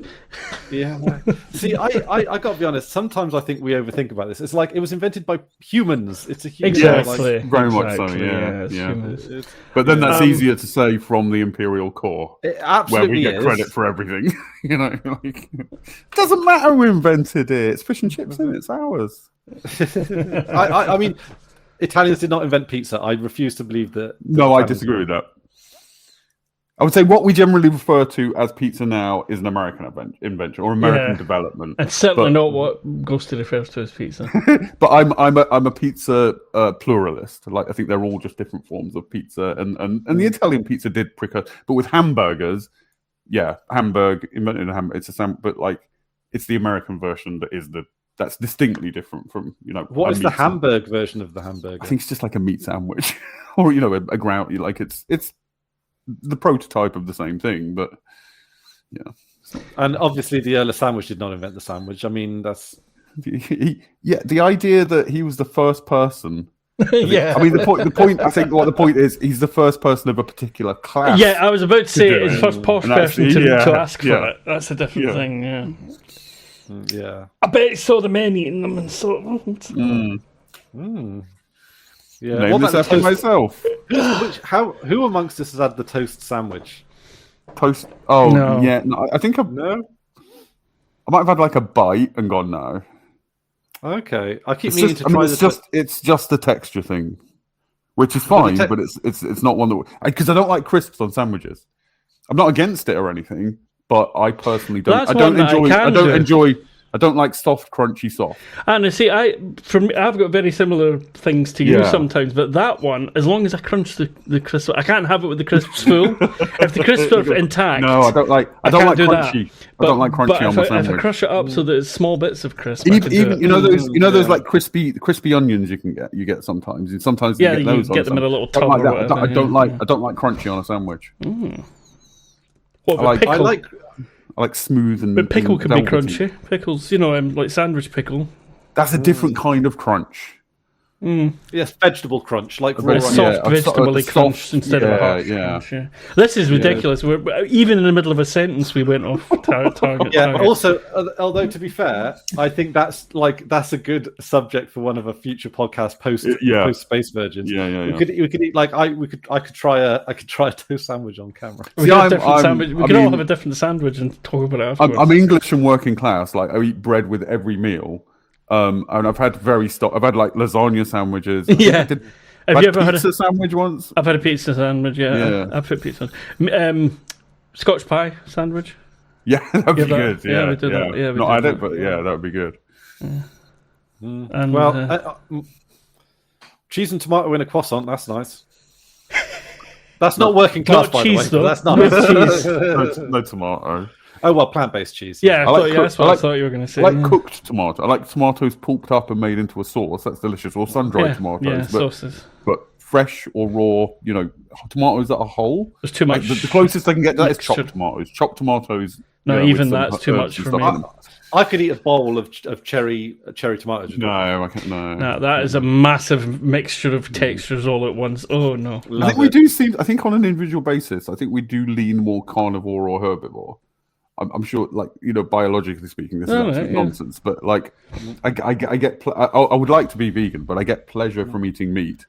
[SPEAKER 2] yeah. See, I got to be honest. Sometimes I think we overthink about this. It's like it was invented by humans. It's a human.
[SPEAKER 1] Exactly.
[SPEAKER 3] very much so.
[SPEAKER 1] Exactly,
[SPEAKER 3] Yeah.
[SPEAKER 1] it's humans.
[SPEAKER 3] But then that's easier to say from the imperial core,
[SPEAKER 2] It
[SPEAKER 3] where
[SPEAKER 2] absolutely
[SPEAKER 3] we get
[SPEAKER 2] is.
[SPEAKER 3] credit for everything. Doesn't matter who invented it. It's fish and chips, and it's ours.
[SPEAKER 2] I mean, Italians did not invent pizza. I refuse to believe that.
[SPEAKER 3] No, I disagree with that. I would say what we generally refer to as pizza now is an American invention or American development.
[SPEAKER 1] It's certainly not what Ghosty refers to as pizza.
[SPEAKER 3] But I'm a pizza pluralist. Like I think they're all just different forms of pizza, and the Italian pizza did prick us. But with hamburgers, Hamburg invented a hamburger. It's a but like it's the American version that's distinctly different from
[SPEAKER 2] What is the Hamburg version of the hamburger?
[SPEAKER 3] I think it's just like a meat sandwich, or a ground. Like it's the prototype of the same thing, but yeah.
[SPEAKER 2] And obviously, the Earl of Sandwich did not invent the sandwich. I mean, that's
[SPEAKER 3] the idea that he was the first person.
[SPEAKER 1] Yeah.
[SPEAKER 3] I mean, the point. I think what the point is, he's the first person of a particular class.
[SPEAKER 1] Yeah, I was about to say
[SPEAKER 3] do
[SPEAKER 1] it's
[SPEAKER 3] it.
[SPEAKER 1] first posh
[SPEAKER 3] And that's-
[SPEAKER 1] person to
[SPEAKER 3] yeah,
[SPEAKER 1] ask for
[SPEAKER 3] yeah.
[SPEAKER 1] it. That's a different
[SPEAKER 3] Yeah.
[SPEAKER 1] thing. Yeah.
[SPEAKER 2] yeah.
[SPEAKER 1] I bet he saw the men eating them and thought,
[SPEAKER 2] Yeah.
[SPEAKER 3] Name
[SPEAKER 2] What
[SPEAKER 3] this
[SPEAKER 2] about
[SPEAKER 3] after
[SPEAKER 2] the toast?
[SPEAKER 3] myself.
[SPEAKER 2] Who amongst us has had the toast sandwich?
[SPEAKER 3] Toast. Oh,
[SPEAKER 1] No.
[SPEAKER 3] yeah. No, I think I might have had like a bite and gone no.
[SPEAKER 2] Okay, I keep
[SPEAKER 3] It's
[SPEAKER 2] meaning
[SPEAKER 3] just,
[SPEAKER 2] to try
[SPEAKER 3] it's just a texture thing, which is
[SPEAKER 2] But
[SPEAKER 3] fine,
[SPEAKER 2] the
[SPEAKER 3] but it's not one that because I don't like crisps on sandwiches. I'm not against it or anything, but I personally don't.
[SPEAKER 1] That's
[SPEAKER 3] I don't
[SPEAKER 1] one that I
[SPEAKER 3] enjoy.
[SPEAKER 1] can
[SPEAKER 3] I don't
[SPEAKER 1] do.
[SPEAKER 3] enjoy. I don't like soft, crunchy soft.
[SPEAKER 1] and see, I've got very similar things to you
[SPEAKER 3] Yeah.
[SPEAKER 1] sometimes, but that one, as long as I crunch the crisp, I can't have it with the crisps full. If the crisps are intact,
[SPEAKER 3] No, I don't like. I don't
[SPEAKER 1] can't
[SPEAKER 3] like
[SPEAKER 1] do that.
[SPEAKER 3] crunchy. I don't like
[SPEAKER 1] But
[SPEAKER 3] crunchy on my
[SPEAKER 1] if I
[SPEAKER 3] sandwich.
[SPEAKER 1] crush it up so that it's small bits of crisp, I can do
[SPEAKER 3] Even
[SPEAKER 1] it.
[SPEAKER 3] those like crispy onions you get sometimes. And sometimes
[SPEAKER 1] Yeah,
[SPEAKER 3] you
[SPEAKER 1] you
[SPEAKER 3] get those.
[SPEAKER 1] get them
[SPEAKER 3] on
[SPEAKER 1] in a little
[SPEAKER 3] I don't
[SPEAKER 1] tub
[SPEAKER 3] like
[SPEAKER 1] or
[SPEAKER 3] that.
[SPEAKER 1] whatever,
[SPEAKER 3] I don't
[SPEAKER 1] yeah.
[SPEAKER 3] like. I don't like crunchy on a sandwich.
[SPEAKER 1] What about
[SPEAKER 3] I like-
[SPEAKER 1] pickle?
[SPEAKER 3] I like smooth and.
[SPEAKER 1] But pickle
[SPEAKER 3] and
[SPEAKER 1] can be
[SPEAKER 3] velvety.
[SPEAKER 1] crunchy. Pickles, like sandwich pickle.
[SPEAKER 3] That's a different kind of crunch.
[SPEAKER 2] Yes, vegetable crunch, like raw
[SPEAKER 1] A
[SPEAKER 2] onion.
[SPEAKER 1] soft vegetable crunched instead of a harsh crunch. Yeah. This is ridiculous. We're even in the middle of a sentence. We went off target.
[SPEAKER 2] Yeah, but also, although to be fair, I think that's a good subject for one of a future podcast post Space Virgins.
[SPEAKER 3] Yeah.
[SPEAKER 2] We could eat I could try a toast sandwich on camera.
[SPEAKER 1] We could all have a different sandwich and talk about it afterwards.
[SPEAKER 3] I'm English and working class. Like I eat bread with every meal. And I've had I've had like lasagna sandwiches.
[SPEAKER 1] Yeah. Have you ever had
[SPEAKER 3] a sandwich once?
[SPEAKER 1] I've had a pizza sandwich. Yeah. I've put pizza on. Scotch pie sandwich.
[SPEAKER 3] Yeah, that'd be good.
[SPEAKER 1] Yeah, we did that. Yeah,
[SPEAKER 3] not had it, but yeah, that would be good.
[SPEAKER 1] Yeah.
[SPEAKER 2] And, cheese and tomato in a croissant. That's nice. That's not working class, by the way.
[SPEAKER 1] Though.
[SPEAKER 2] That's not cheese.
[SPEAKER 3] No tomato.
[SPEAKER 2] Oh well, plant-based cheese.
[SPEAKER 1] Yeah, that's what I thought you were going to say.
[SPEAKER 3] I like cooked tomato. I like tomatoes pulped up and made into a sauce. That's delicious. Or sun-dried tomatoes.
[SPEAKER 1] Yeah, sauces.
[SPEAKER 3] But fresh or raw, tomatoes that are whole.
[SPEAKER 1] There's too much.
[SPEAKER 3] The closest I can get to that is chopped tomatoes. Chopped tomatoes.
[SPEAKER 1] No, even that's too much for me.
[SPEAKER 2] I could eat a bowl of cherry tomatoes.
[SPEAKER 3] No, I can't.
[SPEAKER 1] No, that is a massive mixture of textures all at once. Oh no!
[SPEAKER 3] I think we do seem. I think on an individual basis, I think we do lean more carnivore or herbivore. I'm sure, biologically speaking, this is absolute nonsense. But I get. I would like to be vegan, but I get pleasure from eating meat.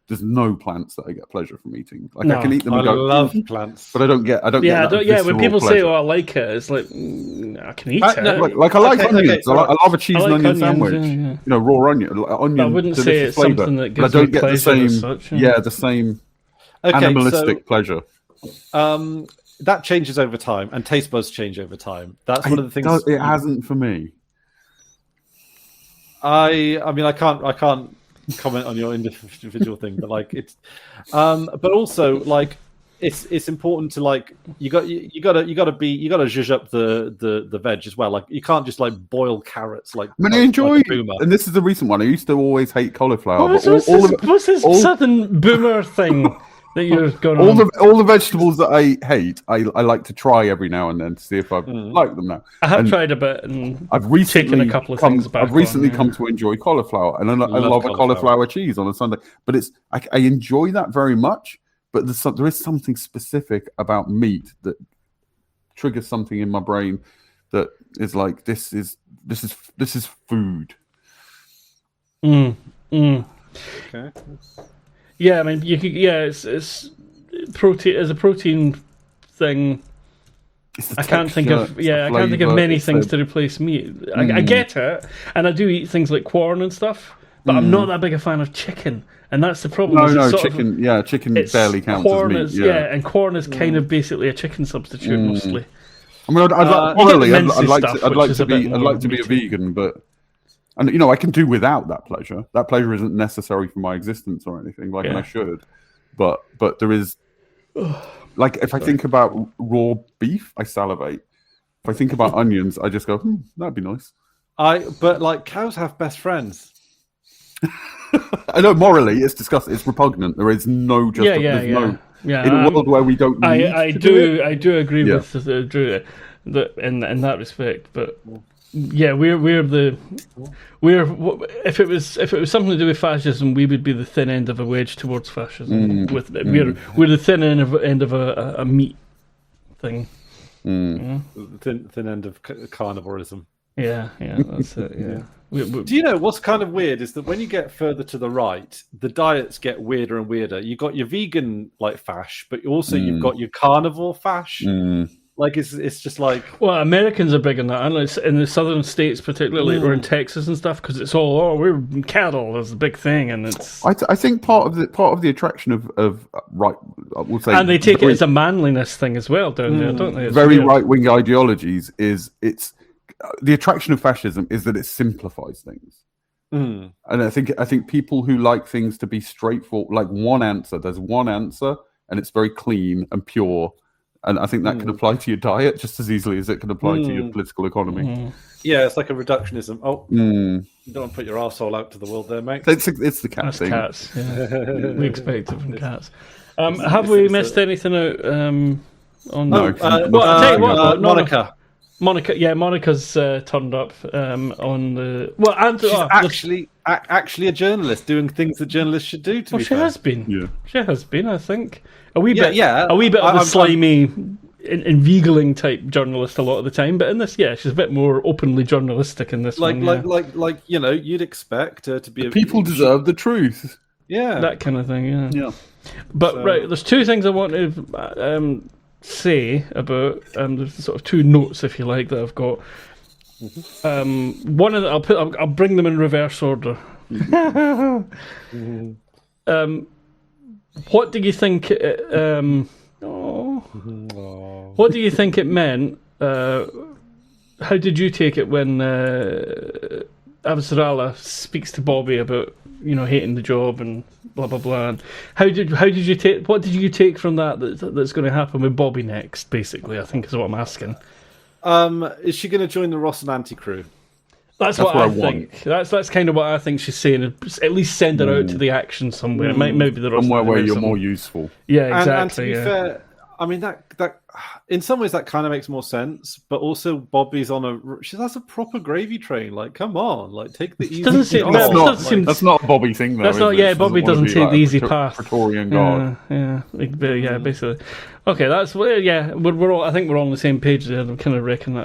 [SPEAKER 3] There's no plants that I get pleasure from eating. I can eat them.
[SPEAKER 2] I love plants,
[SPEAKER 3] but I don't get.
[SPEAKER 1] When people say, "Oh, I like it," it's like I can eat it.
[SPEAKER 3] I like onions. I love a cheese and onion sandwich.
[SPEAKER 1] Yeah.
[SPEAKER 3] Raw onion.
[SPEAKER 1] I wouldn't say it's something that gives me pleasure as such.
[SPEAKER 3] The same animalistic pleasure.
[SPEAKER 2] That changes over time, and taste buds change over time. That's one of the things.
[SPEAKER 3] It hasn't for me.
[SPEAKER 2] I can't comment on your individual thing, but it's, but also it's important to you gotta zhuzh up the veg as well. You can't just boil carrots I
[SPEAKER 3] enjoy, and this is the recent one. I used to always hate cauliflower.
[SPEAKER 1] What's this sudden boomer thing? That you're going
[SPEAKER 3] all the vegetables that I hate, I like to try every now and then to see if I like them now.
[SPEAKER 1] I have tried a bit, and
[SPEAKER 3] I've recently
[SPEAKER 1] taken a couple of things back.
[SPEAKER 3] I've recently come to enjoy cauliflower, and I love a cauliflower cheese on a Sunday. But I enjoy that very much. But there is something specific about meat that triggers something in my brain that is like this is food.
[SPEAKER 2] Okay.
[SPEAKER 1] Yeah, I mean, it's protein as a protein thing. I can't think of many things to replace meat. I get it, and I do eat things like corn and stuff, but I'm not that big a fan of chicken, and that's the problem.
[SPEAKER 3] Chicken. Chicken barely counts as meat.
[SPEAKER 1] And corn is kind of basically a chicken substitute mostly.
[SPEAKER 3] I mean, I'd like to be a vegan, but. And I can do without that pleasure. That pleasure isn't necessary for my existence or anything. And I should, but there is, if I think about raw beef, I salivate. If I think about onions, I just go, that'd be nice.
[SPEAKER 2] But cows have best friends.
[SPEAKER 3] I know morally it's disgusting. It's repugnant. There is no justification. In a world where we don't need
[SPEAKER 1] I do agree with Drew in that respect, but. Yeah, if it was something to do with fascism, we would be the thin end of a wedge towards fascism. We're the thin end of a meat thing.
[SPEAKER 2] The thin end of carnivorism.
[SPEAKER 1] Yeah, that's it. Yeah.
[SPEAKER 2] Do you know what's kind of weird is that when you get further to the right, the diets get weirder and weirder. You've got your vegan fash, but also you've got your carnivore fash. It's just
[SPEAKER 1] well, Americans are big on that, and it's in the southern states particularly, or in Texas and stuff, because it's all we're cattle is the big thing, and it's.
[SPEAKER 3] I think part of the attraction of right, we'll say,
[SPEAKER 1] and they take it as a manliness thing as well down there, don't they? It's
[SPEAKER 3] very right wing ideologies it's the attraction of fascism is that it simplifies things, and I think people who like things to be straightforward, there's one answer, and it's very clean and pure. And I think that can apply to your diet just as easily as it can apply to your political economy.
[SPEAKER 2] Yeah, it's like a reductionism. Oh, you don't want to put your arsehole out to the world there, mate.
[SPEAKER 3] It's the cat thing.
[SPEAKER 1] Cats, yeah. We expect it from cats. Have we missed anything out on
[SPEAKER 3] No.
[SPEAKER 1] I'll tell you what,
[SPEAKER 2] Monica.
[SPEAKER 1] Monica's turned up on the and
[SPEAKER 2] She's actually a journalist doing things that journalists should do. To be
[SPEAKER 1] she
[SPEAKER 2] fair.
[SPEAKER 1] has been.
[SPEAKER 3] Yeah.
[SPEAKER 1] She has been. I think a wee bit of
[SPEAKER 2] I'm
[SPEAKER 1] the slimy, inveigling type journalist a lot of the time, but in this, she's a bit more openly journalistic in this one.
[SPEAKER 2] Like you'd expect her to be.
[SPEAKER 3] People deserve the truth.
[SPEAKER 2] Yeah,
[SPEAKER 1] that kind of thing.
[SPEAKER 3] Yeah.
[SPEAKER 1] But right, there's two things I want to say about there's sort of two notes, if you like, that I've got. One of the, I'll bring them in reverse order. What do you think? What do you think it meant? How did you take it when Avasarala speaks to Bobby about hating the job and blah blah blah? And how did you take? What did you take from that's going to happen with Bobby next? Basically, I think is what I'm asking.
[SPEAKER 2] Is she going to join the Ross and Auntie crew?
[SPEAKER 1] That's what I think. That's kind of what I think she's saying. At least send her out to the action somewhere. Maybe the Ross
[SPEAKER 3] somewhere where you're more useful.
[SPEAKER 1] Yeah, exactly.
[SPEAKER 2] And to be fair, I mean that in some ways that kind of makes more sense, but also Bobby's that's a proper gravy train. Like, come on, like take the easy.
[SPEAKER 3] That's not a Bobby thing, though.
[SPEAKER 1] That's not. Yeah, Bobby doesn't take the easy path.
[SPEAKER 3] Praetorian Guard.
[SPEAKER 1] Yeah, basically. Okay, that's we're all. I think we're all on the same page there. I kind of reckon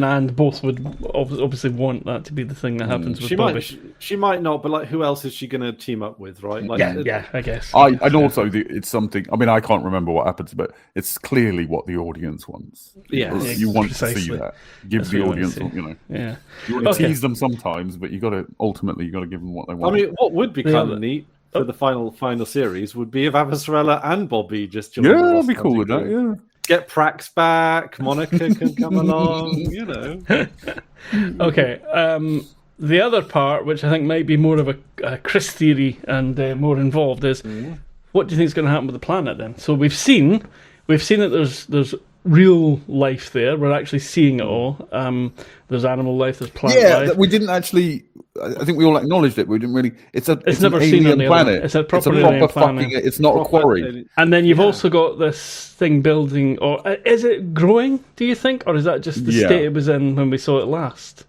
[SPEAKER 1] and both would obviously want that to be the thing that happens with Bobby.
[SPEAKER 2] She might not, but like, who else is she going to team up with, right? Like,
[SPEAKER 1] I guess.
[SPEAKER 3] Also, it's something. I mean, I can't remember what happens, but it's clearly what the audience wants.
[SPEAKER 2] Yeah,
[SPEAKER 3] you want to see that. Give the audience,
[SPEAKER 1] Yeah,
[SPEAKER 3] you want to tease them sometimes, but you got to give them what they want.
[SPEAKER 2] I mean, what would be kind of neat for the final series would be if Avasarala and Bobby just joined.
[SPEAKER 3] Yeah, I'd be cool with that. Yeah,
[SPEAKER 2] get Prax back. Monica can come along.
[SPEAKER 1] Okay. The other part, which I think might be more of a Chris theory and more involved, is what do you think is going to happen with the planet then? So we've seen that there's real life there. We're actually seeing it all. There's animal life. There's plant life.
[SPEAKER 3] Yeah, we didn't actually. I think we all acknowleded it. We didn't really. It's
[SPEAKER 1] never
[SPEAKER 3] an
[SPEAKER 1] seen
[SPEAKER 3] alien planet.
[SPEAKER 1] It's a
[SPEAKER 3] proper
[SPEAKER 1] alien planet.
[SPEAKER 3] fucking. It's not a quarry.
[SPEAKER 1] And then you've also got this thing building, or is it growing? Do you think, or is that just the state it was in when we saw it last?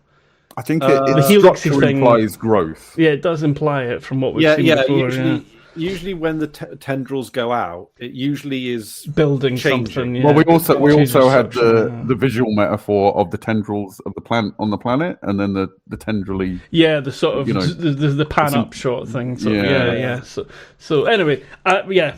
[SPEAKER 3] I think
[SPEAKER 1] the helixy thing
[SPEAKER 3] implies growth.
[SPEAKER 1] Yeah, it does imply it from what we've seen before.
[SPEAKER 2] Usually when the tendrils go out, it usually is
[SPEAKER 1] building
[SPEAKER 2] changing.
[SPEAKER 1] Something. Yeah.
[SPEAKER 3] Well, we also had the visual metaphor of the tendrils of the plant on the planet, and then the tendrily.
[SPEAKER 1] Yeah, the sort of the pan up shot thing. So, yeah. So anyway, I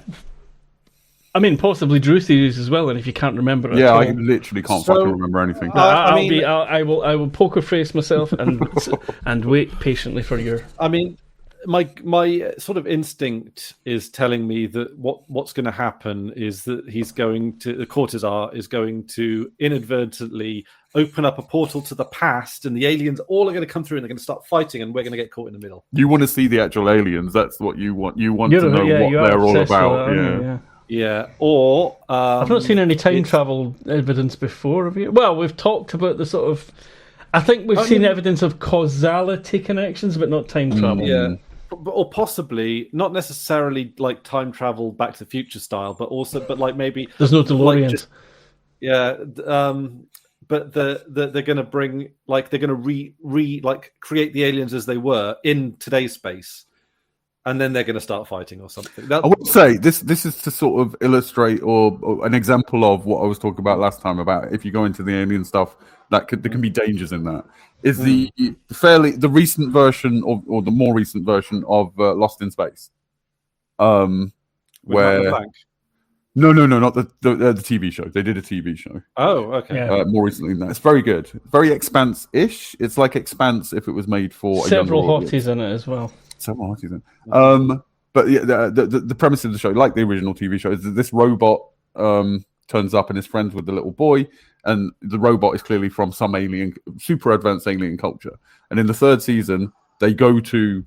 [SPEAKER 1] mean, possibly Drew theories as well. And if you can't remember it,
[SPEAKER 3] I literally can't fucking remember anything.
[SPEAKER 1] I will poker face myself and wait patiently for your.
[SPEAKER 2] I mean. My sort of instinct is telling me that what's going to happen is that the Cortazar is going to inadvertently open up a portal to the past, and the aliens all are going to come through and they're going to start fighting, and we're going to get caught in the middle.
[SPEAKER 3] You want to see the actual aliens? That's what you want. You want to know what they're all about.
[SPEAKER 2] Yeah. Or
[SPEAKER 1] I've not seen any time travel evidence before. Have you? Well, we've talked about the sort of. I think we've seen evidence of causality connections, but not time travel.
[SPEAKER 2] Yeah. Or possibly not necessarily like time travel Back to the Future style, but like maybe
[SPEAKER 1] there's no DeLoreans.
[SPEAKER 2] But they're going to bring they're going to create the aliens as they were in today's space, and then they're going to start fighting or something.
[SPEAKER 3] I would say this is to sort of illustrate or an example of what I was talking about last time about if you go into the alien stuff, there can be dangers in that. Is the recent version or the more recent version of Lost in Space, where no, not the TV show. They did a TV show.
[SPEAKER 2] Oh, okay.
[SPEAKER 3] More recently than that, it's very good, very Expanse-ish. It's like Expanse if it was made for
[SPEAKER 1] several hotties in it as well.
[SPEAKER 3] Several hotties in. But yeah, the premise of the show, like the original TV show, is that this robot turns up and is friends with the little boy. And the robot is clearly from some super advanced alien culture. And in the third season, they go to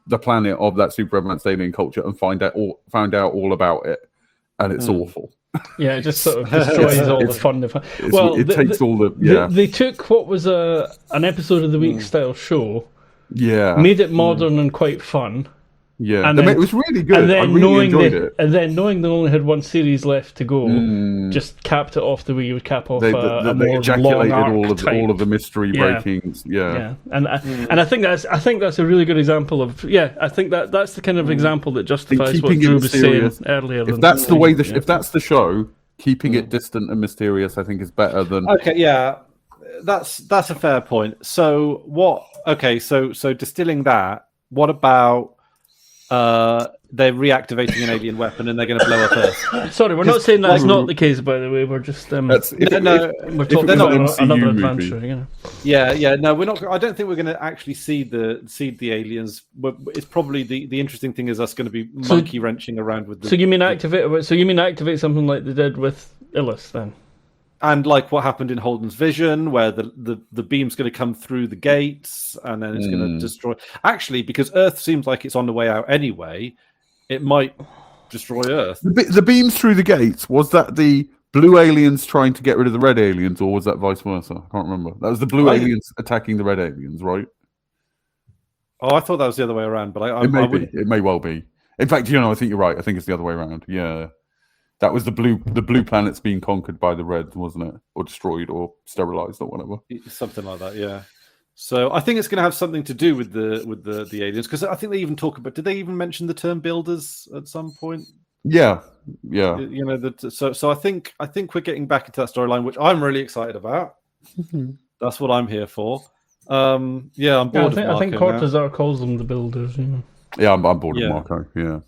[SPEAKER 3] the planet of that super advanced alien culture and find out all about it. And it's awful.
[SPEAKER 1] Yeah, it just sort of destroys all the fun.
[SPEAKER 3] They
[SPEAKER 1] took what was an episode of the week style show.
[SPEAKER 3] Yeah.
[SPEAKER 1] Made it modern and quite fun.
[SPEAKER 3] Yeah,
[SPEAKER 1] And then-
[SPEAKER 3] it was really good.
[SPEAKER 1] And
[SPEAKER 3] I
[SPEAKER 1] then
[SPEAKER 3] really enjoyed it.
[SPEAKER 1] and then knowing they only had one series left to go, just capped it off the way you would cap off
[SPEAKER 3] They
[SPEAKER 1] a
[SPEAKER 3] they
[SPEAKER 1] more
[SPEAKER 3] ejaculated
[SPEAKER 1] long
[SPEAKER 3] all
[SPEAKER 1] arc
[SPEAKER 3] of
[SPEAKER 1] type.
[SPEAKER 3] all of the mystery
[SPEAKER 1] Yeah.
[SPEAKER 3] breakings. Yeah.
[SPEAKER 1] Yeah, and I think that's a really good example of I think that's the kind of example that justifies what
[SPEAKER 3] keeping it
[SPEAKER 1] Drew was saying
[SPEAKER 3] mysterious.
[SPEAKER 1] earlier.
[SPEAKER 3] If that's the way if that's the show, keeping it distant and mysterious, I think is better than.
[SPEAKER 2] Okay, yeah, that's a fair point. So what? Okay, so distilling that, what about they're reactivating an alien weapon and they're going to blow up Earth?
[SPEAKER 1] Sorry, we're not saying that's not the case. By the way, we're just
[SPEAKER 3] That's
[SPEAKER 1] we're talking
[SPEAKER 3] it was
[SPEAKER 1] about
[SPEAKER 3] an MCU
[SPEAKER 1] another
[SPEAKER 3] movie.
[SPEAKER 1] adventure. You know,
[SPEAKER 2] Yeah, no, we're not. I don't think we're going to actually see the aliens. It's probably the interesting thing is us going to be monkey wrenching around with.
[SPEAKER 1] so you mean activate? So you mean activate something like they did with Illis then?
[SPEAKER 2] And like what happened in Holden's vision, where the beam's going to come through the gates and then it's going to destroy. Actually, because Earth seems like it's on the way out anyway, it might destroy Earth.
[SPEAKER 3] The beams through the gates, was that the blue aliens trying to get rid of the red aliens, or was that vice versa? I can't remember. That was the blue aliens attacking the red aliens, right?
[SPEAKER 2] Oh, I thought that was the other way around, but
[SPEAKER 3] It may be. It may well be. In fact, I think you're right. I think it's the other way around. Yeah. That was the blue planets being conquered by the reds, wasn't it? Or destroyed or sterilized or whatever.
[SPEAKER 2] Something like that, yeah. So I think it's going to have something to do with the aliens, because I think they even talk about. Did they even mention the term builders at some point?
[SPEAKER 3] Yeah.
[SPEAKER 2] So I think we're getting back into that storyline, which I'm really excited about. That's what I'm here for. I'm bored.
[SPEAKER 1] I think Cortazar calls them the builders. You know.
[SPEAKER 3] Yeah, I'm bored of Marco. Yeah.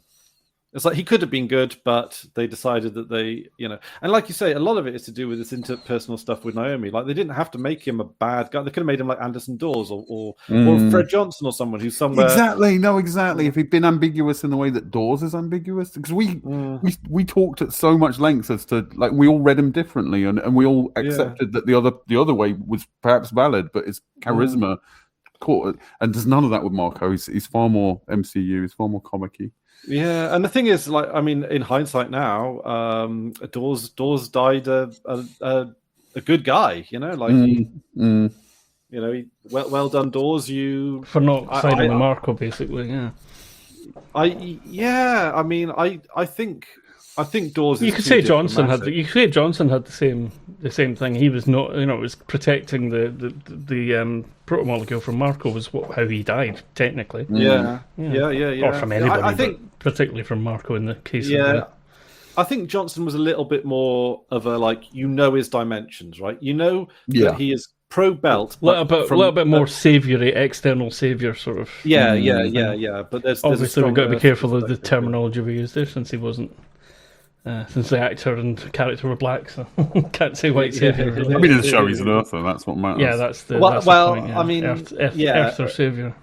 [SPEAKER 2] It's like he could have been good, but they decided that and like you say, a lot of it is to do with this interpersonal stuff with Naomi. Like they didn't have to make him a bad guy; they could have made him like Anderson Dawes or Fred Johnson or someone who's somewhere.
[SPEAKER 3] Exactly. If he'd been ambiguous in the way that Dawes is ambiguous, because we talked at so much length as to like we all read him differently, and we all accepted that the other way was perhaps valid, but his charisma caught, and there's none of that with Marco. He's far more MCU. He's far more comic-y.
[SPEAKER 2] Yeah, and the thing is, like, I mean, in hindsight now, Dawes died a good guy, well done, Dawes. You
[SPEAKER 1] for not siding with Marco, basically,
[SPEAKER 2] I think Dawes.
[SPEAKER 1] You could say Johnson had the same thing. He was not, was protecting the protomolecule from Marco was how he died technically.
[SPEAKER 2] Yeah.
[SPEAKER 1] Or from anybody, I think, but particularly from Marco in the case. of
[SPEAKER 2] I think Johnson was a little bit more of a his dimensions, right? That he is pro belt,
[SPEAKER 1] a little bit more saviory, external savior sort of.
[SPEAKER 2] Yeah. But there's
[SPEAKER 1] obviously we've got to be careful of the terminology we use there, since he wasn't. Since the actor and character were black, so can't say white savior.
[SPEAKER 3] I mean, in the show he's an Earther. That's what matters.
[SPEAKER 1] Yeah, that's the point. Yeah.
[SPEAKER 2] I mean,
[SPEAKER 1] Earther savior.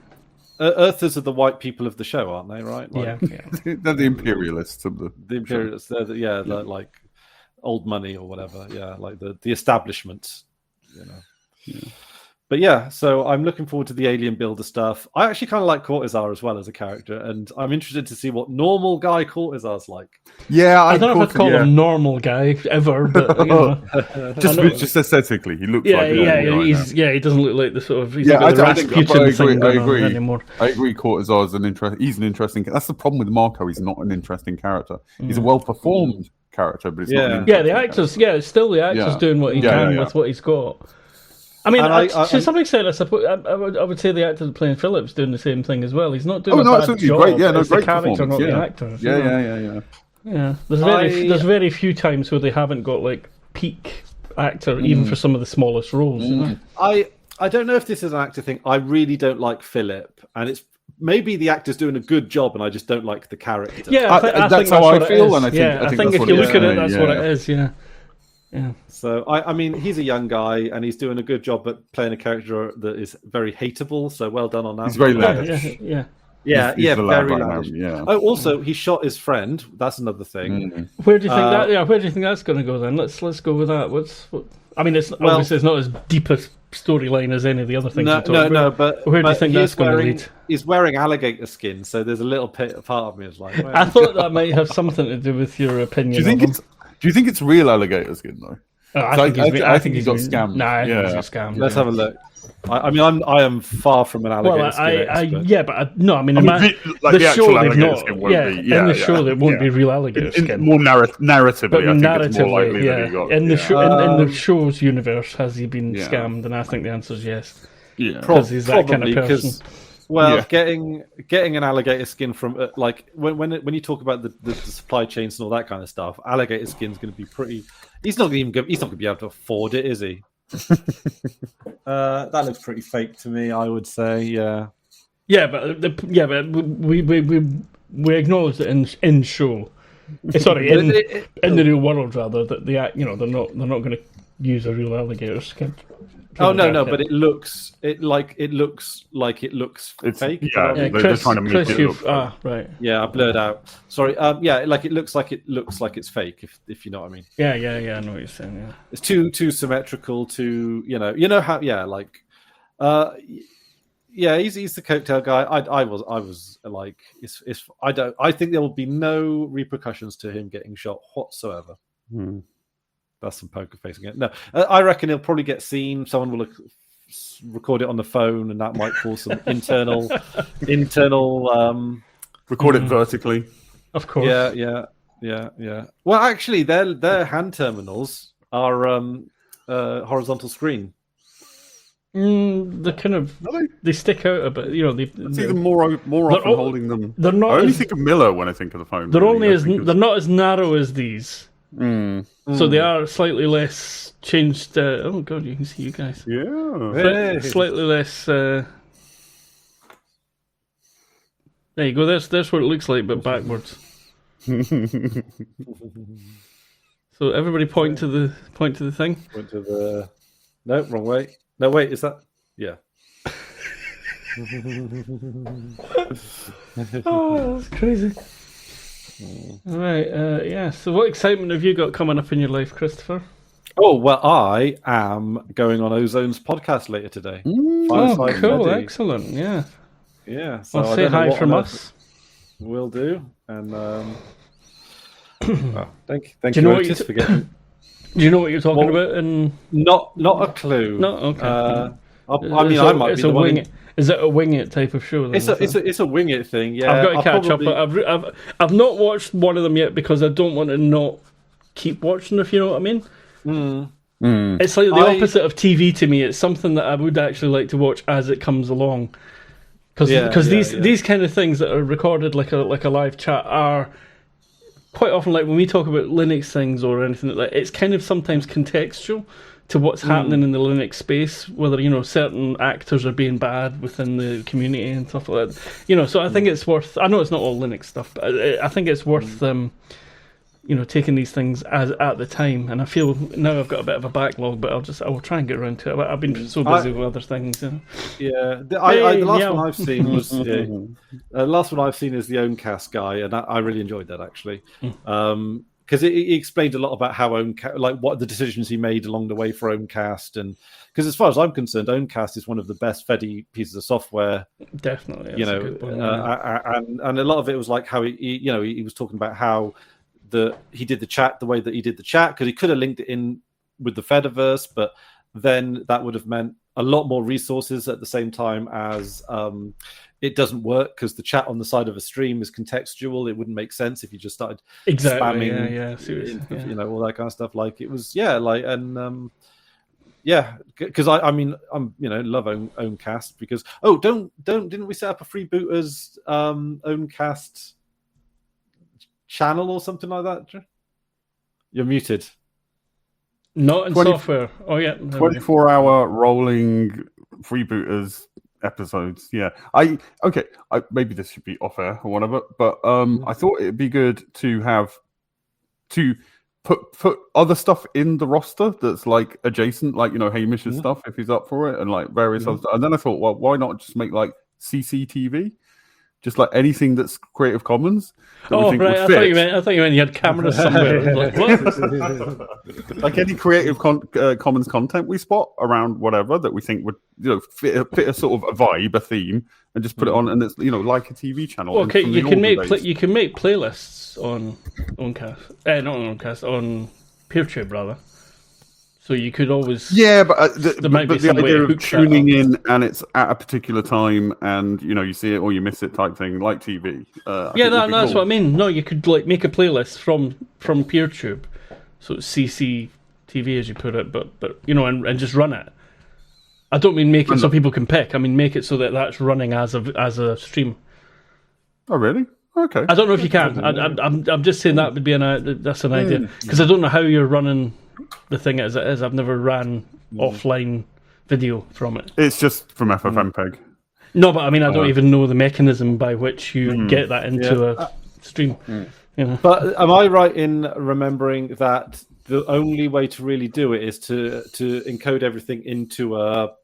[SPEAKER 2] Earthers are the white people of the show, aren't they? Right?
[SPEAKER 3] They're the imperialists of the
[SPEAKER 2] imperialists. They're they're like old money or whatever. Yeah, like the establishment. But so I'm looking forward to the alien builder stuff. I actually kind of like Cortazar as well as a character, and I'm interested to see what normal guy Cortazar's like.
[SPEAKER 3] Yeah,
[SPEAKER 1] I don't know if I'd call him normal guy ever, but
[SPEAKER 3] just aesthetically, he looks like
[SPEAKER 1] he doesn't look like the sort of
[SPEAKER 3] I agree
[SPEAKER 1] anymore.
[SPEAKER 3] I agree. Cortazar is he's an interesting. That's the problem with Marco. He's not an interesting character. He's a well performed character, but it's not.
[SPEAKER 1] The actors. It's still the actors doing what he can with what he's got. I mean, to some extent, I suppose I would say the actor playing Phillips doing the same thing as well. He's not doing a bad job.
[SPEAKER 3] Great. Yeah,
[SPEAKER 1] it's
[SPEAKER 3] great
[SPEAKER 1] the character, not the actor.
[SPEAKER 3] Yeah.
[SPEAKER 1] There's very few times where they haven't got like peak actor, even for some of the smallest roles.
[SPEAKER 2] I don't know if this is an actor thing. I really don't like Philip, and it's maybe the actor's doing a good job, and I just don't like the character.
[SPEAKER 1] Yeah, I think that's how I feel, and I think if you look at it, that's what it is. Yeah.
[SPEAKER 2] So I mean, he's a young guy, and he's doing a good job at playing a character that is very hateable. So well done on that.
[SPEAKER 3] He's very lavish.
[SPEAKER 2] Very lavish. Yeah. Oh, also he shot his friend. That's another thing.
[SPEAKER 1] Where do you think that? Yeah, where do you think that's going to go then? Let's go with that. I mean, obviously it's not as deep a storyline as any of the other things.
[SPEAKER 2] But
[SPEAKER 1] where do you think that's going to lead?
[SPEAKER 2] He's wearing alligator skin, so there's a little part of me is like. Well,
[SPEAKER 1] I thought that might have something to do with your opinion.
[SPEAKER 3] Do you think it's real alligator skin though?
[SPEAKER 1] I think he's got
[SPEAKER 3] scammed.
[SPEAKER 1] Nah, I think he's got scammed.
[SPEAKER 2] Let's have a look. I mean, I am far from an alligator skin expert.
[SPEAKER 1] Yeah, but no, I mean,
[SPEAKER 3] I mean,
[SPEAKER 1] the
[SPEAKER 3] the
[SPEAKER 1] show
[SPEAKER 3] actual
[SPEAKER 1] they've
[SPEAKER 3] alligator
[SPEAKER 1] not.
[SPEAKER 3] skin won't
[SPEAKER 1] Yeah,
[SPEAKER 3] be.
[SPEAKER 1] in the show there won't be real alligator skin.
[SPEAKER 3] More narratively,
[SPEAKER 1] But
[SPEAKER 3] I think it's more
[SPEAKER 1] narratively,
[SPEAKER 3] likely that he got.
[SPEAKER 1] in the show's universe, has he been
[SPEAKER 3] Yeah.
[SPEAKER 1] scammed? And I think the answer is yes.
[SPEAKER 3] Yeah.
[SPEAKER 1] Because he's that kind of
[SPEAKER 2] Probably,
[SPEAKER 1] person.
[SPEAKER 2] Well,
[SPEAKER 3] Yeah.
[SPEAKER 2] getting an alligator skin from like when you talk about the supply chains and all that kind of stuff, alligator skin's going to be pretty. He's not going to be able to afford it, is he? That looks pretty fake to me. I would say, yeah.
[SPEAKER 1] Yeah, but we acknowledge that in show, sorry, in the real world rather, that they're not going to use a real alligator skin.
[SPEAKER 2] Oh no, but it looks like it looks fake.
[SPEAKER 3] Yeah, they're trying to make it look.
[SPEAKER 1] Right.
[SPEAKER 2] Yeah, I blurred out. Sorry. Yeah, like it looks like it's fake. If you know what I mean.
[SPEAKER 1] Yeah. I know what you're saying. Yeah.
[SPEAKER 2] It's too symmetrical. You know how. Yeah, like. Yeah, he's the coattail guy. I was like, I think there will be no repercussions to him getting shot whatsoever. That's some poker face again. No, I reckon he'll probably get seen. Someone will record it on the phone, and that might cause some internal.
[SPEAKER 3] Record it vertically.
[SPEAKER 1] Of course.
[SPEAKER 2] Yeah. Well, actually, their hand terminals are horizontal screen.
[SPEAKER 1] They kind of they stick out a bit.
[SPEAKER 3] It's even more often holding them.
[SPEAKER 1] They're not.
[SPEAKER 3] I only think of Miller when I think of the phone.
[SPEAKER 1] They're they're not as narrow as these. So they are slightly less changed. Oh god, you can see you guys.
[SPEAKER 3] Yeah,
[SPEAKER 1] slightly less. There you go. That's what it looks like, but backwards. So everybody point to the thing.
[SPEAKER 2] Point to the. No, wrong way. No, wait. Is that? Yeah.
[SPEAKER 1] Oh, that's crazy. All right, yeah. So, what excitement have you got coming up in your life, Christopher?
[SPEAKER 2] Oh well, I am going on Ozone's podcast later today.
[SPEAKER 1] Oh, cool! Ready. Excellent. Yeah.
[SPEAKER 2] Yeah. So
[SPEAKER 1] I'll say hi from us.
[SPEAKER 2] Will do. And thank
[SPEAKER 1] do
[SPEAKER 2] you, Otis, for getting.
[SPEAKER 1] Do you know what you're talking about? And
[SPEAKER 2] not a clue.
[SPEAKER 1] No. Okay.
[SPEAKER 2] I mean, I might be the one.
[SPEAKER 1] Is it a wing it type of show? Then,
[SPEAKER 2] it's a wing it thing. Yeah,
[SPEAKER 1] I've got to catch up. I've not watched one of them yet because I don't want to not keep watching. If you know what I mean. It's like the opposite of TV to me. It's something that I would actually like to watch as it comes along. Because these kind of things that are recorded like a live chat are quite often, like when we talk about Linux things or anything like that, it's kind of sometimes contextual to what's happening in the Linux space, whether certain actors are being bad within the community and stuff like that. So I think it's worth. I know it's not all Linux stuff, but I think it's worth taking these things as at the time. And I feel now I've got a bit of a backlog, but I will try and get around to it. I've been so busy with other things.
[SPEAKER 2] Yeah, the last one I've seen was the last one I've seen is the Owncast guy, and I really enjoyed that actually. Because he explained a lot about how what the decisions he made along the way for Owncast, and because as far as I'm concerned, Owncast is one of the best Feddy pieces of software.
[SPEAKER 1] Definitely,
[SPEAKER 2] and a lot of it was like how he was talking about how he did the chat the way that he did the chat, because he could have linked it in with the Fediverse, but then that would have meant a lot more resources at the same time as it doesn't work because the chat on the side of a stream is contextual. It wouldn't make sense if you just started spamming, all that kind of stuff. Like it was, because I mean, I'm love Owncast because didn't we set up a freebooters Owncast channel or something like that? You're muted.
[SPEAKER 1] Not in software. Oh yeah,
[SPEAKER 3] 24-hour rolling freebooters episodes. Yeah, maybe this should be off air or whatever, but I thought it'd be good to put other stuff in the roster that's like adjacent, like Hamish's stuff if he's up for it, and like various other stuff. And then I thought, well, why not just make like CCTV? Just like anything that's Creative Commons.
[SPEAKER 1] Oh, right. I thought you meant you had cameras somewhere. Like, what?
[SPEAKER 3] Like any Creative Commons content we spot around whatever that we think would fit a sort of a vibe, a theme, and just put it on, and it's like a TV channel.
[SPEAKER 1] Okay, you can make playlists on Owncast, not on Owncast, on PeerTube rather. So you could always
[SPEAKER 3] Yeah, but
[SPEAKER 1] there might be
[SPEAKER 3] the
[SPEAKER 1] some way
[SPEAKER 3] idea
[SPEAKER 1] to
[SPEAKER 3] of
[SPEAKER 1] hook that
[SPEAKER 3] tuning
[SPEAKER 1] up.
[SPEAKER 3] in and it's at a particular time, and you see it or you miss it type thing, like TV. I think would be
[SPEAKER 1] That's
[SPEAKER 3] cool.
[SPEAKER 1] what I mean. No, you could like make a playlist from PeerTube, so it's CCTV as you put it, but and just run it. I don't mean make it so people can pick. I mean make it so that that's running as a stream.
[SPEAKER 3] Oh, really? Okay.
[SPEAKER 1] I don't know if you can. I'm just saying that would be that's an idea, because I don't know how you're running the thing as it is. I've never ran offline video from it.
[SPEAKER 3] It's just from FFmpeg.
[SPEAKER 1] No, but I mean I don't even know the mechanism by which you get that into a stream.
[SPEAKER 2] But am I right in remembering that the only way to really do it is to encode everything into a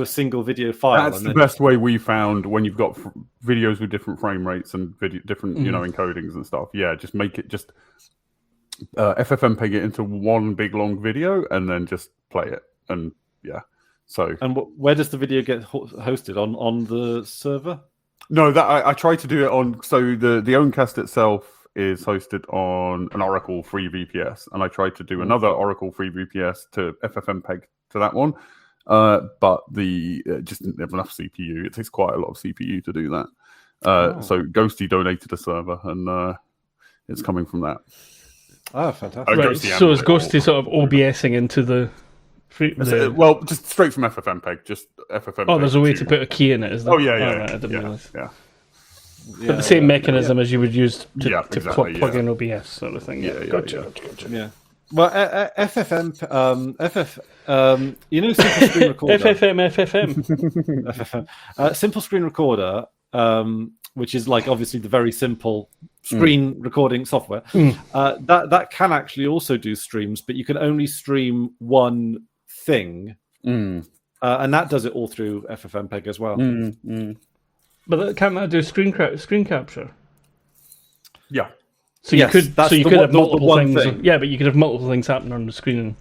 [SPEAKER 2] single video file?
[SPEAKER 3] That's the best way we found when you've got videos with different frame rates and different encodings and stuff. Yeah, just make it FFmpeg it into one big long video and then just play it. And yeah, so.
[SPEAKER 2] And where does the video get hosted on the server?
[SPEAKER 3] No, that I tried to do it on. So the Owncast itself is hosted on an Oracle free VPS, and I tried to do another Oracle free VPS to FFmpeg to that one. But just didn't have enough CPU. It takes quite a lot of CPU to do that. So Ghosty donated a server, and it's coming from that.
[SPEAKER 2] Oh, fantastic!
[SPEAKER 1] Right, so is Ghosty sort of OBSing into the?
[SPEAKER 3] Well, just straight from FFmpeg, just FFmpeg.
[SPEAKER 1] Oh, there's a way to put a key in it, is there?
[SPEAKER 3] Oh yeah,
[SPEAKER 1] Right, I didn't realise.
[SPEAKER 3] Yeah.
[SPEAKER 1] But the same mechanism as you would use to
[SPEAKER 3] exactly,
[SPEAKER 1] plug in OBS sort of thing. Gotcha.
[SPEAKER 2] Yeah. Well, FFM, Simple Screen Recorder.
[SPEAKER 1] FFM.
[SPEAKER 2] Simple Screen Recorder, which is like obviously the very simple screen recording software. That can actually also do streams, but you can only stream one thing, and that does it all through FFmpeg as well.
[SPEAKER 1] But can't that do screen capture?
[SPEAKER 3] Yeah.
[SPEAKER 1] So you could have multiple things.
[SPEAKER 2] Thing.
[SPEAKER 1] Yeah, but you could have multiple things happening on the screen.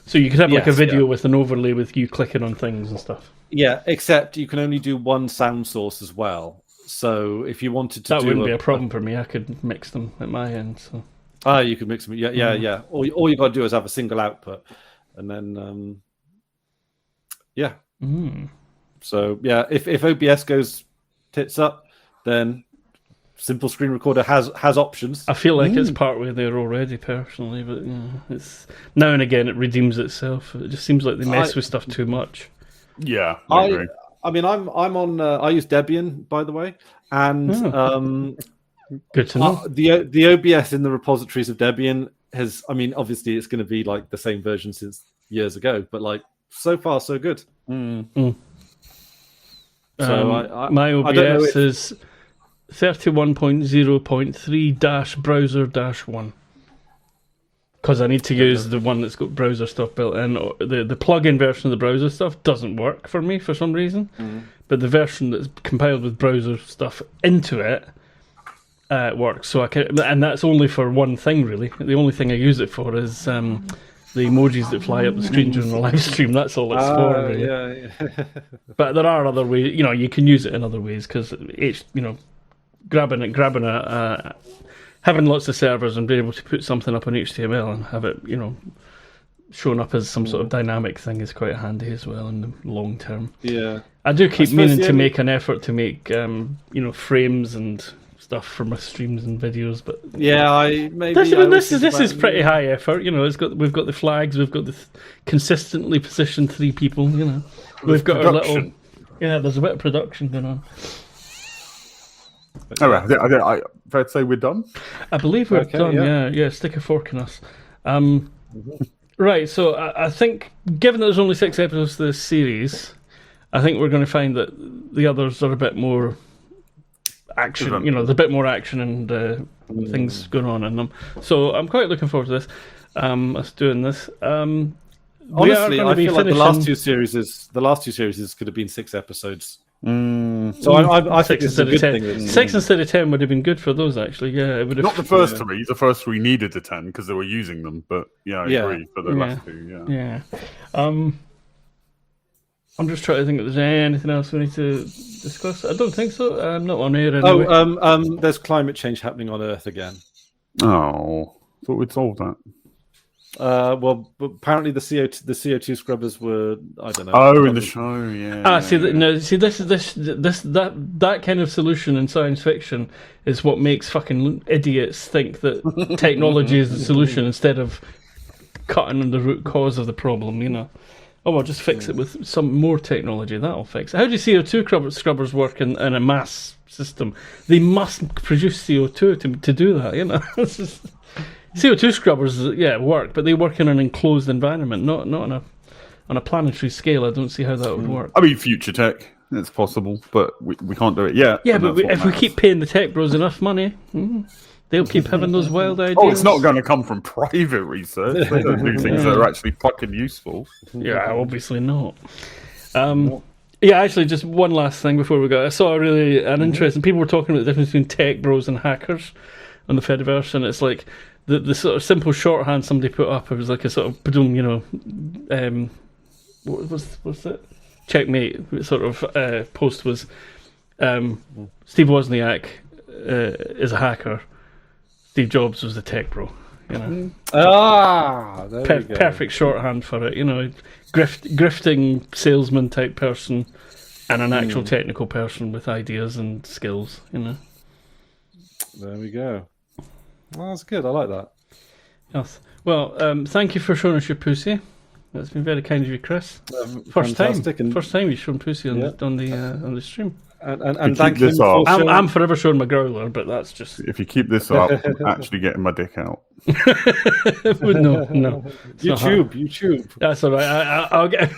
[SPEAKER 1] So you could have like a video with an overlay with you clicking on things and stuff.
[SPEAKER 2] Yeah, except you can only do one sound source as well. So if you wanted to,
[SPEAKER 1] that wouldn't be a problem for me. I could mix them at my end. So.
[SPEAKER 2] You could mix them. Yeah. All you got to do is have a single output, and then So yeah, if OBS goes tits up, then Simple Screen Recorder has options.
[SPEAKER 1] I feel like it's partway there already, personally, but it's now and again it redeems itself. It just seems like they mess with stuff too much.
[SPEAKER 3] Yeah, I agree.
[SPEAKER 2] I mean, I'm on. I use Debian, by the way, and
[SPEAKER 1] good to know.
[SPEAKER 2] The OBS in the repositories of Debian has. I mean, obviously, it's going to be like the same version since years ago, but like so far, so good. So
[SPEAKER 1] my OBS is 31.0.3-browser-1 because I need to use the one that's got browser stuff built in. The plug-in version of the browser stuff doesn't work for me for some reason, but the version that's compiled with browser stuff into it works. So I can, and that's only for one thing really. The only thing I use it for is the emojis that fly up the screen during the live stream. That's all it's for. Really.
[SPEAKER 2] Yeah.
[SPEAKER 1] But there are other ways. You can use it in other ways because grabbing having lots of servers and being able to put something up on HTML and have it, shown up as some sort of dynamic thing is quite handy as well in the long term.
[SPEAKER 2] Yeah,
[SPEAKER 1] I do keep meaning to make an effort to make, frames and stuff for my streams and videos, but this is pretty high effort. We've got the flags, we've got the consistently positioned 3 people. We've got our little there's a bit of production going on.
[SPEAKER 3] All right, fair to say we're done?
[SPEAKER 1] I believe we're done, yeah. Stick a fork in us. Right, so I think, given that there's only 6 episodes to this series, I think we're going to find that the others are a bit more action, there's a bit more action and things going on in them. So I'm quite looking forward to this, us doing this.
[SPEAKER 2] Honestly, I feel like the last two series could have been 6 episodes. So I think it's a good thing.
[SPEAKER 1] 6 instead of 10 would have been good for those, actually. Yeah, it would have.
[SPEAKER 3] Not the first 3. The first 3 needed the 10 because they were using them. But I agree for the last 2.
[SPEAKER 1] Yeah. I'm just trying to think if there's anything else we need to discuss. I don't think so. I'm not on air anyway.
[SPEAKER 2] There's climate change happening on Earth again.
[SPEAKER 3] Oh, thought we'd solved that.
[SPEAKER 2] Well, but apparently the CO2 scrubbers were, I don't know.
[SPEAKER 3] Oh, in the show, yeah.
[SPEAKER 1] That kind of solution in science fiction is what makes fucking idiots think that technology is the solution instead of cutting on the root cause of the problem. Oh, well, just fix it with some more technology. That'll fix it. How do CO2 scrubbers work in a mass system? They must produce CO2 to do that. It's just, CO2 scrubbers, work, but they work in an enclosed environment, not on a planetary scale. I don't see how that would work.
[SPEAKER 3] I mean, future tech, it's possible, but we can't do it yet.
[SPEAKER 1] Yeah, but if we keep paying the tech bros enough money, they'll keep having those wild ideas.
[SPEAKER 3] Oh, it's not going to come from private research. They don't do things that are actually fucking useful.
[SPEAKER 1] Yeah, obviously not. Actually, just one last thing before we go. I saw an interesting. People were talking about the difference between tech bros and hackers on the Fediverse, and it's like the sort of simple shorthand somebody put up. It was like a sort of what was it? Checkmate sort of post was Steve Wozniak is a hacker. Steve Jobs was a tech bro.
[SPEAKER 2] There we go.
[SPEAKER 1] Perfect shorthand for it. Grifting salesman type person and an actual technical person with ideas and skills.
[SPEAKER 2] There we go. Well, that's good. I like that.
[SPEAKER 1] Yes. Well, thank you for showing us your pussy. That's been very kind of you, Chris. First time you've shown pussy on the stream.
[SPEAKER 2] And thank you.
[SPEAKER 1] I'm forever showing my growler, but that's just.
[SPEAKER 3] If you keep this up, I'm actually getting my dick out.
[SPEAKER 1] No.
[SPEAKER 2] YouTube.
[SPEAKER 1] That's all right. I'll get.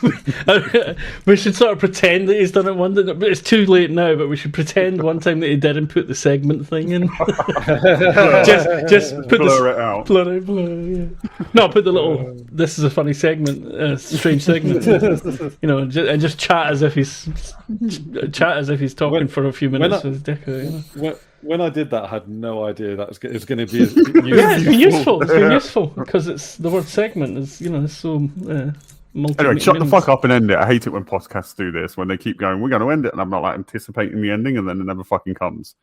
[SPEAKER 1] We should sort of pretend that he's done it one day. But it's too late now. But we should pretend one time that he didn't put the segment thing in. just put
[SPEAKER 3] blur it out.
[SPEAKER 1] Blur. Yeah. No, put the little. This is a funny segment, strange segment. And just chat as if he's talking for a few minutes with his dick out.
[SPEAKER 2] When I did that, I had no idea that it was going to be.
[SPEAKER 1] It's been useful. It's been useful because it's the word segment is it's so.
[SPEAKER 3] Anyway, shut the fuck up and end it. I hate it when podcasts do this when they keep going. We're going to end it, and I'm not like anticipating the ending, and then it never fucking comes.